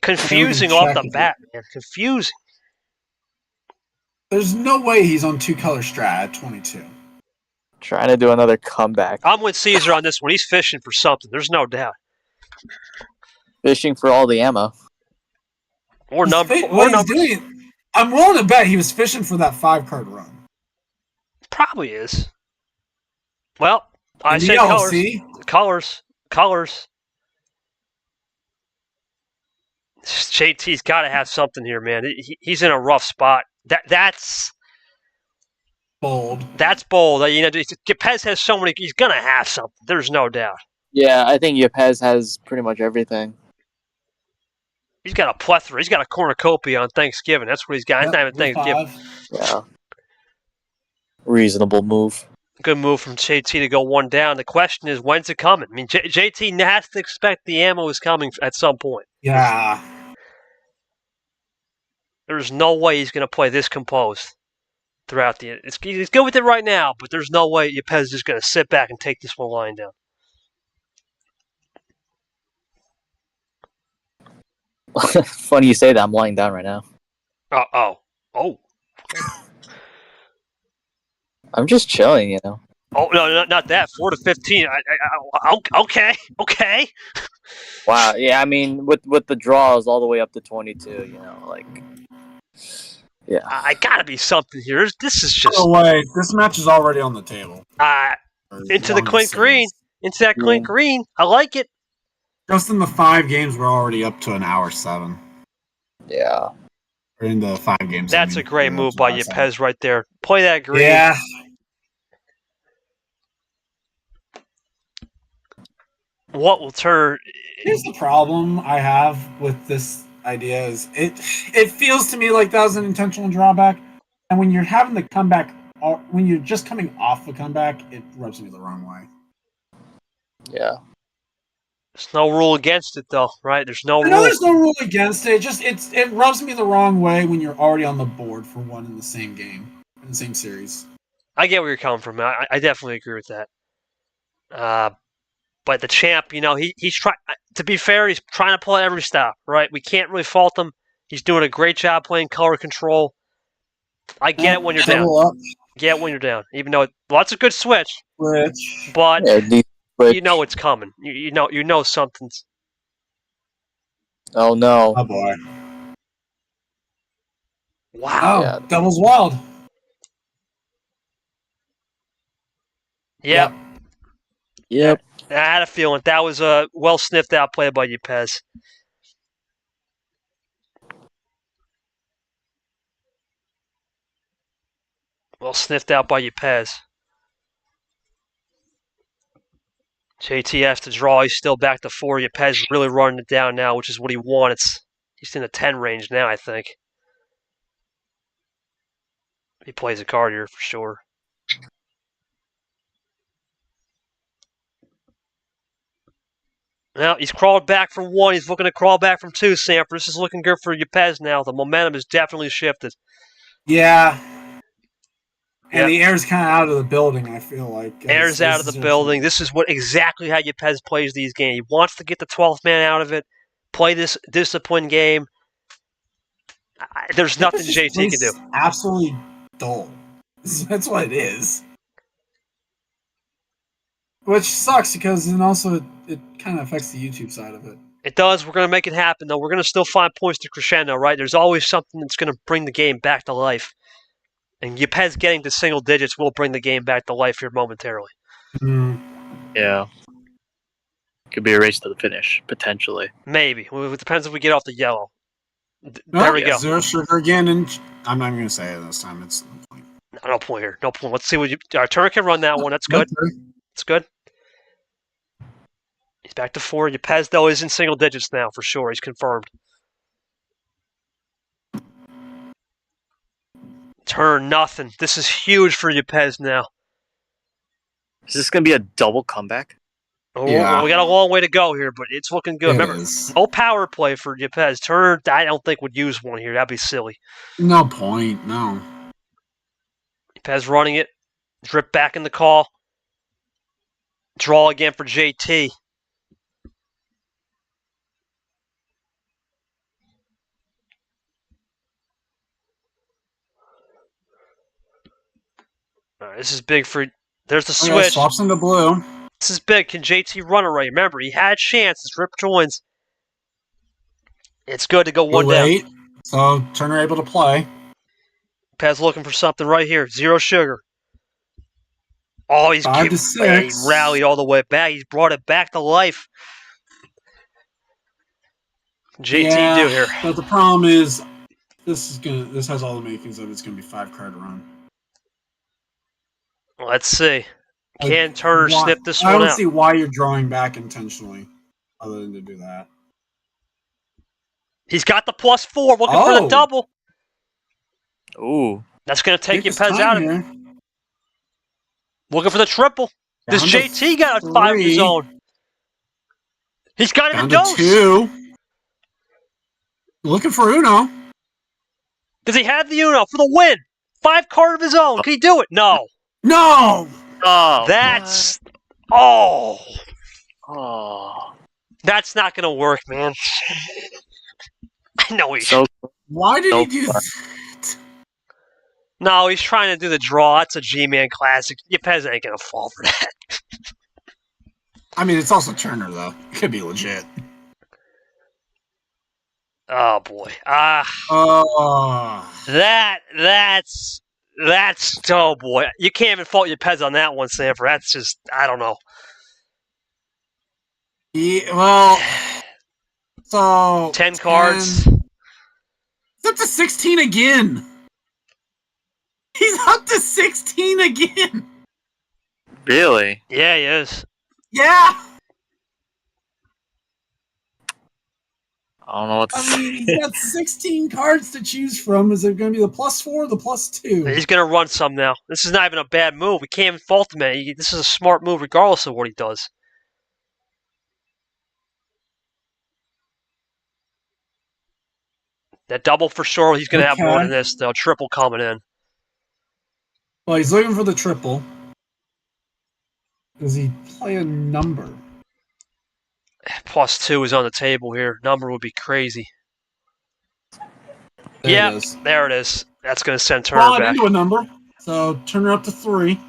Confusing check off the it. bat, man. Confusing. There's no way he's on two-color strat at 22. Trying to do another comeback. I'm with Caesar on this one. He's fishing for something. There's no doubt. Fishing for all the ammo. Or He's number. fi- Or what he's numbers. doing, I'm willing to bet he was fishing for that 5-card run. Probably is. Well, I In the say colors. LLC, Colors. JT's got to have something here, man. He's in a rough spot. That's bold. bold. You know, Yepez has so many. He's gonna have something. There's no doubt. Yeah, I think Yepez has pretty much everything. He's got a plethora. He's got a cornucopia on Thanksgiving. That's what he's got. It's not even Yep, Thanksgiving. 5. Yeah. Reasonable move. Good move from JT to go one down. The question is, when's it coming? I mean, JT has to expect the ammo is coming at some point. Yeah. There's no way he's going to play this composed throughout the. He's good with it right now, but there's no way Yepez is just going to sit back and take this one lying down. Funny you say that. I'm lying down right now. Oh. I'm just chilling, you know. Oh no, not that. 4 to 15. Okay. Wow. Yeah, I mean, with the draws all the way up to 22, you know, like. Yeah. I gotta be something here. This is just No way. This match is already on the table. into the Clint Green. Into that Clint Green. I like it. Just in the 5 games, we're already up to an hour 7. Yeah. Or in the 5 games. That's a great move by Yepez right there. Play that green. Yeah. What will turn? Here's the problem I have with this idea is it feels to me like that was an intentional drawback, and when you're having the comeback, or when you're just coming off the comeback, it rubs me the wrong way. Yeah. There's no rule against it, though, right? There's no I know rule. there's no rule against it. It rubs me the wrong way when you're already on the board for one in the same game, in the same series. I get where you're coming from. I definitely agree with that. But the champ, you know, he's trying. To be fair, he's trying to play every stop, right? We can't really fault him. He's doing a great job playing color control. I get it when you're down. Up, Get it when you're down. Even though lots of good switch, which but Yeah, you know it's coming. You know something's. Oh no. oh boy, Wow. oh Yeah. doubles wild. Yep. Yep. I had a feeling that was a well sniffed out play by Yepez. Well sniffed out by Yepez. JT has to draw. He's still back to 4. Yepez is really running it down now, which is what he wants. He's in the 10 range now, I think. He plays a card here for sure. Now, he's crawled back from 1. He's looking to crawl back from 2, Sanford. This is looking good for Yepez now. The momentum has definitely shifted. Yeah. And Yep. the air's kind of out of the building, I feel like. Air's out of the building. This is exactly how Yepez plays these games. He wants to get the 12th man out of it, play this disciplined game. There's nothing JT can do. Absolutely dull. That's what it is. Which sucks because then also it kind of affects the YouTube side of it. It does. We're going to make it happen, though. We're going to still find points to crescendo, right? There's always something that's going to bring the game back to life. And Yepez getting to single digits will bring the game back to life here momentarily. Yeah. Could be a race to the finish, potentially. Maybe. It depends if we get off the yellow. There we go. Zero sugar again, and I'm not even going to say it this time. It's No point here. No point. Let's see what Turner can run that one. That's good. That's good. He's back to 4. Yepez, though, is in single digits now for sure. He's confirmed. Turn nothing. This is huge for Yepez now. Is this going to be a double comeback? Oh, Yeah. we got a long way to go here, but it's looking good. It Remember, is. no power play for Yepez. Turner, I don't think would use one here. That'd be silly. No point. No. Yepez running it. Drip back in the call. Draw again for JT. All right, this is big for... There's the Okay, switch. swaps into blue. This is big. Can JT run it right? Remember, he had chances. Drip joins. It's good to go one Blue down. 8. So Turner able to play. Pez looking for something right here. Zero sugar. Oh, he's 5 to yeah, 6. he rallied all the way back. He's brought it back to life. JT do here. But the problem is, this has all the makings of it's gonna be 5-card run. Let's see. Like, Can Turner why- sniff this I one don't out? see why you're drawing back intentionally, other than to do that. He's got the +4, looking for the Oh. double. Ooh. That's going to take his Yepez time out of it. here. Looking for the triple. Does Down to JT got a 5 of his 3. own? He's got it Down in to dose. 2. Looking for Uno. Does he have the Uno for the win? 5 card of his own. Can he do it? No. No! Oh. That's... Oh. Oh. That's not going to work, man. I know he's... So Why did he Nope. do that? No, he's trying to do the draw. That's a G-Man classic. Yepez ain't going to fall for that. I mean, it's also Turner, though. It could be legit. Oh, boy. Oh. That's oh boy. You can't even fault Yepez on that one, Sanford. That's just, I don't know. Yeah, well, so 10 cards. He's up to 16 again. He's up to 16 again. really? Yeah, he is. Yeah. I don't know what to I say. mean, he's got 16 cards to choose from. Is it going to be the +4 or the +2? He's going to run some now. This is not even a bad move. We can't even fault him. This is a smart move regardless of what he does. That double for sure. He's going to have more than this, though. Triple coming in. Well, he's looking for the triple. Does he play a number? +2 is on the table here. Number would be crazy. There Yeah, it is. there it is. That's going to send Turner Fall it back. into a number. So Turner up to 3.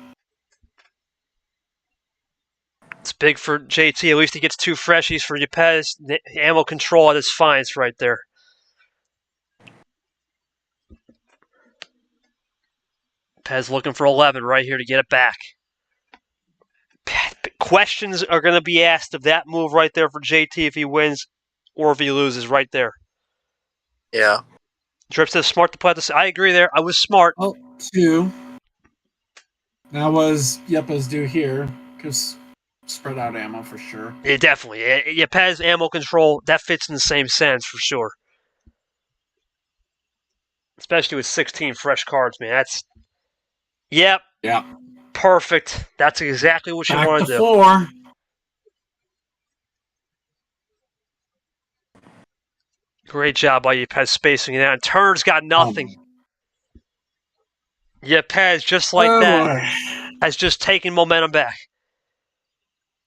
It's big for JT. At least he gets 2 freshies for Yepez. The ammo control at his finest right there. Yepez looking for 11 right here to get it back. Questions are going to be asked of that move right there for JT if he wins or if he loses right there. Yeah. Drip says smart to play this. I agree there. I was smart. Oh, 2. That was Yepez do here. Because spread out ammo for sure. Yeah, definitely. Yepez ammo control, that fits in the same sense for sure. Especially with 16 fresh cards, man. That's... Yep. Yeah. Perfect. That's exactly what you Back want to to do. 4. Great job by Yepez spacing it out. Turner's got nothing. Yepez, just like that, Boy. has just taken momentum back.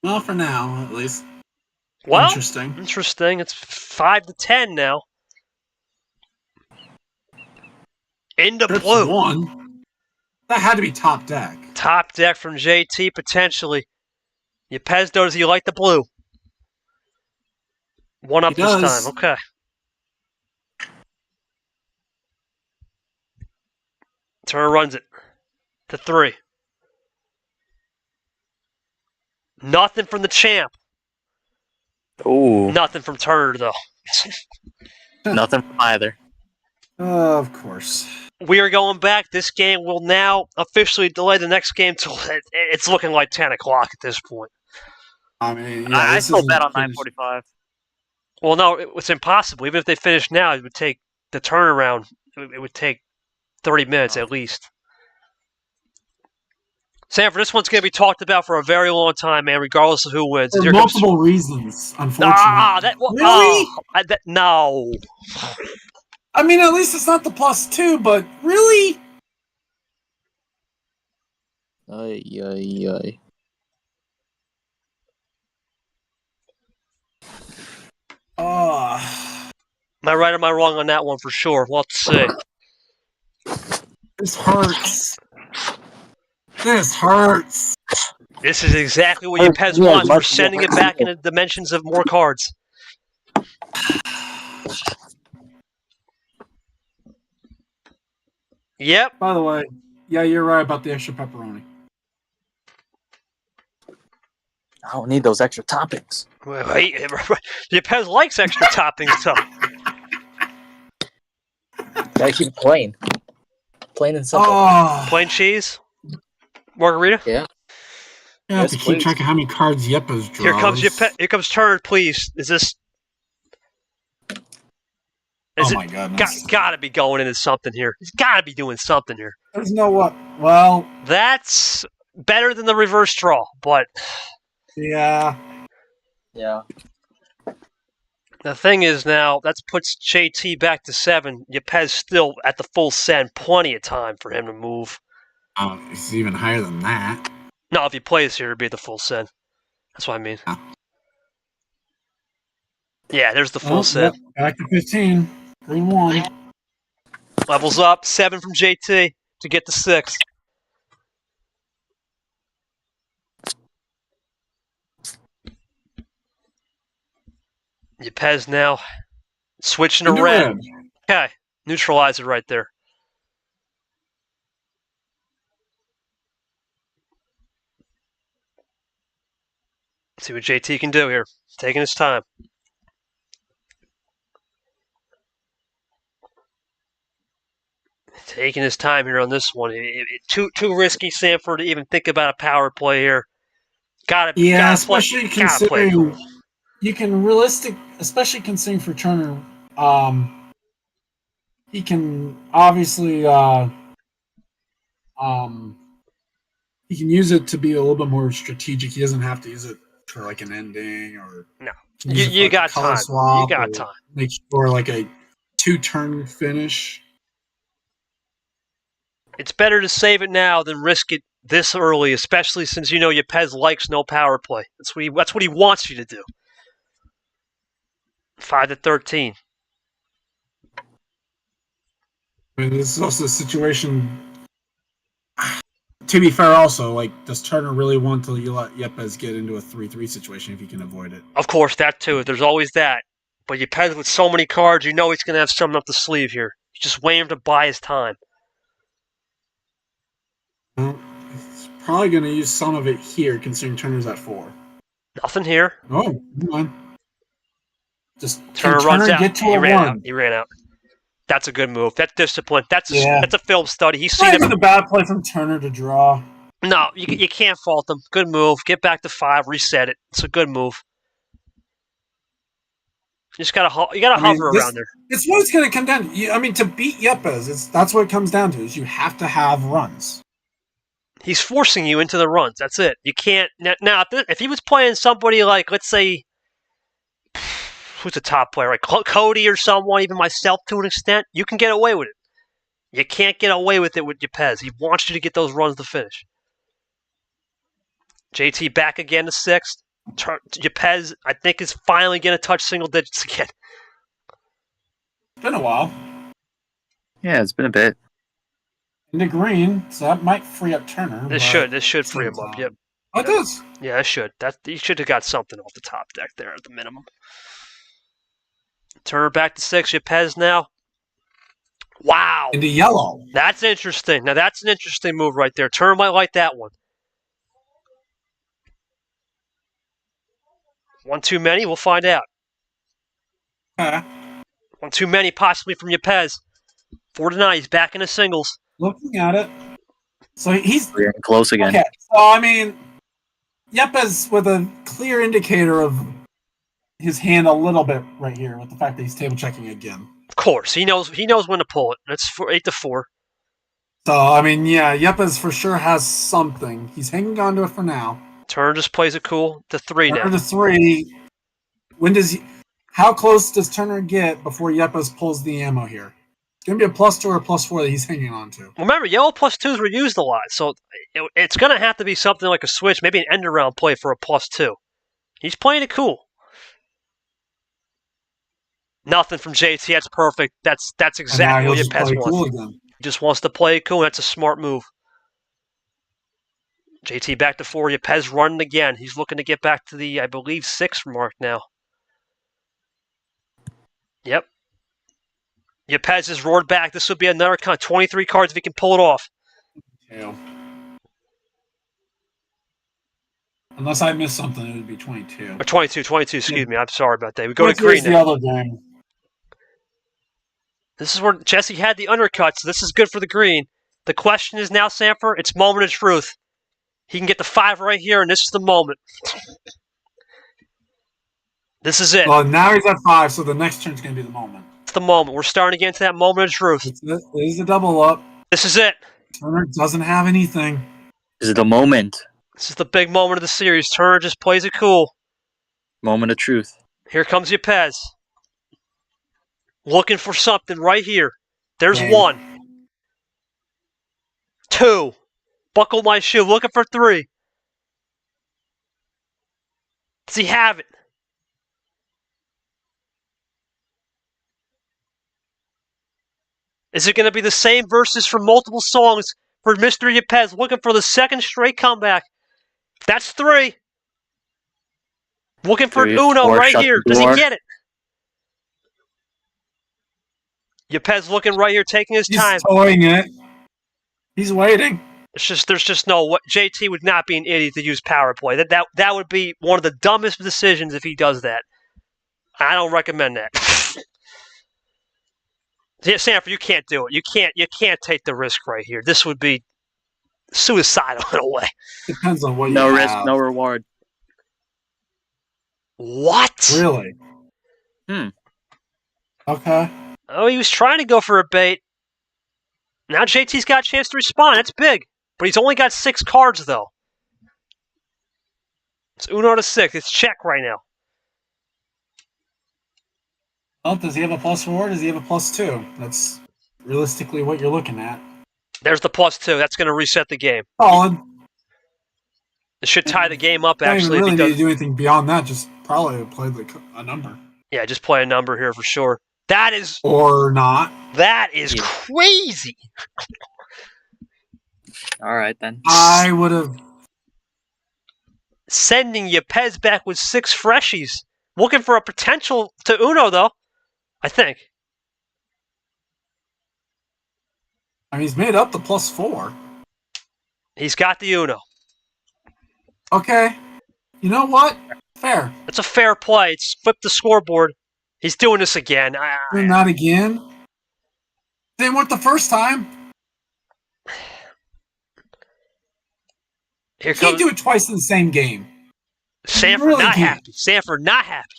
Well, for now, at least. Well, Interesting. It's 5 to 10 now. Into Trips blue. 1. That had to be top deck. Top deck from JT, potentially. Yepez, does he like the blue? One up He this does. time. Okay. Turner runs it to 3. Nothing from the champ. Ooh. Nothing from Turner, though. Nothing from either. Of course. We are going back. This game will now officially delay the next game till it's looking like 10 o'clock at this point. I mean, yeah, I this still isn't bet on finished. 9:45. Well, no, it's impossible. Even if they finish now, it would take the turnaround. It would take 30 minutes at least. Sanford, this one's going to be talked about for a very long time, man, regardless of who wins. For multiple reasons, unfortunately. Really? No. I mean, at least it's not the +2, but really? Ay, ay, ay. Am I right or am I wrong on that one for sure? We'll have to see. This hurts. This hurts. This is exactly what Yepez wants. We're sending it back into dimensions of more cards. Yep. By the way, yeah, you're right about the extra pepperoni. I don't need those extra toppings. Wait, Yepez likes extra toppings, so. Gotta keep it plain. Plain and simple. Plain cheese? Margarita? Yeah. You have to keep track of how many cards Yepez draws. Here comes Turner, please. Is this... Oh my goodness. Gotta be going into something here. He's gotta be doing something here. There's no what? Well... That's better than the reverse draw, but... Yeah. Yeah. The thing is now, that puts JT back to 7. Yepez still at the full send. Plenty of time for him to move. It's even higher than that. No, if he plays here, it'd be the full send. That's what I mean. Yeah, there's the full send. Yep. Back to 15. Green 1. Levels up. 7 from JT to get to 6. Yepez now switching to red. Okay, neutralize it right there. See what JT can do here. Taking his time. Taking his time here on this one. Too risky, Sanford, to even think about a power play here. Especially considering you can especially considering for Turner, he can obviously he can use it to be a little bit more strategic. He doesn't have to use it for like an ending or no. You got time. You got time. Make sure like a 2-turn finish. It's better to save it now than risk it this early, especially since you know Yepez likes no power play. That's what he wants you to do. 5 to 13. I mean, this is also a situation. To be fair, also, like, does Turner really want to let Yepez get into a 3-3 situation if he can avoid it? Of course, that too. There's always that. But Yepez with so many cards, you know he's going to have something up the sleeve here. He's just waiting to buy his time. Well, he's probably going to use some of it here, considering Turner's at 4. Nothing here. Oh, come on. Just Turner runs out. Get to He a ran 1. out. He ran out. That's a good move. That's discipline. That's a film study. He's Not seen even a bad play from Turner to draw. No, you can't fault him. Good move. Get back to 5. Reset it. It's a good move. You just gotta hover around there. It's what it's going to come down to. I mean, to beat Yepez, that's what it comes down to. Is you have to have runs. He's forcing you into the runs. That's it. You can't now. If he was playing somebody like, let's say, who's the top player, like Cody or someone, even myself to an extent, you can get away with it. You can't get away with it with Yepez. He wants you to get those runs to finish. JT back again to 6th. Yepez, I think, is finally going to touch single digits again. It's been a while. Yeah, it's been a bit. Into green, so that might free up Turner. This should free him up. Yep. Oh, it does. Yeah, it should. He should have got something off the top deck there at the minimum. Turner back to 6. Yepez now. Wow. Into yellow. That's interesting. Now that's an interesting move right there. Turner might like that one. One too many? We'll find out. One too many, possibly from Yepez. 4 to 9. He's back into singles. Looking at it. So he's We're getting close again. Okay, so I mean, Yepez with a clear indicator of his hand a little bit right here with the fact that he's table checking again. Of course, he knows when to pull it. That's 8 to 4. So, I mean, yeah, Yepez for sure has something. He's hanging on to it for now. Turner just plays it cool to 3 now. Turner to 3. When does he? How close does Turner get before Yepez pulls the ammo here? It's going to be a +2 or a +4 that he's hanging on to. Remember, yellow +2s were used a lot, so it's going to have to be something like a switch, maybe an end-around play for a +2. He's playing it cool. Nothing from JT. That's perfect. That's exactly what Yepez wants. Cool again. He just wants to play it cool. That's a smart move. JT back to 4. Yepez running again. He's looking to get back to the, I believe, 6 mark now. Yep. Yepez has roared back. This would be another 23 cards if he can pull it off. Yeah. Unless I missed something, it would be 22. Or 22, excuse me. I'm sorry about that. We go to 22 green is the now. other game. This is where Jesse had the undercut, so this is good for the green. The question is now, Sanford, it's moment of truth. He can get the 5 right here, and this is the moment. This is it. Well, now he's at 5, so the next turn's going to be the moment. It's the moment. We're starting to get into that moment of truth. There's a double up. This is it. Turner doesn't have anything. This is the moment. This is the big moment of the series. Turner just plays it cool. Moment of truth. Here comes Yepez. Looking for something right here. There's Dang. 1. 2. Buckle my shoe. Looking for 3. Does he have it? Is it going to be the same verses from multiple songs for Mr. Yepez looking for the second straight comeback? That's 3. Looking for 3, Uno 4, right shut here. the Does he door. get it? Yepez looking right here, taking his time. He's towing it. He's waiting. There's just no what. JT would not be an idiot to use power play. That would be one of the dumbest decisions if he does that. I don't recommend that. Yeah, Sanford, you can't do it. You can't take the risk right here. This would be suicidal in a way. Depends on what No you risk, have. no reward. What? Really? Okay. Oh, he was trying to go for a bait. Now JT's got a chance to respond. That's big. But he's only got 6 cards, though. It's Uno to 6. It's check right now. Well, does he have a +4? Does he have a +2? That's realistically what you're looking at. There's the +2. That's going to reset the game. Solid. It should tie the game up, Don't even actually. really Because, need to do anything beyond that. Just probably play like a number. yeah, just play a number here for sure. That is Or not. Yeah. Crazy. All right, then. I would have. Sending Yepez back with 6 freshies. Looking for a potential to Uno, though. I think. I mean, he's made up the +4. He's got the Uno. Okay. You know what? Fair. It's a fair play. It's flipped the scoreboard. He's doing this again. Doing that again. Didn't work the first time. Here You can't comes do it twice in the same game. Sanford, really not can't. happy. Sanford, not happy.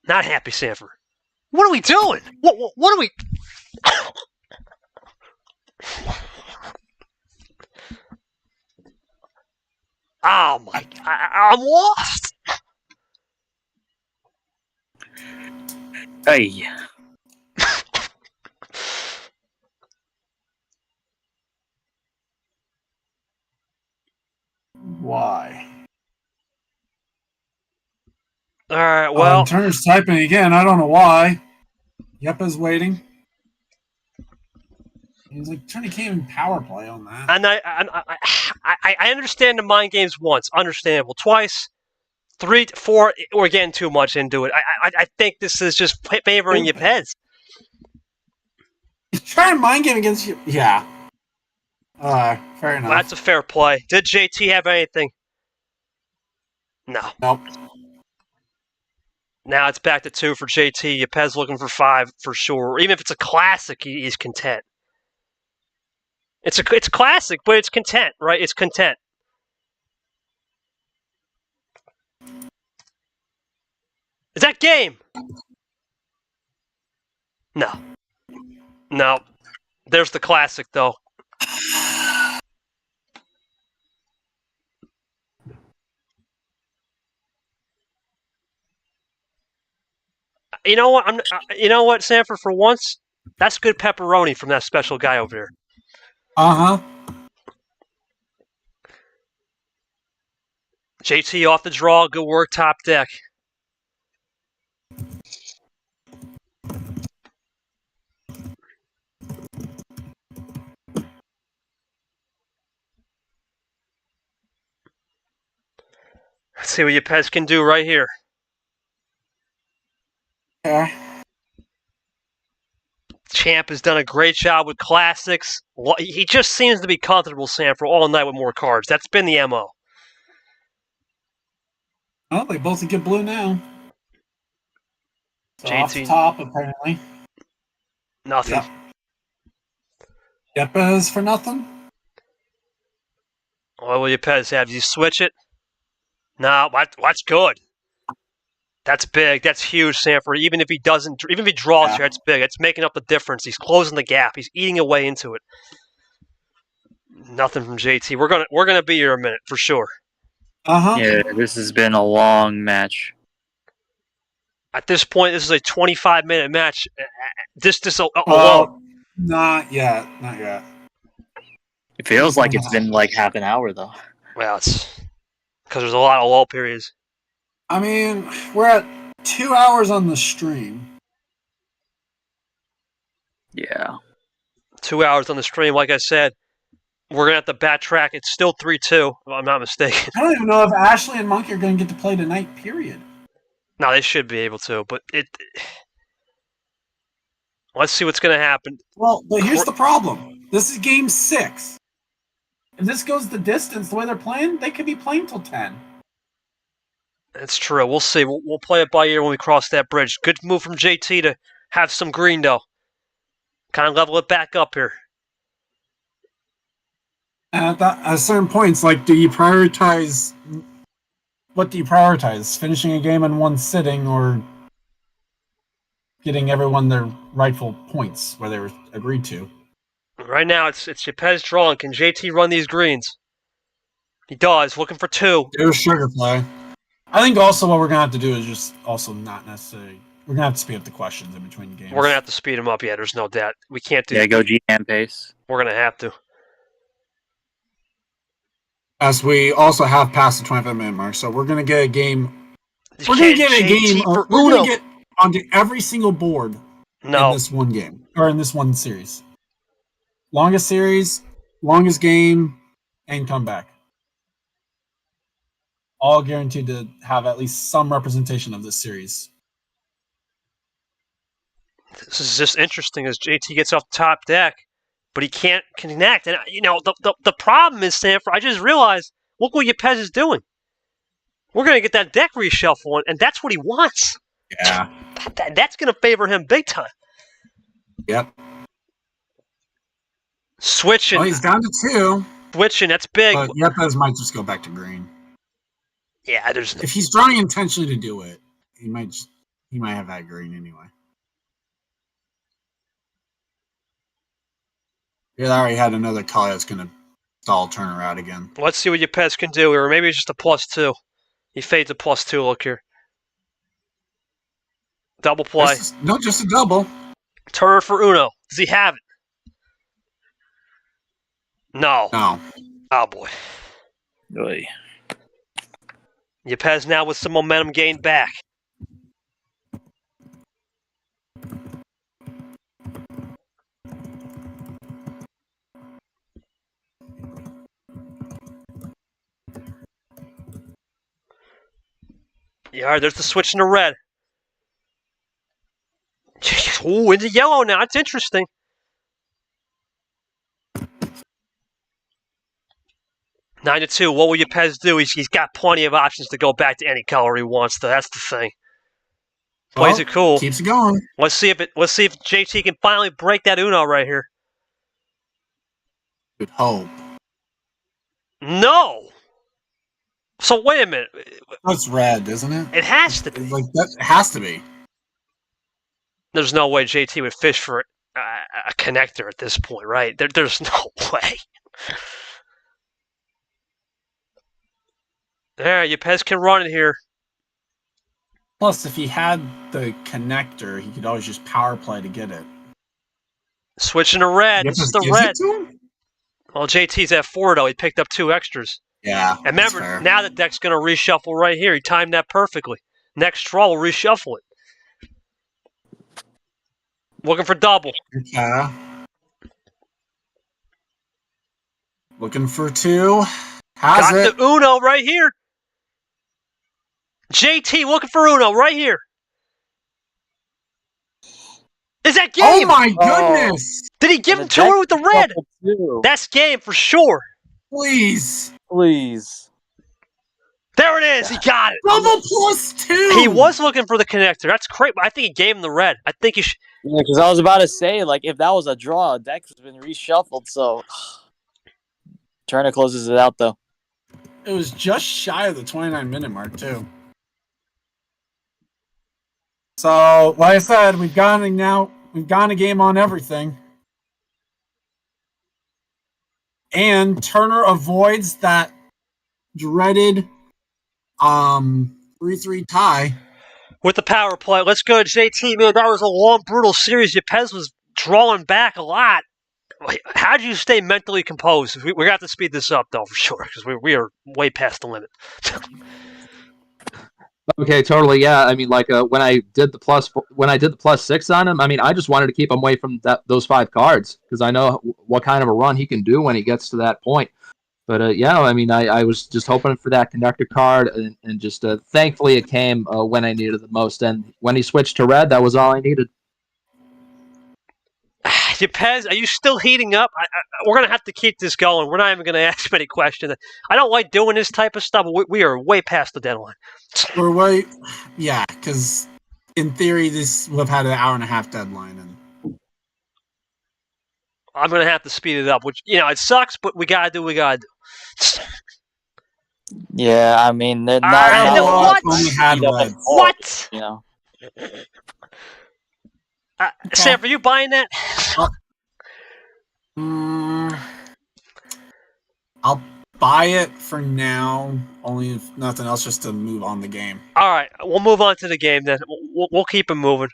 Not happy, Sanford. What are we doing? What are we... Oh, my... I'm lost. Hey. Why? All right, well... Turner's typing again. I don't know why. Yepez waiting. He's like, Turner can't even power play on that. And I understand the mind games once. Understandable. Twice. 3, 4, we're getting too much into it. I think this is just favoring Yepez. He's trying to mind game against you. Yeah. Fair enough. Well, that's a fair play. Did JT have anything? No. Nope. Now it's back to 2 for JT. Yepez looking for 5 for sure. Even if it's a classic, he's content. It's classic, but it's content, right? It's content. Is that game? No. There's the classic, though. You know what? You know what, Sanford? For once, that's good pepperoni from that special guy over there. Uh-huh. JT off the draw. Good work, top deck. Let's see what Yepez can do right here. Okay. Champ has done a great job with classics. He just seems to be comfortable, Sanford, all night with more cards. That's been the MO. Oh, they both get blue now. So off the JT, top, apparently. nothing. Yep. Yepez for nothing. What will Yepez have? Does he switch it? No, that's good. That's big. That's huge, Sanford. Even if he doesn't, even if he draws here, it's big. It's making up the difference. He's closing the gap. He's eating away into it. Nothing from JT. We're gonna be here a minute for sure. Uh-huh. Yeah, this has been a long match. At this point, this is a 25-minute match. This alone. Not yet. Not yet. It feels like it's been like half an hour though. Well, it's because there's a lot of lull periods. I mean, we're at 2 hours on the stream. Yeah. 2 hours on the stream. Like I said, we're going to have to backtrack. It's still 3-2, if I'm not mistaken. I don't even know if Ashley and Monkey are going to get to play tonight, period. No, they should be able to, but let's see what's going to happen. Well, but here's the problem. This is game 6. If this goes the distance, the way they're playing, they could be playing till 10. That's true. We'll see. We'll play it by ear when we cross that bridge. Good move from JT to have some green, though. Kind of level it back up here. At certain points, like, do you prioritize... What do you prioritize? Finishing a game in one sitting or getting everyone their rightful points where they were agreed to? Right now, it's Yepez drawing. Can JT run these greens? He does. Looking for 2. Do a sugar play. I think also what we're going to have to do is just also not necessarily... We're going to have to speed up the questions in between games. We're going to have to speed him up, yeah, there's no doubt. We can't do Yeah, go GM pace. We're going to have to. As we also have passed the 25-minute mark, so we're going to get a game... We're Can going to get a JT game... for We're Uno. going to get onto every single board in this one game. Or in this one series. Longest series, longest game, and comeback. All guaranteed to have at least some representation of this series. This is just interesting as JT gets off the top deck, but he can't connect. And, you know, the problem is, Sanford, I just realized, look what Yepez is doing. We're going to get that deck reshuffle, and that's what he wants. Yeah. That's going to favor him big time. Yep. Switching. Well, he's down to 2. Switching, that's big. But Yepez might just go back to green. Yeah, there's... If he's drawing intentionally to do it, he might have that green anyway. Yeah, I already had another color that's going to stall turner out again. Let's see what Yepez can do, or maybe it's just a +2. He fades a +2 look here. Double play. Just a double. Turner for Uno. Does he have it? No. No. Oh, boy. Oy. Yepez now with some momentum gained back. Yeah, there's the switch into red. Ooh, into yellow now. It's interesting. Nine to 2. What will Yepez do? He's got plenty of options to go back to any color he wants to. That's the thing. Plays it cool. Keeps it going. Let's see if JT can finally break that Uno right here. Good hope. No. So wait a minute. That's red, isn't it? It has to be. Like that has to be. There's no way JT would fish for it. a connector at this point, right? There's no way. There, Yepez can run it here. Plus, if he had the connector, he could always just power play to get it. Switching to red. This is the Gives red. it to him? Well, JT's at 4, though. He picked up 2 extras. Yeah. And remember, now the deck's going to reshuffle right here. He timed that perfectly. Next draw, we'll reshuffle it. Looking for double. Okay. Looking for 2. Has Got it. the Uno right here. JT looking for Uno right here. Is that game? Oh my goodness! Did he give him 2 with the red? That's game for sure. Please. Please. There it is. He got it. Double +2. He was looking for the connector. That's great, but I think he gave him the red. I think he should. Yeah, because I was about to say, like, if that was a draw, deck has been reshuffled, so Turner closes it out, though. It was just shy of the 29-minute mark, too. So, like I said, we've gone a game on everything. And Turner avoids that dreaded 3-3 tie. With the power play. Let's go, JT, man. That was a long, brutal series. Yepez was drawing back a lot. How do you stay mentally composed? We're going to have to speed this up, though, for sure, because we are way past the limit. Okay, totally. Yeah, I mean, like when I did the +6 on him, I mean, I just wanted to keep him away from those 5 cards because I know what kind of a run he can do when he gets to that point. But yeah, I mean, I was just hoping for that connector card, and just thankfully it came when I needed it the most. And when he switched to red, that was all I needed. Yepez, are you still heating up? We're going to have to keep this going. We're not even going to ask many questions. I don't like doing this type of stuff, but we are way past the deadline. Yeah, because in theory, this would have had an hour-and-a-half deadline. And I'm going to have to speed it up, which, it sucks, but we got to do what we got to do. Yeah, I mean, they're what? What? You know. Sam, are you buying that? I'll buy it for now, only if nothing else, just to move on the game. All right, we'll move on to the game then. We'll keep it moving.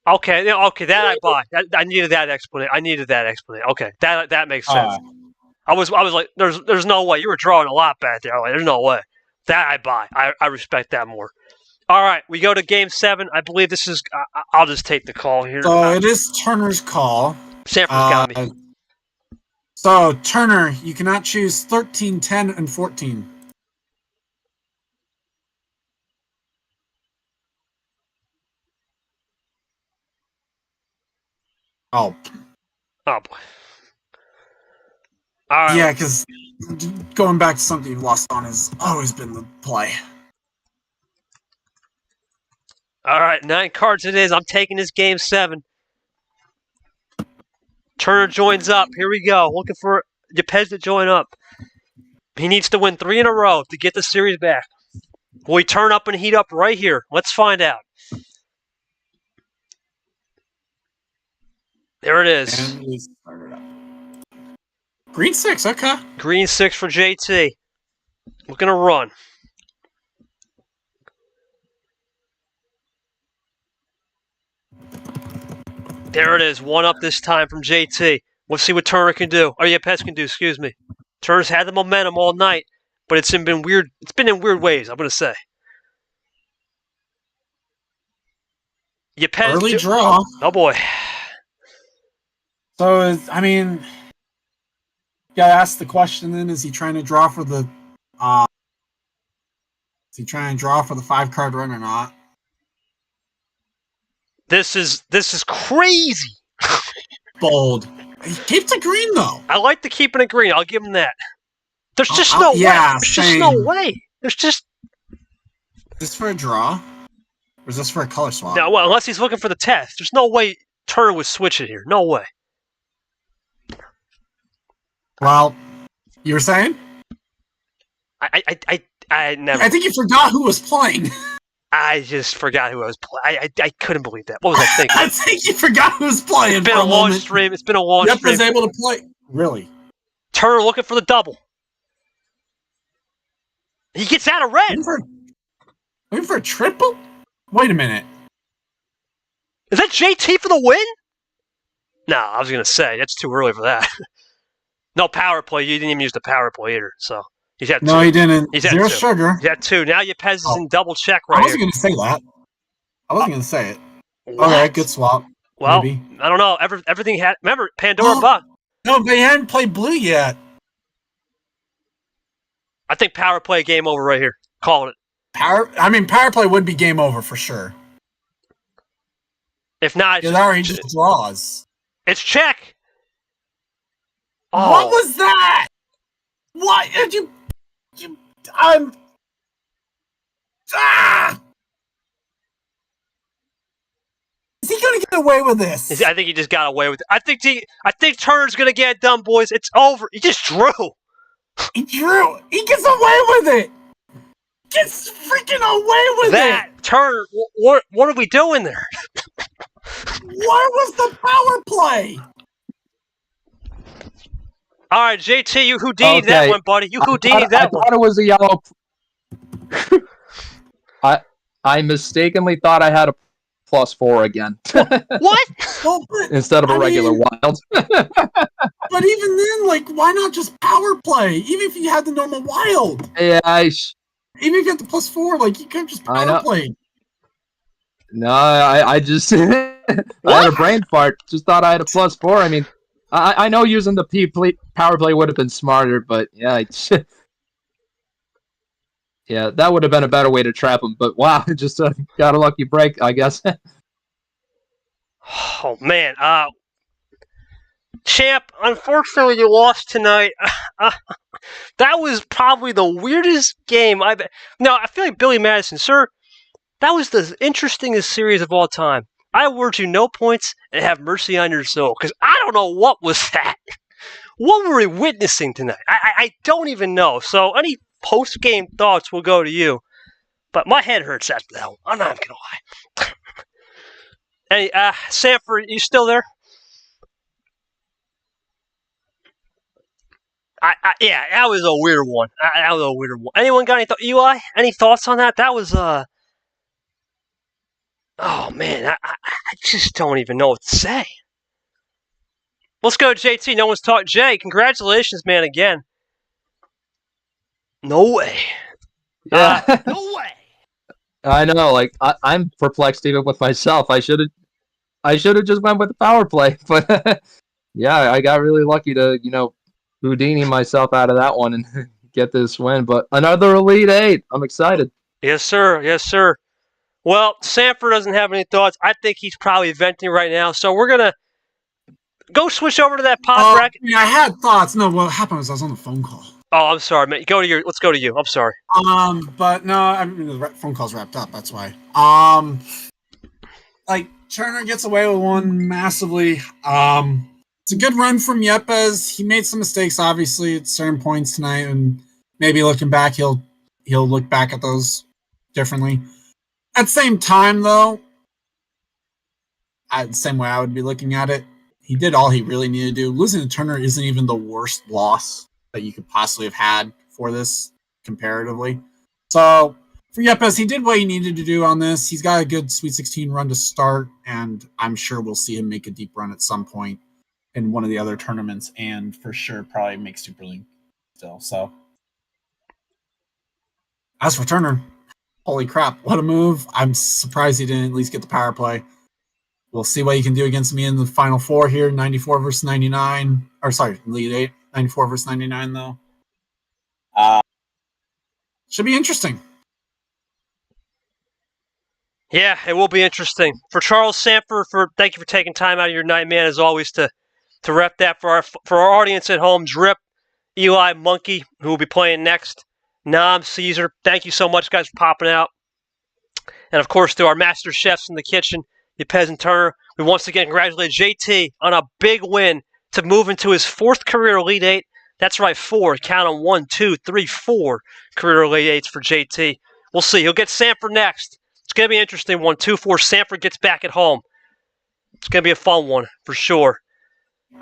Okay, that I buy. I needed that explanation. Okay, that makes sense. I was like, there's no way. You were drawing a lot back there. Like, there's no way. That I buy. I respect that more. All right, we go to Game 7. I believe this is. I'll just take the call here. So it is Turner's call. Sanford's got me. So Turner, you cannot choose 13, 10, and 14. Oh boy. All right. Yeah, because going back to something you've lost on has always been the play. All right, 9 cards it is. I'm taking this Game 7. Turner joins up. Here we go. Looking for Yepez to join up. He needs to win 3 in a row to get the series back. Will he turn up and heat up right here? Let's find out. There it is. And we started up. Green 6, okay. Green 6 for JT. Looking to run. There it is. 1 up this time from JT. Let's see what Turner can do. Or Yepez can do, excuse me. Turner's had the momentum all night, but it's been weird. It's been in weird ways, I'm going to say. Yepez early draw. Oh, boy. So, I mean, gotta ask the question then, is he trying to draw for the 5-card run or not? This is crazy. Bold. He keeps it green though. I like to keep it in green. I'll give him that. There's just no way. There's just no way. There's just. Is this for a draw? Or is this for a color swap? No, well, unless he's looking for the test. There's no way Turner would switch it here. No way. Well, you were saying? I never. I think you forgot who was playing. I just forgot who I was playing. I couldn't believe that. What was I thinking? I think you forgot who was playing. It's been for a long moment. stream. It's been a long Yep, stream. was able to play. Really? Turner looking for the double. He gets out of red. Looking for a triple? Wait a minute. Is that JT for the win? No, I was going to say, that's too early for that. No power play. You didn't even use the power play either. So he's had two. No, he didn't. He's had Zero two. sugar. He's had two. Now Yepez is in double check I right wasn't here. going to say that. I wasn't going to say it. What? Okay, good swap. Well, maybe. I don't know. Everything had. Remember, Pandora Buck. No, they hadn't played blue yet. I think power play game over right here. Calling it. Power play would be game over for sure. If not, Because already just draws. it's check. Oh. What was that? What did you? Is he gonna get away with this? I think he just got away with it. I think Turner's gonna get it done, boys. It's over. He just drew. He drew. He gets away with it. Gets freaking away with that. it. Turner, what are we doing there? Where was the power play? All right, JT, you Houdini'd that one, buddy. You Houdini'd that one. I thought it was a yellow. I mistakenly thought I had a +4 again. What? Well, instead of a regular wild. But even then, like, why not just power play? Even if you had the normal wild. Yeah, even if you had the +4, like, you could just power play. No, I just I had a brain fart. Just thought I had a +4. I mean, I know using the power play would have been smarter, but yeah, yeah, that would have been a better way to trap him. But wow, just got a lucky break, I guess. Oh man, Champ, unfortunately you lost tonight. That was probably the weirdest game I've. No, I feel like Billy Madison, sir. That was the interestingest series of all time. I award you no points and have mercy on your soul, because I don't know what was that. What were we witnessing tonight? I don't even know. So any post-game thoughts will go to you. But my head hurts after that one. I'm not going to lie. Hey, Sanford, you still there? Yeah, that was a weird one. That was a weird one. Anyone got any thoughts? Eli, any thoughts on that? That was, oh, man, I just don't even know what to say. Let's go, JT. No one's talking. Jay, congratulations, man, again. No way. Yeah. No way. I know, like, I'm perplexed even with myself. I should have just went with the power play. But, yeah, I got really lucky to, Houdini myself out of that one and get this win. But another Elite Eight. I'm excited. Yes, sir. Yes, sir. Well, Sanford doesn't have any thoughts. I think he's probably venting right now. So we're going to go switch over to that pod bracket. Yeah, I had thoughts. No, what happened was I was on the phone call. Oh, I'm sorry, man. Let's go to you. I'm sorry. But no, I mean, the phone call's wrapped up. That's why. Like, Turner gets away with one massively. It's a good run from Yepez. He made some mistakes, obviously, at certain points tonight, and maybe looking back, he'll look back at those differently. At the same time, though, the same way I would be looking at it, he did all he really needed to do. Losing to Turner isn't even the worst loss that you could possibly have had for this comparatively. So for Yepez, he did what he needed to do on this. He's got a good Sweet 16 run to start, and I'm sure we'll see him make a deep run at some point in one of the other tournaments, and for sure probably make Super League still. So as for Turner, holy crap, what a move. I'm surprised he didn't at least get the power play. We'll see what he can do against me in the Final Four here, 94 versus 99. Or sorry, Elite 8, 94 versus 99, though. Should be interesting. Yeah, it will be interesting. For Charles Sanford, thank you for taking time out of your night, man, as always, to rep that for our audience at home. Drip, Eli, Monkey, who will be playing next. Nam, Caesar, thank you so much, guys, for popping out. And, of course, to our master chefs in the kitchen, Yepez and Turner, we once again congratulate JT on a big win to move into his fourth career Elite Eight. That's right, 4. Count on 1, 2, 3, 4 career Elite Eights for JT. We'll see. He'll get Sanford next. Let's going to be an interesting one. 2-4, Sanford gets back at home. It's going to be a fun one, for sure.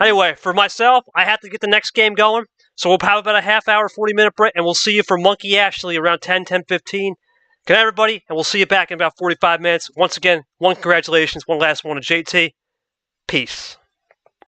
Anyway, for myself, I have to get the next game going. So we'll have about a half hour, 40-minute break, and we'll see you for Monkey Ashley around 10:15. Good night, everybody, and we'll see you back in about 45 minutes. Once again, one congratulations, one last one to JT. Peace.